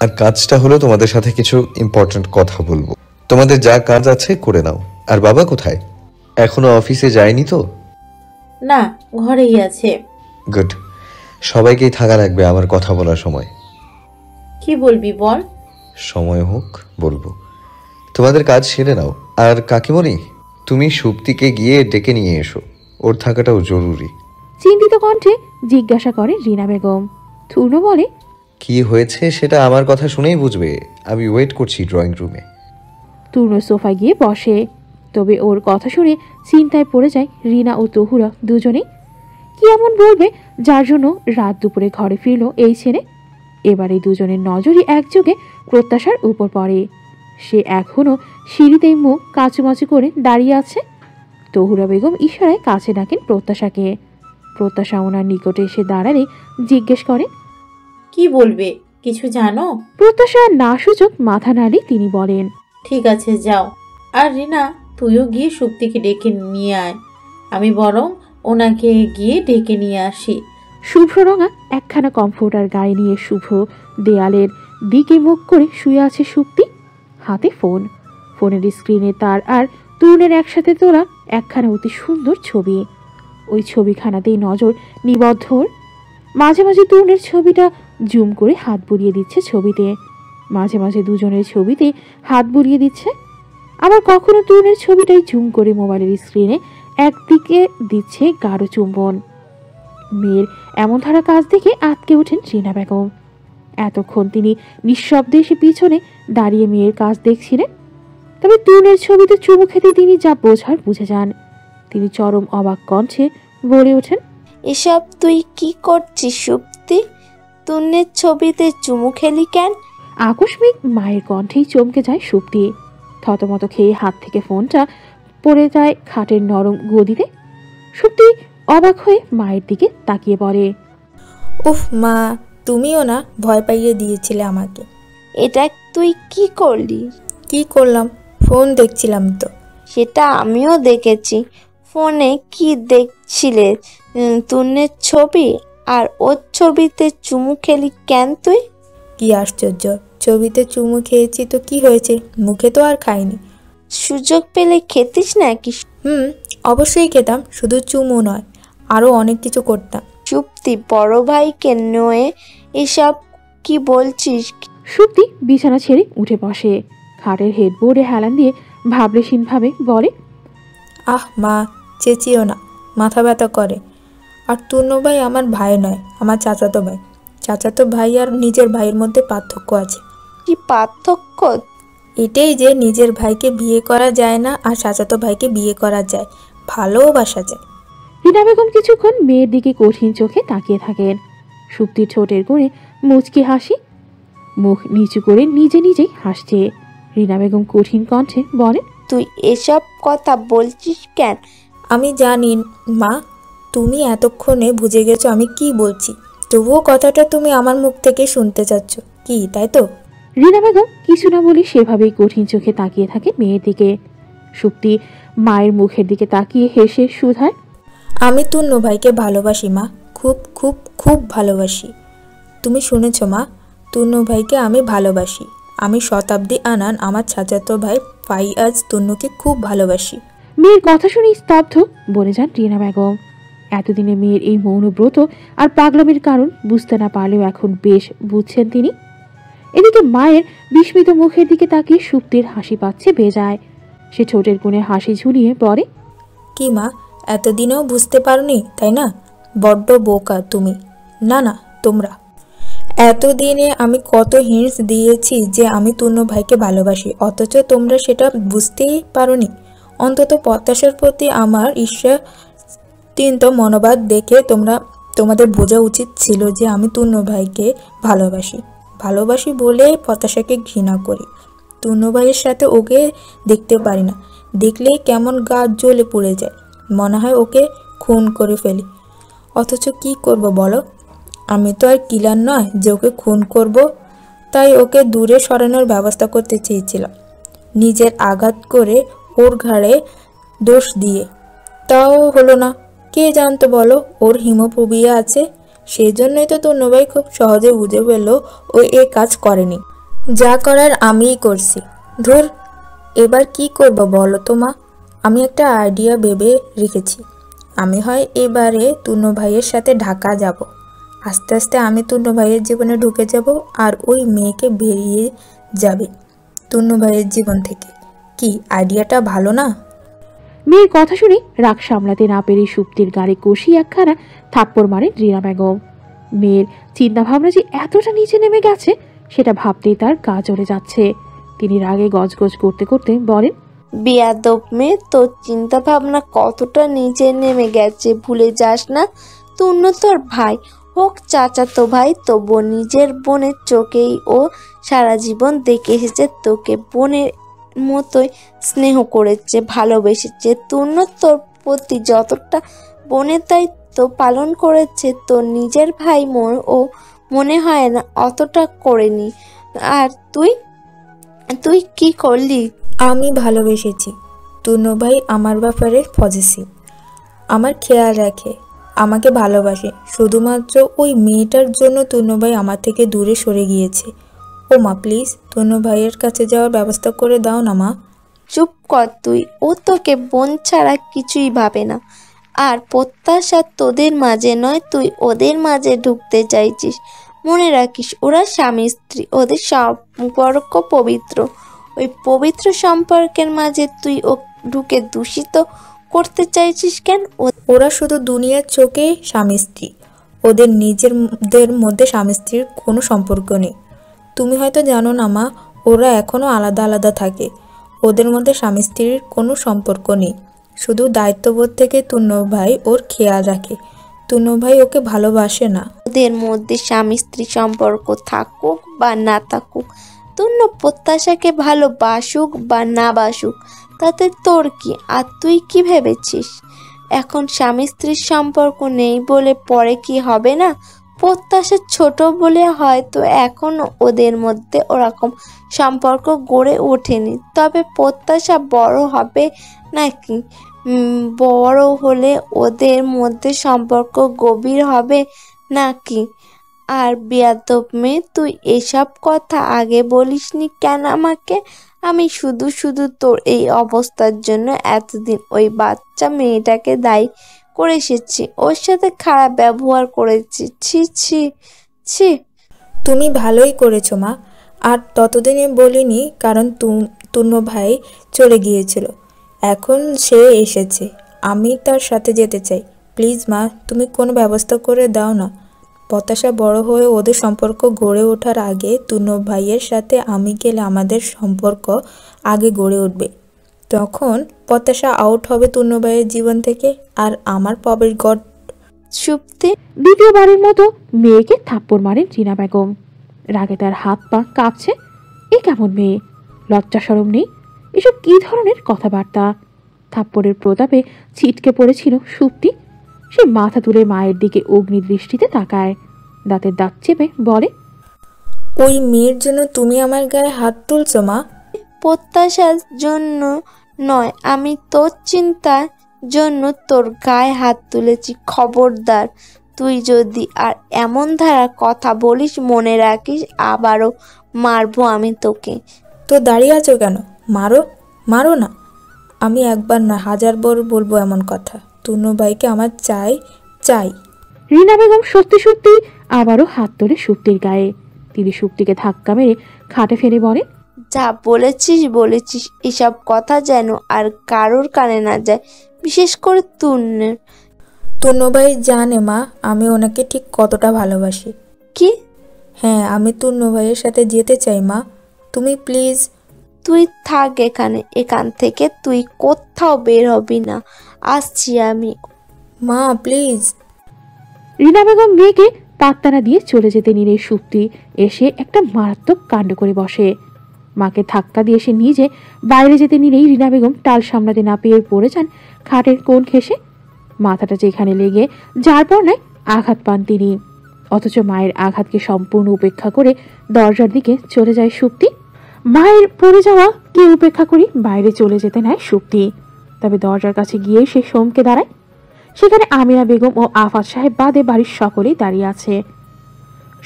আর কাজটা হলো তোমাদের সাথে কিছু ইম্পর্টেন্ট কথা বলবো। তোমাদের যা কাজ আছে করে নাও। আর বাবা কোথায়? এখনো অফিসে যায়নি তো? না, ঘরেই আছে। গুড। সবাইকেই থাকা লাগবে আমার কথা বলার সময়। কি বলবি বল। সময় হোক বলবো। তোমাদের কাজ সেরে নাও। আর কাকিমণি, তুমি সুপ্তিকে গিয়ে ডেকে নিয়ে এসো, ওর থাকাটাও জরুরি। চিন্তিত কণ্ঠে জিজ্ঞাসা করে রিনা বেগম। তুনো বলে, কি হয়েছে সেটা আমার কথা শুনেই বুঝবে। আমি ওয়েট করছি ড্রয়িং রুমে। তুনো সোফায় গিয়ে বসে। তবে ওর কথা শুনে চিন্তায় পড়ে যায় রিনা ও তহুরা দুজনেই। কি এমন বলবে যার জন্য রাত দুপুরে ঘরে ফিরল এই ছেলে? এবার এই দুজনের নজরই একযোগে প্রত্যাশার উপর পড়ে। সে এখনো সিঁড়িতেই মুখ কাচুমাচু করে দাঁড়িয়ে আছে। তহুরা বেগম ইশারায় কাছে ডাকেন প্রত্যাশাকে। প্রত্যাশা ওনার নিকটে এসে দাঁড়ালে জিজ্ঞেস করে, কি বলবে? কিছু জানো? প্রত্যাশা না সূচক মাথা নাড়ে তিনি বলেন, ঠিক আছে যাও। আর রিনা, তুইও গিয়ে সুপ্তিকে ডেকে নিয়ে আয়। আমি বরং ওনাকে গিয়ে ডেকে নিয়ে আসি। শুভ্র রঙা একখানা কমফোর্টার গায়ে নিয়ে শুভ্র দেয়ালের দিকে মুখ করে শুয়ে আছে সুপ্তি। হাতে ফোন। ফোনের স্ক্রিনে তার আর তুরুণের একসাথে তোলা একখানা অতি সুন্দর ছবি। ওই ছবিখানাতেই নজর নিবদ্ধ ওর। মাঝে মাঝে তরুণের ছবিটা জুম করে হাত বুলিয়ে দিচ্ছে ছবিতে, মাঝে মাঝে দুজনের ছবিতে হাত বুলিয়ে দিচ্ছে, আবার কখনো তরুণের ছবিটাই জুম করে মোবাইলের স্ক্রিনে একদিকে দিচ্ছে গাঢ় চুম্বন। মেয়ের এমন ধারা কাজ দেখে আটকে ওঠেন রিনা বেগম। এতক্ষণ তিনি নিঃশব্দে এসে পিছনে দাঁড়িয়ে মেয়ের কাজ দেখছিলেন, তবে তরুণের ছবিতে চুমু খেতে তিনি যা বোঝার বুঝে যান। তিনি চরম অবাক কণ্ঠে বলে ওঠেন, এসব তুই কি করছিস সুপ্তি? তুন্নের ছবিতে চুমু খেলি কেন? আকস্মিক মায়ের কণ্ঠেই চমকে যায় সুপ্তি। থতমত খেয়ে হাত থেকে ফোনটা পড়ে যায় খাটের নরম গদিতে। সুপ্তি অবাক হয়ে মায়ের দিকে তাকিয়ে পড়ে। উফ মা, তুমিও না ভয় পাইয়ে দিয়েছিলে আমাকে। এটা তুই কি করলি? কি করলাম? ফোন দেখছিলাম তো। সেটা আমিও দেখেছি। ফোনে কি দেখছিলে? তুন্নের ছবি? আর ওর ছবিতে চুমু খেলি কেন তুই? কি আশ্চর্য, ছবিতে চুমু খেয়েছি তো কি হয়েছে? মুখে তো আর খাইনি। সুযোগ পেলে খেতিস নাকি? অবশ্যই খেতাম, শুধু চুমু নয়, আরও অনেক কিছু করতাম। সুপ্তি, বড় ভাইকে নয়ে এসব কি বলছিস? সুপ্তি বিছানা ছেড়ে উঠে বসে, খাটের হেডবোর্ডে হেলান দিয়ে ভাবলেশীনভাবে বলে, আহ মা, চেঁচিও না, মাথা ব্যথা করে। আর তূর্ণ ভাই আমার ভাই নয়, আমার চাচাতো ভাই। চাচাতো ভাই আর নিজের ভাইয়ের মধ্যে পার্থক্য আছে। কি পার্থক্য? এটাই যে নিজের ভাইকে বিয়ে করা যায় না আর চাচাতো ভাইকে বিয়ে করা যায়, ভালোবাসা যায়। রিনা বেগম কিছুক্ষণ মেয়ের দিকে কঠিন চোখে তাকিয়ে থাকেন। সুপ্তির ঠোঁটের কোণে মুচকি হাসি, মুখ নিচু করে নিজে নিজেই হাসছে। রিনা বেগম কঠিন কণ্ঠে বলেন, তুই এসব কথা বলছিস কেন? আমি জানি মা, তুমি এতক্ষণে বুঝে গেছো আমি কি বলছি, তবুও কথাটা তুমি আমার মুখ থেকে শুনতে চাচ্ছ কি, তাই তো? রিনা বেগম কিছু না বলে সেভাবেই কঠিন চোখে তাকিয়ে থাকে মেয়ের দিকে। সুপ্তি মায়ের মুখের দিকে তাকিয়ে হেসে শুধায়, আমি তূর্ণ ভাইকে ভালোবাসি মা, খুব খুব খুব ভালোবাসি। তুমি শুনেছ মা, তূর্ণ ভাইকে আমি ভালোবাসি। আমি শতাব্দী আনান আমার চাচাতো ভাই ফাইয়াজ তূর্ণকে খুব ভালোবাসি। মেয়ের কথা শুনে স্তব্ধ বলে যান রিনা বেগম। এতদিনে মেয়ের এই মৌনব্রত আর পাগলামির কারণ বুঝতে না পারলেও এখন বেশ বুঝছেন তিনি। এদিকে মায়ের বিস্মিত মুখের দিকে তাকিয়ে সুপ্তির হাসি পাচ্ছে বেজায়। সে ঠোঁটের কোণে হাসি ঝুলিয়ে পড়ে, কি মা, এতদিনেও বুঝতে পারোনি তাই না? বড্ড বোকা তুমি। না না, তোমরা। এতদিনে আমি কত হিন্টস দিয়েছি যে আমি তূর্ণ ভাইকে ভালোবাসি, অথচ তোমরা সেটা বুঝতেই পারোনি। অন্তত প্রত্যাশার প্রতি আমার ঈর্ষাতীত মনোভাব দেখে তোমাদের বোঝা উচিত ছিল যে আমি তূর্ণ ভাইকে ভালোবাসি বলে প্রত্যাশাকে ঘৃণা করি। তূর্ণ ভাইয়ের সাথে ওকে দেখতে পারি না, দেখলেই কেমন গা জ্বলে পুড়ে যায়, মনে হয় ওকে খুন করে ফেলি। অথচ কি করব বলো? আমি তো আর কিলার নয় যে ওকে খুন করব। তাই ওকে দূরে সরানোর ব্যবস্থা করতে চেয়েছিলাম, নিজের আঘাত করে ওর ঘাড়ে দোষ দিয়ে। তাও হলো না। কে জানতো বলো ওর হিমোফোবিয়া আছে? সেই জন্যই তো তূর্ণ ভাই খুব সহজে বুঝে ফেললো ও এ কাজ করেনি। যা করার আমিই করছি। ধুর, এবার কি করব বলো তো মা? আমি একটা আইডিয়া ভেবে রেখেছি। আমি হয় এবারে তূর্ণ ভাইয়ের সাথে ঢাকা যাব। আস্তে আস্তে আমি তূর্ণ ভাইয়ের জীবনে ঢুকে যাব আর ওই মেয়েকে বেরিয়ে যাবে তূর্ণ ভাইয়ের জীবন থেকে। কি আইডিয়াটা ভালো না? মেয়ের কথা শুনে রাগ সামলাতে না পেরে সুপ্তির গাড়ি কষি একখানা থাপ্পড় মারেন রিনা বেগম। মেয়ের চিন্তা ভাবনা যে এতটা নিচে নেমে গেছে সেটা ভাবতেই তার গা জ্বলে যাচ্ছে। তিনি রাগে গজগজ করতে করতে বলেন, বেয়াদব মেয়ে, তোর চিন্তা ভাবনা কতটা নিচে নেমে গেছে ভুলে যাস না। তূর্ণ তোর ভাই হোক চাচাতো ভাই, তবু নিজের বোনের চোখেই ও সারা জীবন দেখে এসেছে তোকে, বোনের মতোই স্নেহ করেছে, ভালোবেসেছে। তূর্ণ তোর প্রতি যতটা বোনের দায়িত্ব পালন করেছে, তোর নিজের ভাই ও মনে হয় না অতটা করেনি। আর তুই কি করলি? আমি ভালোবেসেছি। তূর্ণ ভাই আমার ব্যাপারে পজিটিভ, আমার খেয়াল রাখে, আমাকে ভালোবাসে। শুধুমাত্র ওই মেয়েটার জন্য তূর্ণ ভাই আমার থেকে দূরে সরে গিয়েছে। ও মা, প্লিজ তূর্ণ ভাইয়ের কাছে যাওয়ার ব্যবস্থা করে দাও না মা। চুপ কর তুই, ও তোকে বোন ছাড়া কিছুই ভাবে না। আর প্রত্যাশা তোদের মাঝে নয়, তুই ওদের মাঝে ঢুকতে চাইছিস। মনে রাখিস ওরা স্বামী স্ত্রী, ওদের সম্পর্ক পবিত্র। ওই পবিত্র সম্পর্কের মাঝে তুই ঢুকে দূষিত করতে চাইছিস কেন? ওরা শুধু দুনিয়ার চোখে স্বামী স্ত্রী, ওদের নিজেদের মধ্যে স্বামী স্ত্রীর কোনো সম্পর্ক নেই। তুমি হয়তো জানো না মা, ওরা এখনও আলাদা আলাদা থাকে। ওদের মধ্যে স্বামী স্ত্রীর কোনো সম্পর্ক নেই। শুধু দায়িত্ববোধ থেকে তুন্নো ভাই ওর খেয়াল রাখে। তুন্নো ভাই ওকে ভালোবাসে না। ওদের মধ্যে স্বামী স্ত্রী সম্পর্ক থাকুক বা না থাকুক, তুন্ন প্রত্যাশাকে ভালোবাসুক বা না বাসুক, তাতে তোর কি? আর তুই কি ভেবেছিস এখন স্বামী স্ত্রীর সম্পর্ক নেই বলে পরে কি হবে না? প্রত্যাশা ছোট বলে হয়তো এখনো ওদের মধ্যে ওরকম সম্পর্ক গড়ে ওঠেনি, তবে প্রত্যাশা বড় হবে নাকি? বড় হলে ওদের মধ্যে সম্পর্ক গভীর হবে নাকি? আর বেয়াদব মেয়ে, তুই এসব কথা আগে বলিসনি কেন আমাকে? আমি শুধু শুধু তোর এই অবস্থার জন্য এতদিন ওই বাচ্চা মেয়েটাকে দায়ী করে এসেছি, ওর সাথে খারাপ ব্যবহার করেছি। ছি ছি ছি। তুমি ভালোই করেছো মা। আর ততদিনে বলিনি, কারণ তুন্নো ভাই চলে গিয়েছিল, এখন সে এসেছে, আমি তার সাথে যেতে চাই। প্লিজ মা, তুমি কোনো ব্যবস্থা করে দাও না। প্রত্যাশা বড় হয়ে ওদের সম্পর্ক গড়ে ওঠার আগে তুন্নো ভাইয়ের সাথে আমি গেলে আমাদের সম্পর্ক আগে গড়ে উঠবে। তখন প্রত্যাশা আউট হবে তুন্নো ভাইয়ের জীবন থেকে, আর আমার পবের গড। সুপ্তি দ্বিতীয়বারের মতো মেয়েকে থাপ্পড় মারেন রিনা বেগম। রাগে তার হাত পা কাঁপছে। এ কেমন মেয়ে? লজ্জা শরম নেই? এসব কি ধরনের কথাবার্তা? থাপ্পড়ের প্রতাপে ছিটকে পড়েছিল সুপ্তি। সে মাথা তুলে মায়ের দিকে অগ্নি দৃষ্টিতে তাকায়, দাঁতের দাঁত চেপে বলে, ওই মেয়ের জন্য তুমি আমার গায়ে হাত তুলছো মা? প্রত্যাশার জন্য নয়, আমি তোর চিন্তার জন্য তোর গায়ে হাত তুলেছি। খবরদার, তুই যদি আর এমন ধারা কথা বলিস, মনে রাখিস আবারও মারবো আমি তোকে। তো দাঁড়িয়ে আছো কেন? মারো, মারো না। আমি একবার না 1000 বার বলবো এমন কথা। তুন্নো ভাইকে আমার চাই চাই। রিনা বেগম সত্যি সত্যি আবারও হাত তোলে সুপ্তির গায়ে। তিনি সুপ্তিকে ধাক্কা মেরে খাটে ফেলে বলে, যা বলেছিস, এসব কথা যেন আর কারোর কানে না যায়, বিশেষ করে তুন্নের। তুন্নো ভাই জানে মা আমি ওনাকে ঠিক কতটা ভালোবাসি। কি? হ্যাঁ, আমি তুন্নো ভাইয়ের সাথে যেতে চাই মা। তুমি প্লিজ। তুই থাক এখান থেকে তুই কোথাও বের হবি না, আসছি আমি। মা প্লিজ। রিনা বেগম মেয়েকে তাত্তানা দিয়ে চলে যেতে নিলে সুপ্তি এসে একটা মারাত্মক কাণ্ড করে বসে। মাকে ধাক্কা দিয়ে সে নিজে বাইরে যেতে নিলেই রিনা বেগম টাল সামলাতে না পেয়ে পড়ে যান খাটের কোণ ঘেঁষে। মাথাটা যেখানে লেগে যার পর নাই আঘাত পান তিনি। অথচ মায়ের আঘাতকে সম্পূর্ণ উপেক্ষা করে দরজার দিকে চলে যায় সুপ্তি। মায়ের পড়ে যাওয়া কে উপেক্ষা করি বাইরে চলে যেতে নেয় সুপ্তি। তবে দরজার কাছে গিয়ে সে সোমকে দাঁড়ায়। সেখানে আমিনা বেগম ও আফাত সাহেব বাদে বাড়ির সকলেই দাঁড়িয়ে আছে।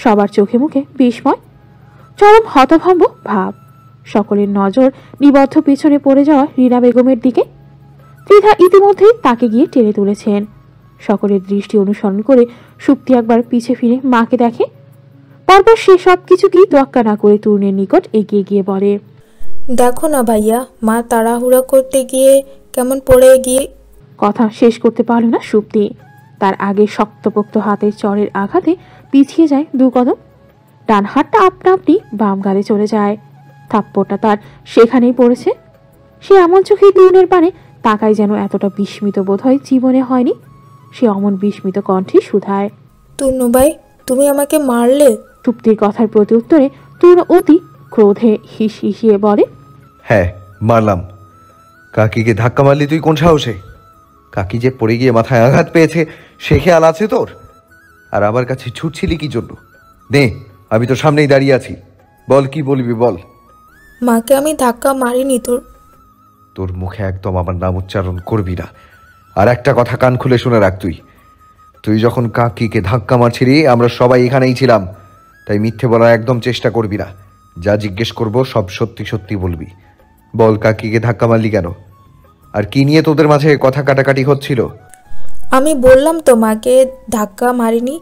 সবার চোখে মুখে বিস্ময়, চরম হতভম্ব ভাব। সকলের নজর নিবদ্ধ পিছনে পড়ে যাওয়া রিনা বেগমের দিকে। ত্রিধা ইতিমধ্যেই তাকে গিয়ে টেনে তুলেছেন। সকলের দৃষ্টি অনুসরণ করে সুপ্তি একবার পিছে ফিরে মাকে দেখে। পরপর সে সবকিছুকেই তোয়াক্কা না করে তরুণের নিকট এগিয়ে গিয়ে বলে, দেখো না ভাইয়া, মা তাড়াহুড়া করতে গিয়ে কেমন পড়ে গিয়ে। কথা শেষ করতে পারল না সুপ্তি। তার আগে শক্তপোক্ত হাতের চরের আঘাতে পিছিয়ে যায় 2 কদম। ডান হাতটা আপনা আপনি বাম গালে চলে যায়। থাপ্পড়টা তার সেখানেই পড়েছে। সে এমন চোখে তরুণের পানে তাকায় যেন এতটা বিস্মিত বোধ হয় জীবনে হয়নি। সে অমন বিস্মিত কণ্ঠে শুধায়, তুন্নো ভাই, তুমি আমাকে মারলে? সুপ্তির কথার প্রতি উত্তরে তরুণ অতি ক্রোধে হিসিয়ে বলে, হ্যাঁ মারলাম। কাকিকে ধাক্কা মারলি তুই কোন সাহসে? কাকি যে পড়ে গিয়ে মাথায় আঘাত পেয়েছে সে খেয়াল আছে তোর? আর আমার কাছে ছুটছিলি কি জন্য? নে, আমি তো সামনেই দাঁড়িয়ে আছি, বল কি বলবি বল। মাকে আমি ধাক্কা মারিনি। তোর মুখে একদম আমার নাম উচ্চারণ করবি না। আর একটা কথা কান খুলে শুনে রাখ, তুই যখন কাকিকে ধাক্কা মারছিলি আমরা সবাই এখানেই ছিলাম, তাই মিথ্যে বলার একদম চেষ্টা করবি না। যা জিজ্ঞেস করব সব সত্যি সত্যি বলবি। বল কাকিকে ধাক্কা মারলি কেন? আর কি নিয়ে তোদের মাঝে কথা কাটাকাটি হচ্ছিল? আমি বললাম তোমাকে ধাক্কা মারিনি,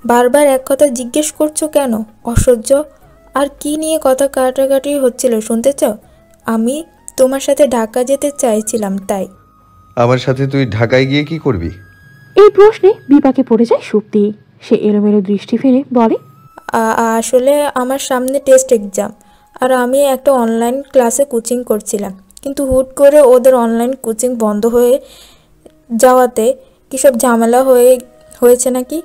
বারবার এক কথা জিজ্ঞেস করছো কেন? অসহ্য। আর কি নিয়ে কথা কাটাকাটি হচ্ছিল শুনতে চাও? আমি তোমার সাথে ঢাকা যেতে চাইছিলাম তাই। আমার সাথে তুই ঢাকায় গিয়ে কি করবি? এই প্রশ্নে বিপাকে পড়ে যায় সুপ্তি। সে এলোমেলো দৃষ্টি ফেলে বলে, আসলে আমার সামনে টেস্ট এক্সাম, আর আমি একটা অনলাইন ক্লাসে কোচিং করছিলাম, কিন্তু হুট করে ওদের অনলাইন কোচিং বন্ধ হয়ে যাওয়াতে কিসব ঝামেলা হয়েছে নাকি,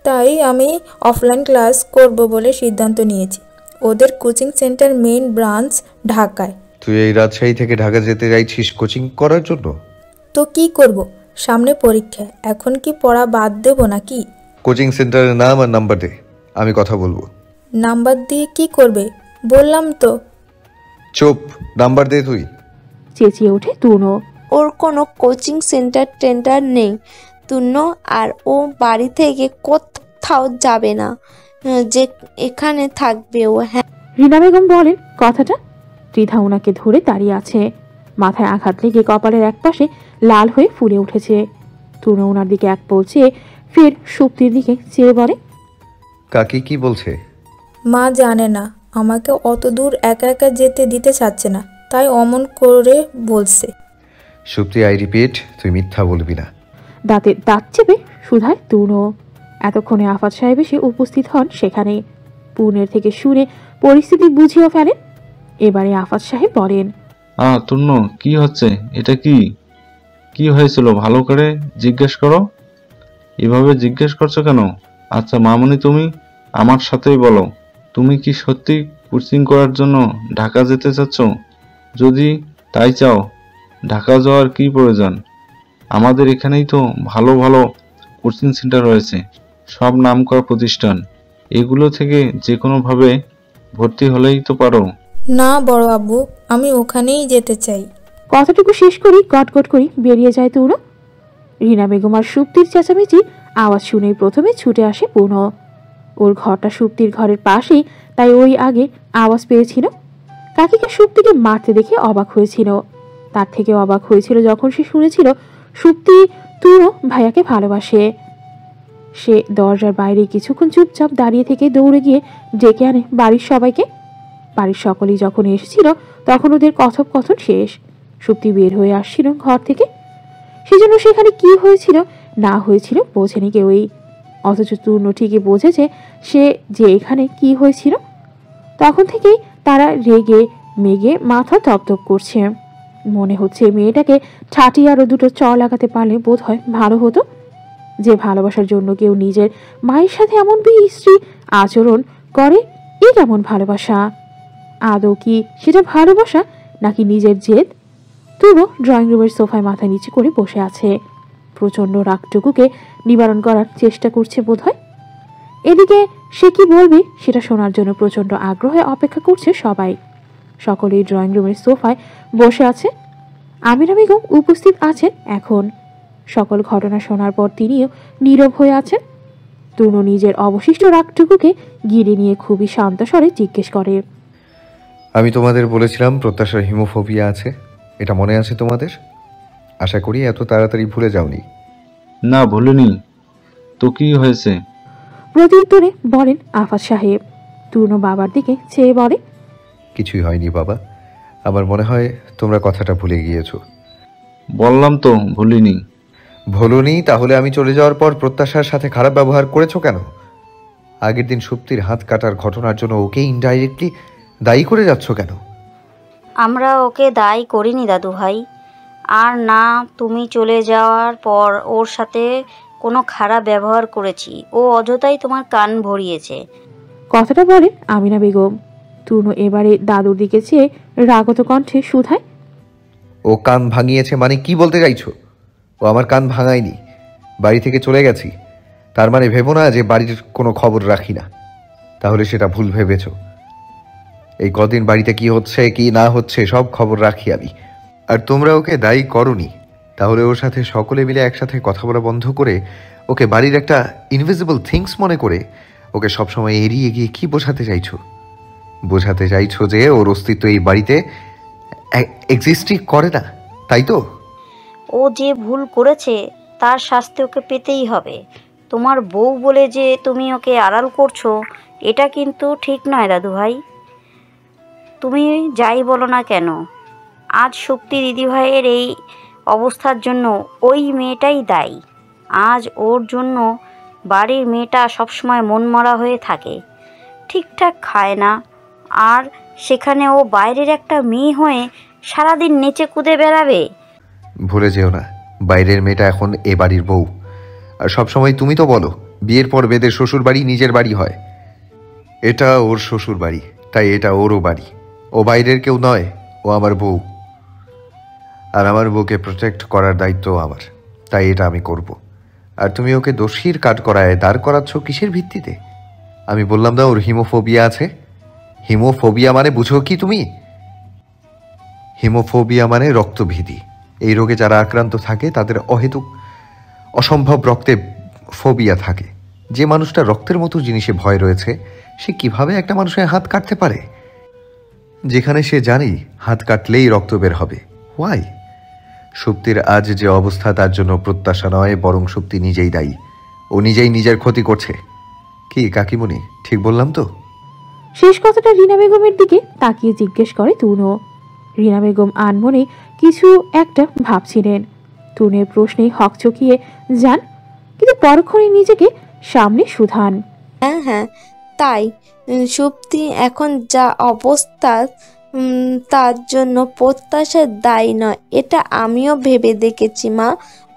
তাই আমি অফলাইন ক্লাস করব বলে সিদ্ধান্ত নিয়েছি। ওদের কোচিং সেন্টার মেইন ব্রাঞ্চ ঢাকায়। তুই এই রাজশাহী থেকে ঢাকা যেতে চাইছিস কোচিং করার জন্য? তো কি করব, সামনে পরীক্ষা, এখন কি পড়া বাদ দেব নাকি? কোচিং সেন্টারের নাম আর নাম্বার দে, আমি কথা বলবো। নাম্বার দিয়ে কি করবে? বললাম তো। চুপ, নাম্বার দে তুই। চেঁচিয়ে ওঠে তুনো। ওর কোনো কোচিং সেন্টার নেই তুন্ন, আর ও বাড়ি থেকে কোথাও যাবে না, যে এখানে থাকবে ও। হ্যাঁ, রিনা বেগম বলেন কথাটা। ত্রিধা ওনাকে ধরে দাঁড়িয়ে আছে, মাথায় আঘাত লেগে কপালের একপাশে লাল হয়ে ফুলে উঠেছে। তুনো ওনার দিকে এক পল চেয়ে ফের সুপ্তির দিকে চেয়ে বলে, কাকি কি বলছে? মা জানে না, আমাকে অত দূর একা একা যেতে দিতে চাচ্ছে না, তাই অমন করে বলছে। সুপ্তি, আই রিপিট, তুই মিথ্যা বলবি না। দাঁতে দাঁত চেপে শুধায় তুনো। এতক্ষণে আফাত সাহেব এসে উপস্থিত হন সেখানে। পুনের থেকে শুনে পরিস্থিতি বুঝিয়ে ফেলেন। এবারে আফাত সাহেব বলেন, তুন্ন, কি হচ্ছে? এটা কি হয়েছিল ভালো করে জিজ্ঞেস করো। এভাবে জিজ্ঞেস করছো কেন? আচ্ছা মামুনি, তুমি আমার সাথেই বলো, তুমি কি সত্যি কোচিং করার জন্য ঢাকা যেতে চাচ্ছ? যদি তাই চাও, ঢাকা যাওয়ার কি প্রয়োজন? আমাদের এখানেই তো ভালো ভালো কোচিং সেন্টার রয়েছে, সব নামকরা প্রতিষ্ঠান। এগুলো থেকে যে কোনোভাবে ভর্তি হলেই তো পারো। না বড় আব্বু, আমি ওখানেই যেতে চাই। কথাটুকু শেষ করি গটগট করি বেরিয়ে যায় তুনো। রিনা বেগম আর সুপ্তির চেঁচামেচি আওয়াজ শুনেই প্রথমে ছুটে আসে পুনঃ। ওর ঘরটা সুপ্তির ঘরের পাশেই, তাই ওই আগে আওয়াজ পেয়েছিল। কাকিকে সুপ্তিকে মারতে দেখে অবাক হয়েছিল। তার থেকে অবাক হয়েছিল যখন সে শুনেছিল সুপ্তি তুনো ভাইয়াকে ভালোবাসে। সে দরজার বাইরে কিছুক্ষণ চুপচাপ দাঁড়িয়ে থেকে দৌড়ে গিয়ে ডেকে আনে বাড়ির সবাইকে। বাড়ির সকলেই যখন এসেছিল তখন ওদের কথোপকথন শেষ। সুপ্তি বের হয়ে আসছিল ঘর থেকে। সেজন্য সেখানে কি হয়েছিল না হয়েছিল বোঝেনি কেউই, অথচ তুর্ণ ঠিকই বোঝেছে সে যে এখানে কি হয়েছিল। তখন থেকেই তারা রেগে মেগে মাথা তপতপ করছে। মনে হচ্ছে মেয়েটাকে ছাটিয়ে আরো দুটো চ লাগাতে পারলে বোধ হয় ভালো হতো। যে ভালোবাসার জন্য কেউ নিজের মায়ের সাথে এমন বিশ্রী আচরণ করে, এ কেমন ভালোবাসা? আদৌ কি সেটা ভালোবাসা নাকি নিজের জেদ? তুনো ড্রয়িং রুমের সোফায় মাথা নিচু করে বসে আছে, প্রচন্ড রাগটুকুকে নিবারণ করার চেষ্টা করছে বোধহয়। এদিকে সে কি বলবে সেটা শোনার জন্য প্রচন্ড আগ্রহে অপেক্ষা করছে সবাই। সকলেই ড্রয়িং রুমের সোফায় বসে আছে। আমিনা বেগম উপস্থিত আছেন এখন। সকল ঘটনা শোনার পর তিনিও নীরব হয়ে আছেন। তুনো নিজের অবশিষ্ট রাগটুকুকে গিরে নিয়ে খুবই শান্ত স্বরে জিজ্ঞেস করে, আমি তোমাদের বলেছিলাম প্রত্যাশার হিমোফোবিয়া আছে, এটা মনে আছে তোমাদের? আশা করি এত তাড়াতাড়ি ভুলে যাওনি। না, ভুলিনি। তো কি হয়েছে? প্রত্যুত্তরে বলেন আফাত সাহেব। তুনো বাবার দিকে চেয়ে বলে, কিছুই হয়নি বাবা, আমার মনে হয় তোমরা কথাটা ভুলে গিয়েছো। বললাম তো ভুলিনি। ভুলুনি? তাহলে আমি চলে যাওয়ার পর প্রত্যাশার সাথে খারাপ ব্যবহার করেছো কেন? আগের দিন সুপ্তির হাত কাটার ঘটনার জন্য ওকে ইনডাইরেক্টলি দায়ী করে যাচ্ছ কেন? আমরা ওকে দায়ী করিনি দাদু ভাই, আর না তুমি চলে যাওয়ার পর ওর সাথে কোনো খারাপ ব্যবহার করেছি। ও অযথাই তোমার কান ভরিয়েছে। কথাটা বলেন আমিনা বেগম। তুনো এবারে দাদুর দিকে চেয়ে রাগত কণ্ঠে শুধায়, ও কান ভাঙিয়েছে মানে কি বলতে চাইছো? ও আমার কান ভাঙায়নি, বাড়ি থেকে চলে গেছি। তার মানে ভেবো না যে বাড়ির কোনো খবর রাখি না, তাহলে সেটা ভুল ভেবেছো। এই কদিন বাড়িতে কি হচ্ছে কি না হচ্ছে সব খবর রাখি আমি। আর তোমরা ওকে দায়ী করনি, তাহলে ওর সাথে সকলে মিলে একসাথে কথা বলা বন্ধ করে ওকে বাড়ির একটা ইনভিজিবল থিংস মনে করে ওকে সবসময় এড়িয়ে গিয়ে কি বোঝাতে চাইছো? বোঝাতে চাইছো যে ওর অস্তিত্ব এই বাড়িতে এক্সিস্টই করে না, তাই তো? ও যে ভুল করেছে তার শাস্তি ওকে পেতেই হবে। তোমার বউ বলে যে তুমি ওকে আড়াল করছো, এটা কিন্তু ঠিক নয় দাদুভাই। তুমি যাই বলো না কেন, আজ শক্তি দিদিভাইয়ের এই অবস্থার জন্য ওই মেয়েটাই দায়ী। আজ ওর জন্য বাড়ির মেয়েটা সবসময় মনমরা হয়ে থাকে, ঠিকঠাক খায় না, আর সেখানে ও বাইরের একটা মেয়ে হয়ে সারাদিন নেচে কুদে বেড়াবে। ভুলে যেও না, বাইরের মেয়েটা এখন এ বাড়ির বউ। আর সবসময় তুমি তো বলো বিয়ের পর মেয়েদের শ্বশুর বাড়ি নিজের বাড়ি হয়। এটা ওর শ্বশুর বাড়ি, তাই এটা ওরও বাড়ি। ও বাইরের কেউ নয়, ও আমার বউ। আর আমার বউকে প্রোটেক্ট করার দায়িত্ব আমার, তাই এটা আমি করব। আর তুমি ওকে দোষীর কাঠ করায় দাঁড় করাচ্ছ কিসের ভিত্তিতে? আমি বললাম না ওর হিমোফোবিয়া আছে। হিমোফোবিয়া মানে বুঝো কি তুমি? হিমোফোবিয়া মানে রক্তভীতি। এই রোগে যারা আক্রান্ত থাকে তাদের অহেতুক অসম্ভব রক্তে ফোবিয়া থাকে। যে মানুষটা রক্তের মতো জিনিসে ভয় রয়েছে, সে কিভাবে একটা মানুষের হাত কাটতে পারে, যেখানে সে জানি হাত কাটলেই রক্ত বের হবে? ওয়াই? সুপ্তির আজ যে অবস্থা তার জন্য প্রত্যাশা নয়, বরং সুপ্তি নিজেই দায়ী। ও নিজেই নিজের ক্ষতি করছে। কি কাকিমণি, ঠিক বললাম তো? শেষ কথাটা রিনা বেগমের দিকে তাকিয়ে জিজ্ঞেস করে তুনো। রিনা বেগম আনমনে কিছু একটা ভাবছিলেন। তুনের প্রশ্নে হকচকিয়ে যান, কিন্তু পরক্ষণে নিজেকে সামনে শুধান। হ্যাঁ হ্যাঁ, তাই সুপ্তি এখন যা অবস্থা, তার জন্য প্রত্যাশা দায়ী নয়, এটা আমিও ভেবে দেখেছি মা।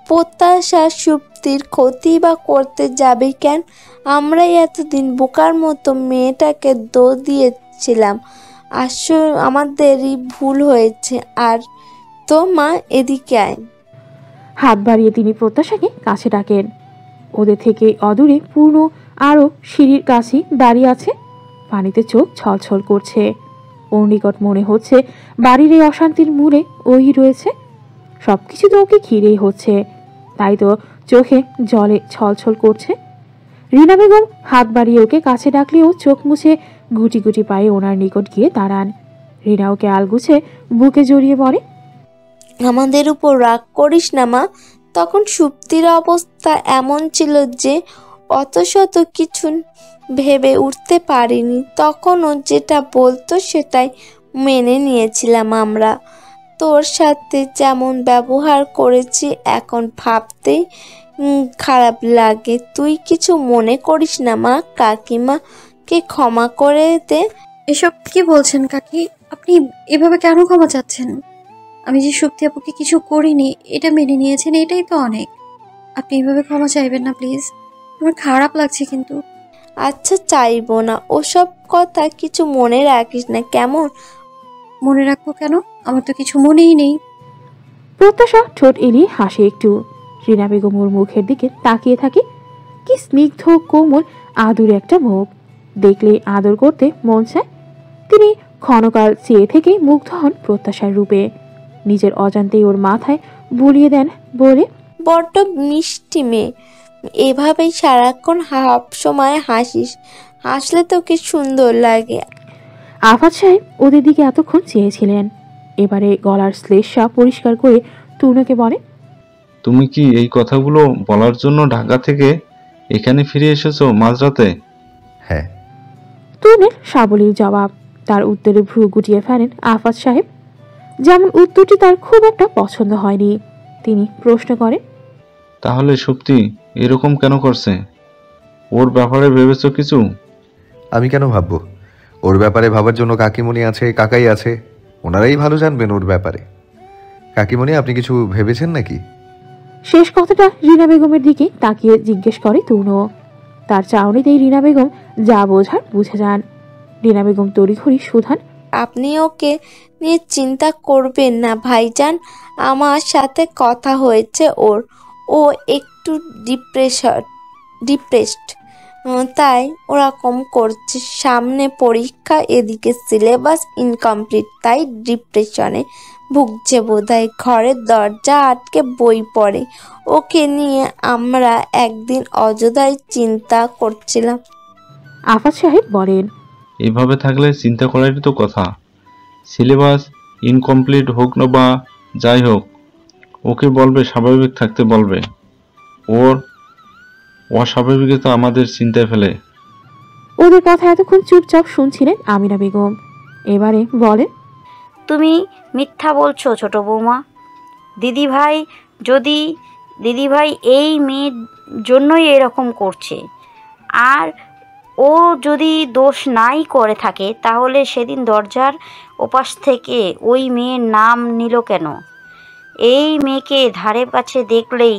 প্রত্যাশা সুপ্তির ক্ষতি বা করতে যাবে কেন? আমরাই এতদিন বোকার মতো মেয়েটাকে দোষ দিয়েছিলাম। আসলে আমাদেরই ভুল হয়েছে। আর তো মা, এদিকে আয়। হাত বাড়িয়ে তিনি প্রত্যাশাকে কাছে ডাকেন। ওদের থেকে অদূরে পূর্ণ আরও সিঁড়ির কাছে দাঁড়িয়ে আছে, পানিতে চোখ ছলছল করছে। ওর নিকট মনে হচ্ছে বাড়ির এই অশান্তির মূলে ওই রয়েছে। সবকিছু তো ওকে ঘিরেই হচ্ছে, তাই তো চোখে জলে ছলছল করছে। রিনা বেগম হাত বাড়িয়ে ওকে কাছে ডাকলেও চোখ মুছে গুটি গুটি পায়ে ওনার নিকট গিয়ে দাঁড়ান। রিনা ওকে আলগুছে বুকে জড়িয়ে পড়ে। আমাদের উপর রাগ করিস না মা। তখন সুপ্তির অবস্থা এমন ছিল যে অত শত কিছু ভেবে উঠতে পারিনি। তখনও যেটা বলতো সেটাই মেনে নিয়েছিলাম আমরা। তোর সাথে যেমন ব্যবহার করেছি এখন ভাবতেই খারাপ লাগে। তুই কিছু মনে করিস না মা, কাকিমাকে ক্ষমা করে দে। এসব কি বলছেন কাকি? আপনি এভাবে কেন ক্ষমা চাচ্ছেন? আমি যে সুপ্তি আপুকে কিছু করিনি এটা মেনে নিয়েছেন, এটাই তো অনেক। আপনি এভাবে ক্ষমা চাইবেন না প্লিজ, আমার খারাপ লাগছে কিন্তু। আচ্ছা, চাইবো না। ওসব কথা কিছু মনে রাখিস না, কেমন? মনে রাখবো কেন? আমার তো কিছু মনেই নেই। প্রত্যাশা ঠোঁট এলিয়ে হাসে একটু। রিনা বেগম ওর মুখের দিকে তাকিয়ে থাকে। কি স্নিগ্ধ কোমল আদুরে একটা মুখ, দেখলে আদর করতে মন চায়। তিনি ক্ষণকাল চেয়ে থেকে মুগ্ধ হন প্রত্যাশার রূপে। নিজের অজান্তেই ওর মাথায় বুলিয়ে দেন বলে, বড্ড মিষ্টি মেয়ে, এভাবেই সারাক্ষণ সব সময় হাসিস। হাসলে তোকে সুন্দর লাগে। আফাত সাহেব ওদের দিকে এতক্ষণ চেয়েছিলেন, এবারে গলার শ্লেষা পরিষ্কার করে তুনোকে বলে, তুমি কি এই কথাগুলো বলার জন্য ঢাকা থেকে এখানে ফিরে এসেছো মাঝরাতে? হ্যাঁ। তুনের সাবলীল জবাব। তার উত্তরে ভ্রু গুটিয়ে ফেলেন আফাত সাহেব। যেমন উত্তরটি তার খুব একটা পছন্দ হয়নি। তিনি প্রশ্ন করেন, তাহলে সুপ্তি এরকম কেন করছে? ওর ব্যাপারে ভেবেছো কিছু? আমি কেন ভাববো? ওর ব্যাপারে ভাবার জন্য কাকিমণি আছে, কাকাই আছে, ওনারাই ভালো জানবেন ওর ব্যাপারে। কাকিমণি, আপনি কিছু ভেবেছেন নাকি? শেষ কথাটা রিনা বেগমের দিকে তাকিয়ে জিজ্ঞেস করে তুনো। তার চাউনিতেই রিনা বেগম যা বোঝার বুঝে যান। রিনা বেগম তড়িঘড়ি শুধান, আপনি ওকে নিয়ে চিন্তা করবেন না ভাইজান। আমার সাথে কথা হয়েছে ওর। ও একটু ডিপ্রেসড, তাই ওরকম করছে। সামনে পরীক্ষা, এদিকে সিলেবাস ইনকমপ্লিট, তাই ডিপ্রেশনে ভুগছে বোধহয়। ঘরের দরজা আটকে বই পড়ে। ওকে নিয়ে আমরা একদিন অযথাই চিন্তা করছিলাম। আফাত সাহেব বলেন, এইভাবে থাকলে চিন্তা করারই তো কথা। সিলেবাস ইনকমপ্লিট হোক না বা যাই হোক, ওকে বলবে স্বাভাবিক থাকতে বলবে। ওর অস্বাভাবিকতা আমাদের চিন্তায় ফেলে। ওদের কথা এতক্ষণ চুপচাপ শুনছিলেন আমিনা বেগম। এবারে বলেন, তুমি মিথ্যা বলছো ছোট বৌমা। দিদিভাই এই মেয়ের জন্যই এরকম করছে। আর ও যদি দোষ নাই করে থাকে তাহলে সেদিন দরজার ওপাশ থেকে ওই মেয়ের নাম নিল কেন? এই মেয়েকে ধারে কাছে দেখলেই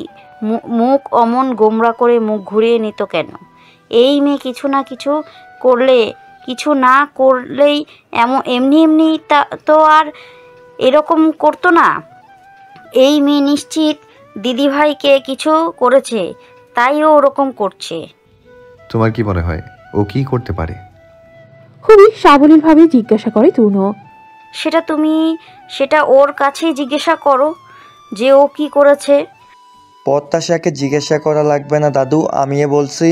মুখ অমন গোমরা করে মুখ ঘুরিয়ে নিত কেন? এই মেয়ে কিছু না করলেই এমনি তো আর এরকম করতো না। এই মেয়ে নিশ্চিত দিদিভাইকে কিছু করেছে, তাই ও ওরকম করছে। তোমার কি মনে হয় ও কি করতে পারে? খুবই সাবলীলভাবে জিজ্ঞাসা করে তনু। সেটা ওর কাছেই জিজ্ঞাসা করো যে ও কি করেছে। প্রত্যাশাকে জিজ্ঞাসা করা লাগবে না দাদু, আমিও বলছি।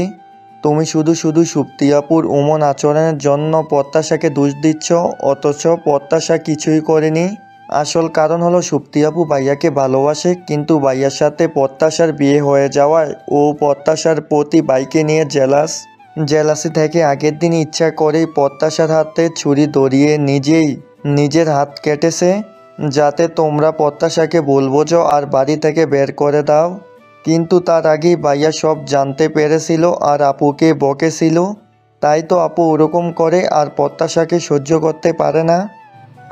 তুমি শুধু সুপ্তিয়াপুর উমন আচরণের জন্য প্রত্যাশাকে দোষ দিচ্ছ, অথচ প্রত্যাশা কিছুই করেনি। আসল কারণ হলো সুপ্তিয়াপু ভাইয়াকে ভালোবাসে, কিন্তু ভাইয়ার সাথে প্রত্যাশার বিয়ে হয়ে যাওয়ায় ও প্রত্যাশার প্রতি ভাইকে নিয়ে জেলাসি থেকে আগের দিন ইচ্ছা করেই প্রত্যাশার হাতে ছুরি ধরিয়ে নিজের হাত কেটেছে, যাতে তোমরা প্রত্যাশাকে বোঝো আর বাড়ি থেকে বের করে দাও। কিন্তু তার আগেই ভাইয়া সব জানতে পেরেছিল আর আপুকে বকেছিল। তাই তো আপু ওরকম করে আর প্রত্যাশাকে সহ্য করতে পারে না।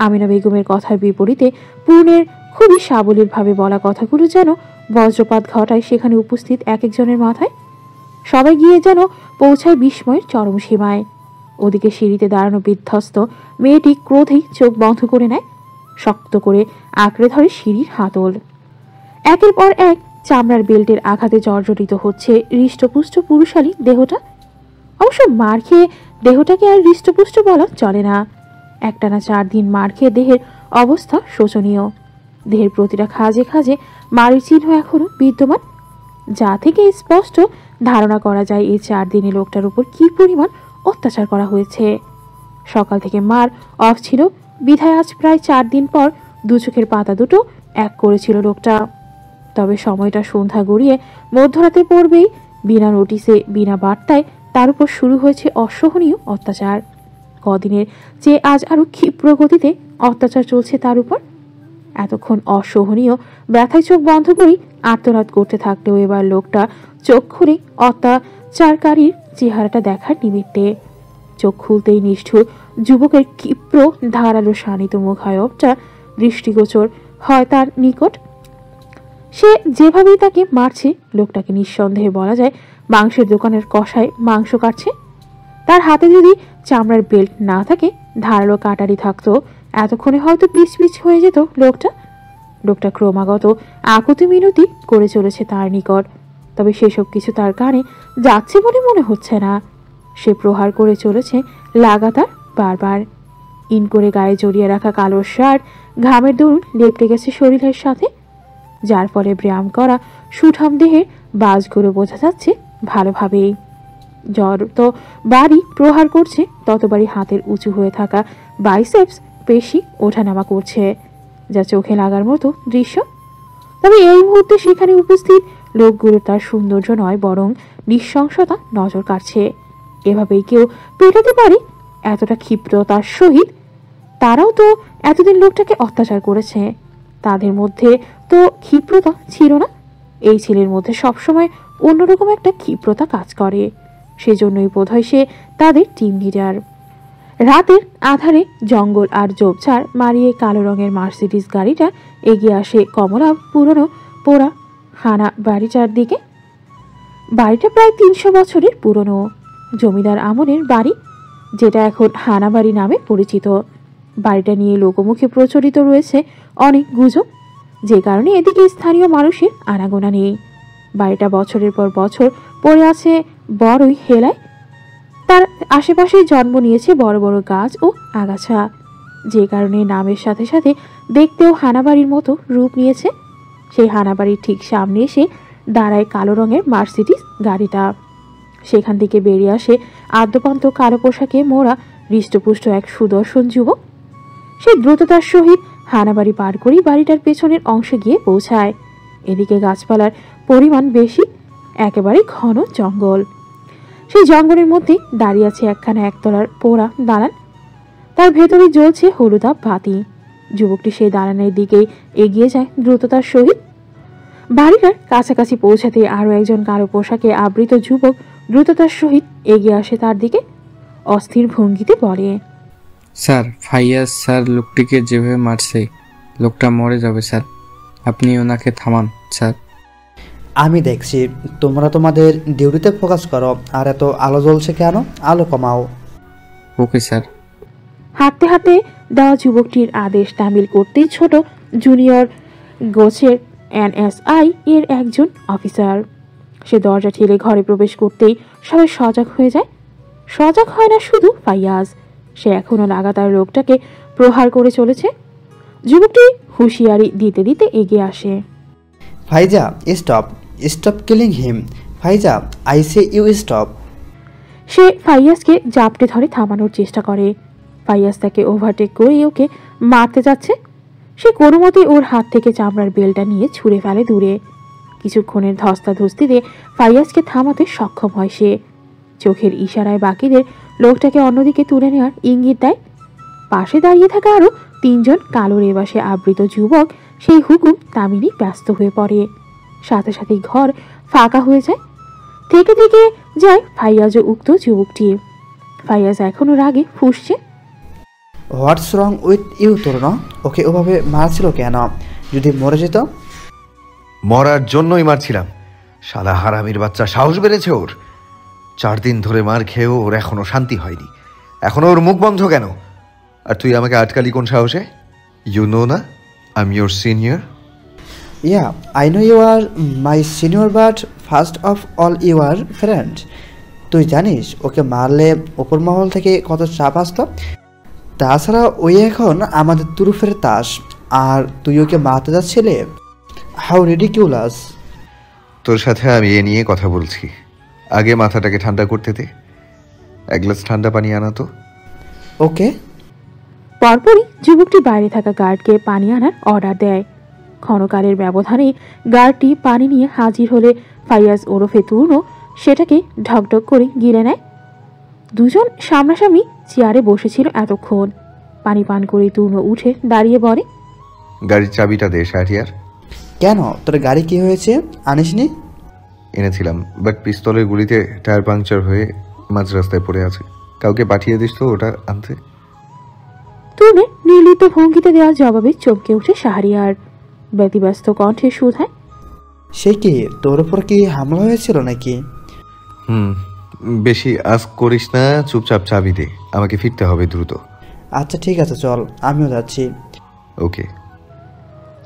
আমিনা বেগমের কথার বিপরীতে পূর্ণের খুবই সাবলীলভাবে বলা কথাগুলো যেন বজ্রপাত ঘটায় সেখানে উপস্থিত এক একজনের মাথায়। সবাই গিয়ে যেন পৌঁছায় বিস্ময়ের চরম সীমায়। ওদিকে সিঁড়িতে দাঁড়ানো বিধ্বস্ত মেয়েটি ক্রোধেই চোখ বন্ধ করে নেয়, শক্ত করে আঁকড়ে ধরে সিঁড়ির হাতল। একের পর এক চামড়ার বেল্টের আঘাতে জর্জরিত হচ্ছে হৃষ্টপুষ্ট পুরুষালী দেহটা। অবশ্য মার খেয়ে দেহটাকে আর হৃষ্টপুষ্ট বলা চলে না। একটানা 4 দিন মার খেয়ে দেহের অবস্থা শোচনীয়। দেহের প্রতিটা খাজে খাজে মারের চিহ্ন এখনো বিদ্যমান, যা থেকে স্পষ্ট ধারণা করা যায় এই 4 দিনে লোকটার উপর কি পরিমাণ অত্যাচার করা হয়েছে। সকাল থেকে মার অফ ছিল বিধায় আজ প্রায় 4 দিন পর 2 চোখের পাতা দুটো এক করেছিল লোকটা। তবে সময়টা সন্ধ্যা গড়িয়ে মধ্যরাতে পড়বেই বিনা নোটিসে বিনা বার্তায় তার উপর শুরু হয়েছে অসহনীয় অত্যাচার। কদিনের চেয়ে আজ আরো ক্ষিপ্র গতিতে অত্যাচার চলছে তার উপর। এতক্ষণ অসহনীয় ব্যথায় চোখ বন্ধ করেই আর্তনাদ করতে থাকলেও এবার লোকটা চোখ খুলে অত্যাচারকারীর চেহারাটা দেখার নিমিত্তে। চোখ খুলতেই নিষ্ঠুর যুবকের ক্ষিপ্র ধারালো শানিত মুখায়বটা দৃষ্টিগোচর হয় তার নিকট। সে যেভাবেই তাকে মারছে, লোকটাকে নিঃসন্দেহে বলা যায় মাংসের দোকানের কষায় মাংস কাটছে। তার হাতে যদি চামড়ার বেল্ট না থাকে, ধারালো কাটারি থাকতো, এতক্ষণে হয়তো পিছ হয়ে যেত লোকটা ক্রমাগত আকুতি মিনতি করে চলেছে তার নিকট। তবে সেসব কিছু তার কানে যাচ্ছে বলে মনে হচ্ছে না। সে প্রহার করে চলেছে লাগাতার, বারবার। ইন করে গায়ে জড়িয়ে রাখা কালো শার্ট ঘামের দরুন লেপটে গেছে শরীরের সাথে, যার ফলে ব্যায়াম করা সুঠাম দেহের বাজগুলো বোঝা যাচ্ছে ভালোভাবেই। যত বাড়ি প্রহার করছে ততবারই হাতের উঁচু হয়ে থাকা বাইসেপস পেশি ওঠানামা করছে, যা চোখে লাগার মতো দৃশ্য। তবে এই মুহূর্তে সেখানে উপস্থিত লোকগুলো তার সৌন্দর্য নয়, বরং নৃশংসতা নজর কাটছে। এভাবেই কেউ পেটাতে পারে এতটা ক্ষিপ্রতার সহিত? তারাও তো এতদিন লোকটাকে অত্যাচার করেছে, তাদের মধ্যে তো ক্ষিপ্রতা ছিল না। এই ছেলের মধ্যে সবসময় অন্যরকম একটা ক্ষিপ্রতা কাজ করে, সেজন্যই বোধহয় সে তাদের টিম লিডার। রাতের আধারে জঙ্গল আর ঝোপঝাড় মারিয়ে কালো রঙের মার্সিডিজ গাড়িটা এগিয়ে আসে কমলা পুরনো পোড়া হানা বাড়িটার দিকে। বাড়িটা প্রায় 300 বছরের পুরনো জমিদার আমলের বাড়ি, যেটা এখন হানা বাড়ি নামে পরিচিত। বাড়িটা নিয়ে লোকমুখে প্রচলিত রয়েছে অনেক গুজব, যে কারণে এদিকে স্থানীয় মানুষের আনাগোনা নেই। বাড়িটা বছরের পর বছর পড়ে আছে বড়ই হেলায়। তার আশেপাশে জন্ম নিয়েছে বড় বড় গাছ ও আগাছা, যে কারণে নামের সাথে সাথে দেখতেও হানাবাড়ির মতো রূপ নিয়েছে। সেই হানাবাড়ির ঠিক সামনে এসে দাঁড়ায় কালো রঙের মার্সিডিজ গাড়িটা। সেখান থেকে বেরিয়ে আসে আদ্যপান্ত কালো পোশাকে মোড়া হৃষ্টপুষ্ট এক সুদর্শন যুবক। সে দ্রুততার সহিত হানাবাড়ি পার করেই বাড়িটার পেছনের অংশে গিয়ে পৌঁছায়। এদিকে গাছপালার পরিমাণ বেশি, একেবারে ঘন জঙ্গল। সেই জঙ্গলের মধ্যে দাঁড়িয়ে আছে একখানা একতলার পোড়া দালান, তার ভেতরে জ্বলছে হলুদাভ বাতি। যুবকটি সেই দালানের দিকে এগিয়ে যায় দ্রুততার সহিত। বাড়িটার কাছাকাছি পৌঁছাতে আরও একজন কালো পোশাকে আবৃত যুবক দ্রুততার সহিত এগিয়ে আসে তার দিকে। অস্থির ভঙ্গিতে বলে, স্যার, ফাইয়াজ স্যার লোকটিকে যেভাবে মারছে, লোকটা মরে যাবে স্যার, আপনি ওনাকে থামান স্যার। আমি দেখছি তোমরা তোমাদের ডিউটিতে ফোকাস করো, আর এত আলো জ্বলছে কেন? আলো কমাও। Okay sir. হাঁটতে হাঁটতে দেওয়া যুবকটির আদেশ তামিল করতেই ছোট জুনিয়র গোছের NSI এর একজন অফিসার সে দরজা ঠেলে ঘরে প্রবেশ করতেই সবাই সজাগ হয়ে যায়। সজাগ হয় না শুধু ফাইয়াজ, সে এখনো লাগাতার লোকটাকে প্রহার করে চলেছে। যুবকটি হুঁশিয়ারি দিতে দিতে এগিয়ে আসে। ফাইজা, stop, stop killing him. Faiza, I say you stop. সে ফাইয়াজকে জাপটে ধরে থামানোর চেষ্টা করে। ফাইয়াজ তাকে ওভারটেক করে ওকে মারতে যাচ্ছে। সে কোনো মতে ওর হাত থেকে চামড়ার বেলটা নিয়ে ছুঁড়ে ফেলে দূরে। কিছুক্ষণের ধস্তাধস্তিতে ফাইয়াজকে থামাতে সক্ষম হয় সে। চোখের ইশারায় বাকিদের লোকটাকে অন্যদিকে তুলে নেওয়ার ইঙ্গিত দেয়। পাশে দাঁড়িয়ে থাকা আরও 3 জন কালো রেবাসে আবৃত যুবক সেই হুকুম তামিনি ব্যস্ত হয়ে পড়ে। সাথে সাথেই ঘর ফাঁকা হয়ে যায়। থেকে থেকে যায় ফাইয়াজও উক্ত যুবকটি। ফাইয়াজ এখনো রাগে ফুঁসছে। হোয়াটস রং উইথ ইউ তরুণ? ওকে ওভাবে মারছিল কেন? যদি মরে যেত? মরার জন্যই মারছিলাম। শালা হারামির বাচ্চা, সাহস বেড়েছে ওর। 4 দিন ধরে মার খেয়েও ওর এখনো শান্তি হয়নি। এখনো ওর মুখ বন্ধ কেন? আর তুই আমাকে আটকালি কোন সাহসে? ইউ নো না I am your senior. Yeah, I know you are my senior, but first of all you are friend. তুই জানিস ওকে মারলে ওপর মহল থেকে কত চাপ আসতো? তাছাড়া ওই এখন আমাদের তুরুফের তাস, আর তুই ওকে মারতে যাচ্ছিলে? How ridiculous. তোর সাথে আমি এ নিয়ে কথা বলছি। আগে মাথাটাকে ঠান্ডা করতে দে। 1 গ্লাস ঠান্ডা পানি আনা তো। ওকে। পরপরই যুবকটি বাইরে থাকা গার্ডকে পানি আনার অর্ডার দেয়। ক্ষণকালের ব্যবধানে গার্ডটি পানি নিয়ে হাজির হলে ফাইয়াজ ওরফে তুর্ণ সেটাকে ঢকঢক করে গিলে নেয়। দুজন সামনাসামনি চেয়ারে বসেছিল এতক্ষণ। পানি পান করে তুর্ণ উঠে দাঁড়িয়ে বলে, গাড়ির চাবিটা দে শাহরিয়ার। কেন, তোর গাড়ি কি হয়েছে? আনিসনি? এনেছিলাম, বাট পিস্তলের গুলিতে টায়ার পাংচার হয়ে মাঝ রাস্তায় পড়ে আছে। কাউকে পাঠিয়ে দিস তো ওটা আনতে। তুর্ণের নির্লিপ্ত ভঙ্গিতে দেওয়া জবাবে চমকে উঠে শাহরিয়ার। ব্যতিব্যস্ত কণ্ঠে শুধায়, সে কি তোর উপর কি হামলা হয়েছিল নাকি? বেশি আস্ক করিস না, চুপচাপ চাবি দে, আমাকে ফিরতে হবে দ্রুত। আচ্ছা ঠিক আছে, চল, আমিও যাচ্ছি। ওকে।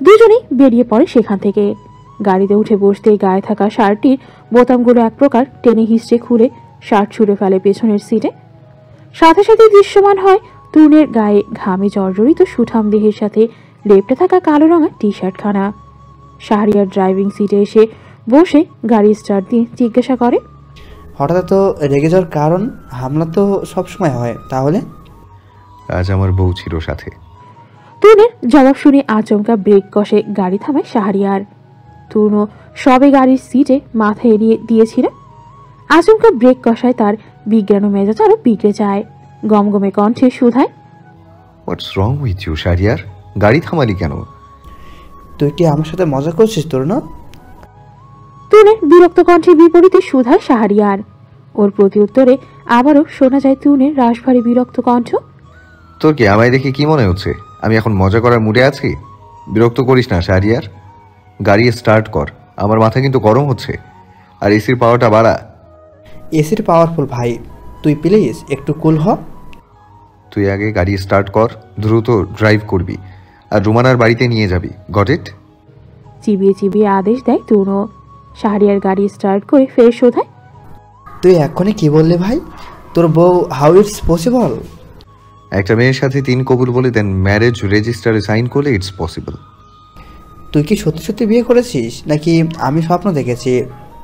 দুজনেই বেরিয়ে পড়ে সেখান থেকে। গাড়িতে উঠে বসতেই গায়ে থাকা শার্টটির বোতামগুলো এক প্রকার টেনে হিঁচড়ে খুলে শার্ট ছুঁড়ে ফেলে পেছনের সিটে। সাথে সাথে দৃশ্যমান হয় তুর্ণের গায়ে ঘামে জর্জরিত সুঠাম দেহের সাথে লেপটে থাকা কালো রঙা টি শার্টখানা। শাহরিয়ার ড্রাইভিং সিটে এসে বসে গাড়ি স্টার্ট দিয়ে জিজ্ঞাসা করে, হঠাৎ তো রেগে যাওয়ার কারণ? হামলা তো সবসময় হয়, তাহলে? আজ আমার বউ ছিল সাথে। তুর্ণের জবাব শুনে আচমকা ব্রেক কষে গাড়ি থামায় শাহরিয়ার। তুর্ণ সবে গাড়ির সিটে মাথা এড়িয়ে দিয়েছিল। আচমকা ব্রেক কষায় তার বিজ্ঞান মেজাজ আরো বিগড়ে যায়। গমগমে কণ্ঠে শুধায়, হোয়াটস রং উইথ ইউ শাহরিয়ার? গাড়ি থামালি কেন? তুই কি আমার সাথে মজা করছিস তরুণ? তুর্ণের বিরক্ত কণ্ঠের বিপরীতে শুধায় শাহরিয়ার। ওর প্রতি উত্তরে আবারও শোনা যায় তুর্ণের রাশভারী বিরক্ত কণ্ঠ। তোর কি আমায় দেখে কি মনে হচ্ছে আমি এখন মজা করার মুডে আছি? বিরক্ত করিস না শাহরিয়ার, গাড়ি স্টার্ট কর, আমার মাথা কিন্তু গরম হচ্ছে। আর এসির পাওয়ারটা বাড়া। এসির পাওয়ারফুল ভাই, তুই প্লিজ একটু কুল হ। তুই আগে গাড়ি স্টার্ট কর, দ্রুত ড্রাইভ করবি, আর রুমানার বাড়িতে নিয়ে যাবি। Got it? চিবিয়ে চিবিয়ে আদেশ দেয় তুর্ণ। শাহরিয়ার গাড়ি স্টার্ট করে ফের শোধায়, তুই এক্ষুনি কি বললি ভাই? তোর বউ, হাউ ইটস পসিবল? একটা মেয়ের সাথে 3 কবুল বলে দেন ম্যারেজ রেজিস্টারে সাইন করলে ইটস পসিবল। তুই কি সত্যি সত্যি বিয়ে করেছিস নাকি আমি স্বপ্ন দেখেছি?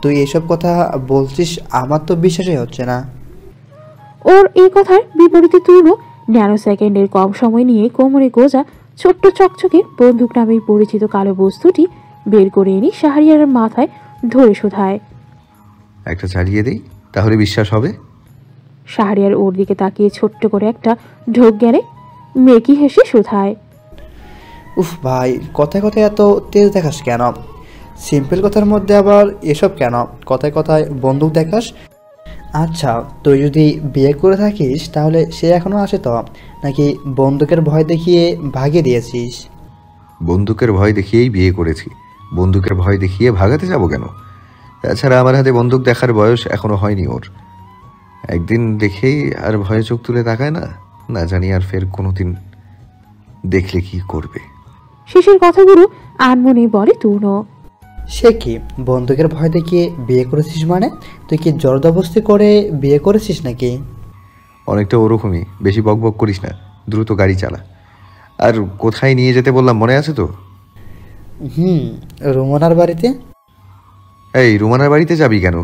তুই এসব কথা বলছিস, আমার তো বিশ্বাসই হচ্ছে না। ওর এই কথার বিপরীতে তুর্ণ ন্যানো সেকেন্ডের কম সময় নিয়ে কোমরে গোজা ছোট্ট চকচকে বন্দুক নামেই পরিচিত কালো বস্তুটি বের করে এনে শাহরিয়ারের মাথায় ধরে শোধায়। একটা চালিয়ে দিই, তাহলে বিশ্বাস হবে। শাহরিয়ার ওর দিকে তাকিয়ে ছোট্ট করে একটা ঢোক গেলে মেকি হেসে শুধায়, উফ ভাই, কথায় কথায় এত তেজ দেখাস কেন? সিম্পল কথার মধ্যে আবার এসব কেন? কথায় কথায় বন্দুক দেখাস? আচ্ছা, তুই যদি বিয়ে করে থাকিস তাহলে সে এখনো আসে তো, নাকি বন্দুকের ভয় দেখিয়ে ভাগিয়ে দিয়েছিস? বন্দুকের ভয় দেখিয়েই বিয়ে করেছি, বন্দুকের ভয় দেখিয়ে ভাগাতে যাব কেন? তাছাড়া আমার হাতে বন্দুক দেখার বয়স এখনো হয়নি ওর। একদিন দেখেই আর ভয়ে চোখ তুলে তাকায় না, না জানি আর ফের কোনোদিন দেখলে কি করবে। শেষের কথাগুলো আনমনে বলে তুনো। সে কি বন্দুকের ভয় দেখিয়ে বিয়ে করেছিস মানে? তুই কি জবরদস্তি করে বিয়ে করেছিস নাকি? অনেকটা ওরকমই, বেশি বকবক করিস না, দ্রুত গাড়ি চালা। আর কোথায় নিয়ে যেতে বললাম মনে আছে তো? রুমনার বাড়িতে। এই রুমানার বাড়িতে যাবি কেন?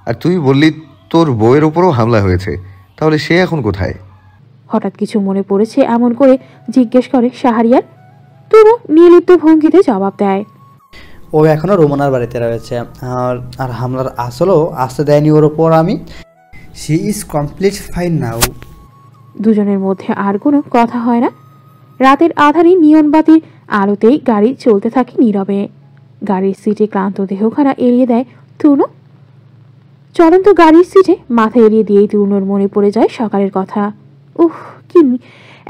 আর তুই বললি তোর বউয়ের ওপরও হামলা হয়েছে, তাহলে সে এখন কোথায়? হঠাৎ কিছু মনে পড়েছে এমন করে জিজ্ঞেস করে শাহরিয়ার। তুনো নির্লিপ্ত ভঙ্গিতে জবাব দেয়, ও এখনো রুমনার বাড়িতে রয়েছে। আর হামলার আসলেও আসতে দেয়নি ওর ওপর আমি। শি ইজ কমপ্লিট ফাইন নাও। দুজনের মধ্যে আর কোনো কথা হয় না। রাতের আধারে নিয়ন বাতির আলোতেই গাড়ি চলতে থাকে নীরবে। গাড়ির সিটে ক্লান্ত দেহখানা এড়িয়ে দেয় তুনো। চলন্ত গাড়ির সিটে মাথা এড়িয়ে দিয়েই তুনোর মনে পড়ে যায় সকালের কথা। উফ, কি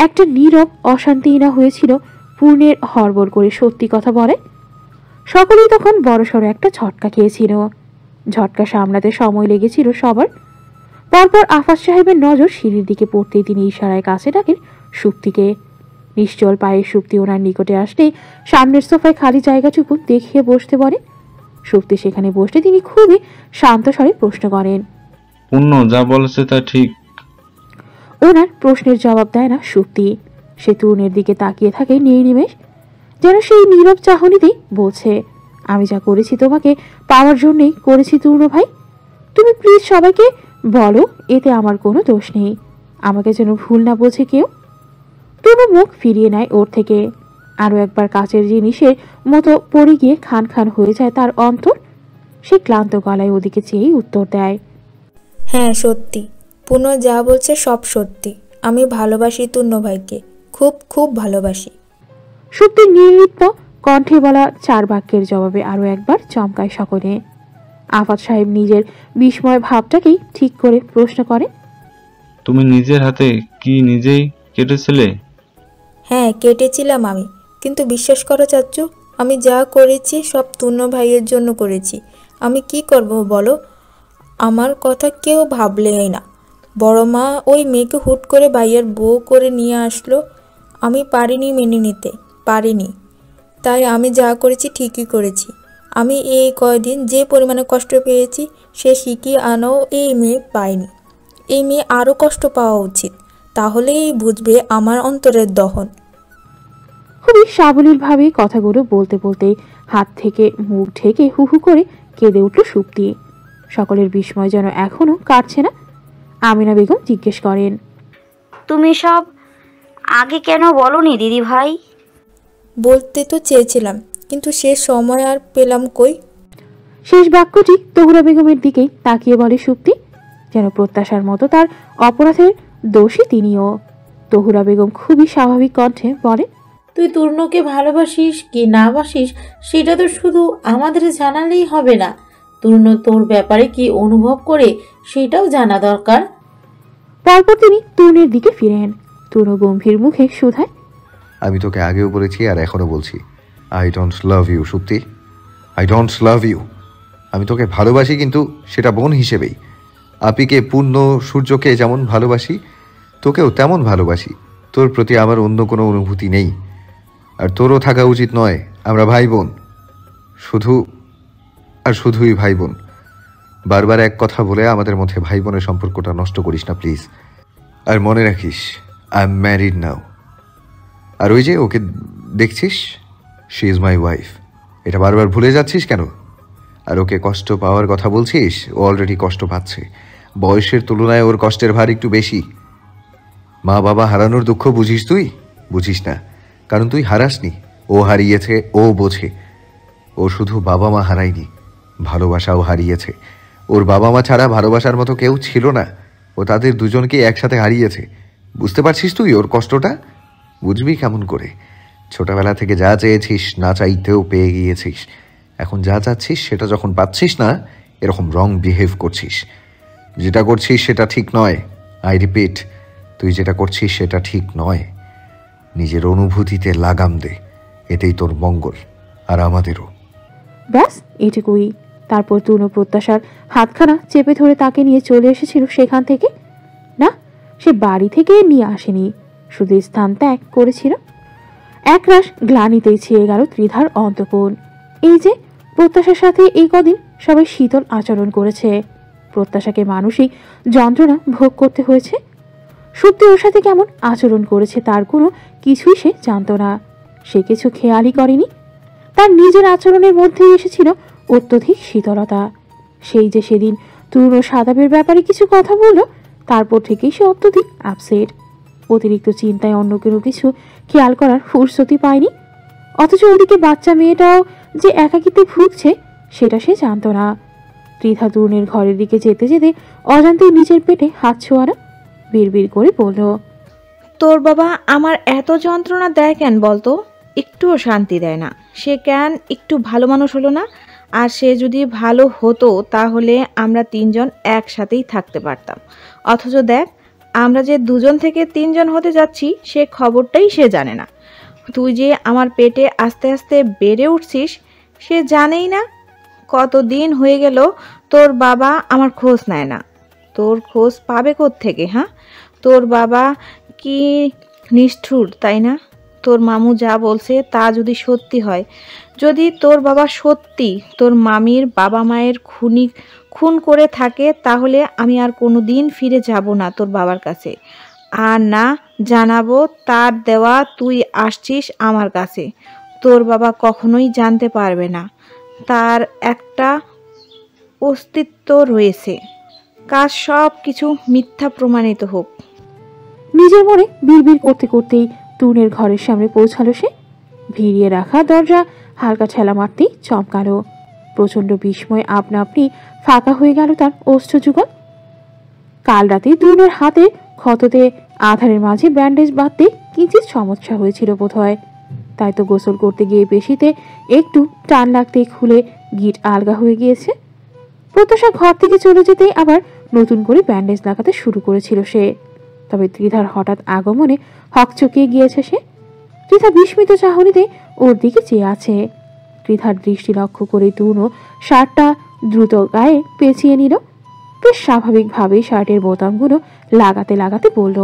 একটা নীরব অশান্তি না হয়েছিল পূর্ণের হড়বড় করে সত্যি কথা বলে। সকলেই তখন বড়সড় একটা ঝটকা খেয়েছিল। ঝটকা সামলাতে সময় লেগেছিল সবার। তারপর আফাজ সাহেবের নজর সিঁড়ির দিকে পড়তেই তিনি ইশারায় কাছে ডাকেন সুপ্তিকে। নিশ্চল পায়ে সুপ্তি ওনার নিকটে আসলেই সামনের সোফায় খালি জায়গাটুকু দেখিয়ে বসতে বলে। সুপ্তি সেখানে বসতে তিনি খুবই শান্ত স্বরে প্রশ্ন করেন, পূর্ণ যা বলেছে তা ঠিক? ওনার প্রশ্নের জবাব দেয় না সুপ্তি। সে তরুণের দিকে তাকিয়ে থাকে নির্নিমেষ, যেন সেই নীরব চাহনিতেই বলছে, আমি যা করেছি তোমাকে পাওয়ার জন্যই করেছি তরুণ ভাই। তুমি প্লিজ সবাইকে বলো এতে আমার কোনো দোষ নেই, আমাকে যেন ভুল না বোঝে কেউ। তনু মুখ ফিরিয়ে নেয় ওর থেকে। আরও একবার কাচের জিনিসের মতো পড়ে গিয়ে খান খান হয়ে যায় তার অন্তর। সে ক্লান্ত গলায় ওদিকে চেয়েই উত্তর দেয়, হ্যাঁ সত্যি, পুনঃ যা বলছে সব সত্যি। আমি ভালোবাসি তুন্ন ভাইকে, খুব খুব ভালোবাসি। সত্যি নির্লিপ্ত কণ্ঠে বলা চার বাক্যের জবাবে আরও একবার চমকায় সকলে। আফাদ সাহেব নিজের বিস্ময় ভাবটাকেই ঠিক করে প্রশ্ন করে, তুমি নিজের হাতে কি নিজেই কেটেছিলে? হ্যাঁ কেটেছিলাম আমি, কিন্তু বিশ্বাস করো চাচ্চু, আমি যা করেছি সব তুন্ন ভাইয়ের জন্য করেছি। আমি কি করব বলো? আমার কথা কেউ ভাবলেই না। বড় মা ওই মেয়েকে হুট করে ভাইয়ের বউ করে নিয়ে আসলো। আমি পারিনি মেনে নিতে, পারিনি। তাই আমি যা করেছি ঠিকই করেছি। আমি এই কয়দিন যে পরিমাণে কষ্ট পেয়েছি সে শিখিয়ে আনাও এই মেয়ে পায়নি। এই মেয়ে আরও কষ্ট পাওয়া উচিত, তাহলেই বুঝবে আমার অন্তরের দহন। খুবই সাবলীলভাবে কথাগুলো বলতে বলতেই হাত থেকে মুখ ঢেকে হু হু করে কেঁদে উঠল সুপ্তি। সকলের বিস্ময় যেন এখনো কাটছে না। আমিনা বেগম জিজ্ঞেস করেন, তুমি সব আগে কেন বলনি দিদি ভাই? বলতে তো চেয়েছিলাম, কিন্তু সে সময় আর পেলাম কই। শেষ বাক্যটি তহুরা বেগমের দিকেই তাকিয়ে বলে সুপ্তি, যেন প্রত্যাশার মতো তার অপরাধের দোষী তিনিও। তহুরা বেগম খুবই স্বাভাবিক কণ্ঠে বলে, তুই তূর্ণকে ভালোবাসিস কি না বাসিস সেটা তো শুধু আমাদের জানালেই হবে না, তূর্ণ তোর ব্যাপারে কি অনুভব করে সেটাও জানা দরকার। তারপর তিনি তরুণের দিকে ফিরেন। তরুণ গম্ভীর মুখে শুধায়, আমি তোকে আগেও বলেছি আর এখনো বলছি, I don't love you Supti, I don't love you. আমি তোকে ভালোবাসি, কিন্তু সেটা বোন হিসেবেই। আপিকে, পূর্ণ, সূর্যকে যেমন ভালোবাসি তোকেও তেমন ভালোবাসি। তোর প্রতি আমার অন্য কোনো অনুভূতি নেই, আর তোরও থাকা উচিত নয়। আমরা ভাই বোন, শুধু আর শুধুই ভাই বোন। বারবার এক কথা বলে আমাদের মধ্যে ভাই বোনের সম্পর্কটা নষ্ট করিস না প্লিজ। আর মনে রাখিস, আই এম ম্যারিড নাও। আর ওই যে ওকে দেখছিস, শি ইজ মাই ওয়াইফ। এটা বারবার ভুলে যাচ্ছিস কেন? আর ওকে কষ্ট পাওয়ার কথা বলছিস, ও অলরেডি কষ্ট পাচ্ছে। বয়সের তুলনায় ওর কষ্টের ভার একটু বেশি। মা বাবা হারানোর দুঃখ বুঝিস তুই? বুঝিস না, কারণ তুই হারাসনি। ও হারিয়েছে, ও বোঝে। ও শুধু বাবা মা হারায়নি, ভালোবাসাও হারিয়েছে। ওর বাবা মা ছাড়া ভালোবাসার মতো কেউ ছিল না। ও তাদের দুজনকে একসাথে হারিয়েছে। বুঝতে পারছিস তুই ওর কষ্টটা? বুঝবি কেমন করে? ছোটবেলা থেকে যা চেয়েছিস না চাইতেও পেয়ে গিয়েছিস। এখন যা চাচ্ছিস সেটা যখন পাচ্ছিস না, এরকম রং বিহেভ করছিস। যেটা করছিস সেটা ঠিক নয়। আই রিপিট, তুই যেটা করছিস সেটা ঠিক নয়। নিজের অনুভূতিতে লাগাম দে, এতেই তোর মঙ্গল, আর আমাদেরও। ব্যাস এটুকুই। তারপর তুনো প্রত্যাশার হাতখানা চেপে ধরে তাকে নিয়ে চলে এসেছিল সেখান থেকে। না, সে বাড়ি থেকে নিয়ে আসেনি, শুধু স্থান ত্যাগ করেছিল। একরাশ গ্লানিতেই ছেয়ে গেল ত্রিধার অন্তঃকোণ। এই যে প্রত্যাশার সাথে এই কদিন সবাই শীতল আচরণ করেছে, প্রত্যাশাকে মানসিক যন্ত্রণা ভোগ করতে হয়েছে। সত্যি ওর সাথে কেমন আচরণ করেছে তার কোনো কিছুই সে জানত না, সে কিছু খেয়ালই করেনি। তার নিজের আচরণের মধ্যেই এসেছিল অত্যধিক শীতলতা। সেই যে সেদিন তরুণ ও সাদাবের ব্যাপারে কিছু কথা বলল, তারপর থেকেই সে অত্যধিক আপসেট। অতিরিক্ত চিন্তায় অন্য কোনো কিছু খেয়াল করার ফুরসতি পায়নি। অথচ ওদিকে বাচ্চা মেয়েটাও যে একাকিত্বে ভুগছে সেটা সে জানত না। ত্রিধা তরুণের ঘরের দিকে যেতে যেতে অজান্তেই নিজের পেটে হাত ছোঁয়ানো বিড়বিড় করে বলল, তোর বাবা আমার এত যন্ত্রণা দেয় কেন বলতো? একটুও শান্তি দেয় না। সে কেন একটু ভালো মানুষ হলো না? আর সে যদি ভালো হতো তাহলে আমরা তিনজন একসাথেই থাকতে পারতাম। অথচ দেখ, আমরা যে দুজন থেকে তিনজন হতে যাচ্ছি সে খবরটাই সে জানে না। তুই যে আমার পেটে আস্তে আস্তে বেড়ে উঠছিস সে জানেই না। কতদিন হয়ে গেল তোর বাবা আমার খোঁজ নেয় না। তোর খোঁজ পাবে কোত্থেকে? হ্যাঁ, তোর বাবা কি নিষ্ঠুর, তাই না? তোর মামু যা বলছে তা যদি সত্যি হয়, যদি তোর বাবা সত্যি তোর মামির বাবা মায়ের খুন করে থাকে, তাহলে আমি আর কোনো দিন ফিরে যাব না তোর বাবার কাছে, আর না জানাবো তার দেওয়া তুই আসছিস আমার কাছে। তোর বাবা কখনোই জানতে পারবে না তার একটা অস্তিত্ব রয়েছে। কাজ সব কিছু মিথ্যা প্রমাণিত হোক। নিজের মনে বিড়বিড় করতে করতেই তরুণের ঘরের সামনে পৌঁছালো সে। ভিড়িয়ে রাখা দরজা হালকা ঠেলা মারতেই চমকালো। প্রচন্ড বিস্ময় আপনা আপনি ফাঁকা হয়ে গেল তার ওষ্ঠযুগল। কাল রাতে তরুণের হাতে ক্ষততে আধারের মাঝে ব্যান্ডেজ বাঁধতে কিঞ্চিৎ সমস্যা হয়েছিল বোধহয়, তাই তো গোসল করতে গিয়ে পেশিতে একটু টান লাগতেই খুলে গিট আলগা হয়ে গিয়েছে। প্রত্যাশা ঘর থেকে চলে যেতেই আবার নতুন করে ব্যান্ডেজ লাগাতে শুরু করেছিল সে। তবে ত্রিধার হঠাৎ আগমনে হকচকিয়ে গিয়েছে সে। ত্রিধা বিস্মিত চাহনিতে ওর দিকে চেয়ে আছে। ত্রিধার দৃষ্টি লক্ষ্য করে তরুণও শার্টটা দ্রুত গায়ে পেঁচিয়ে নিল। বেশ স্বাভাবিকভাবেই শার্টের বোতামগুলো লাগাতে লাগাতে বলল,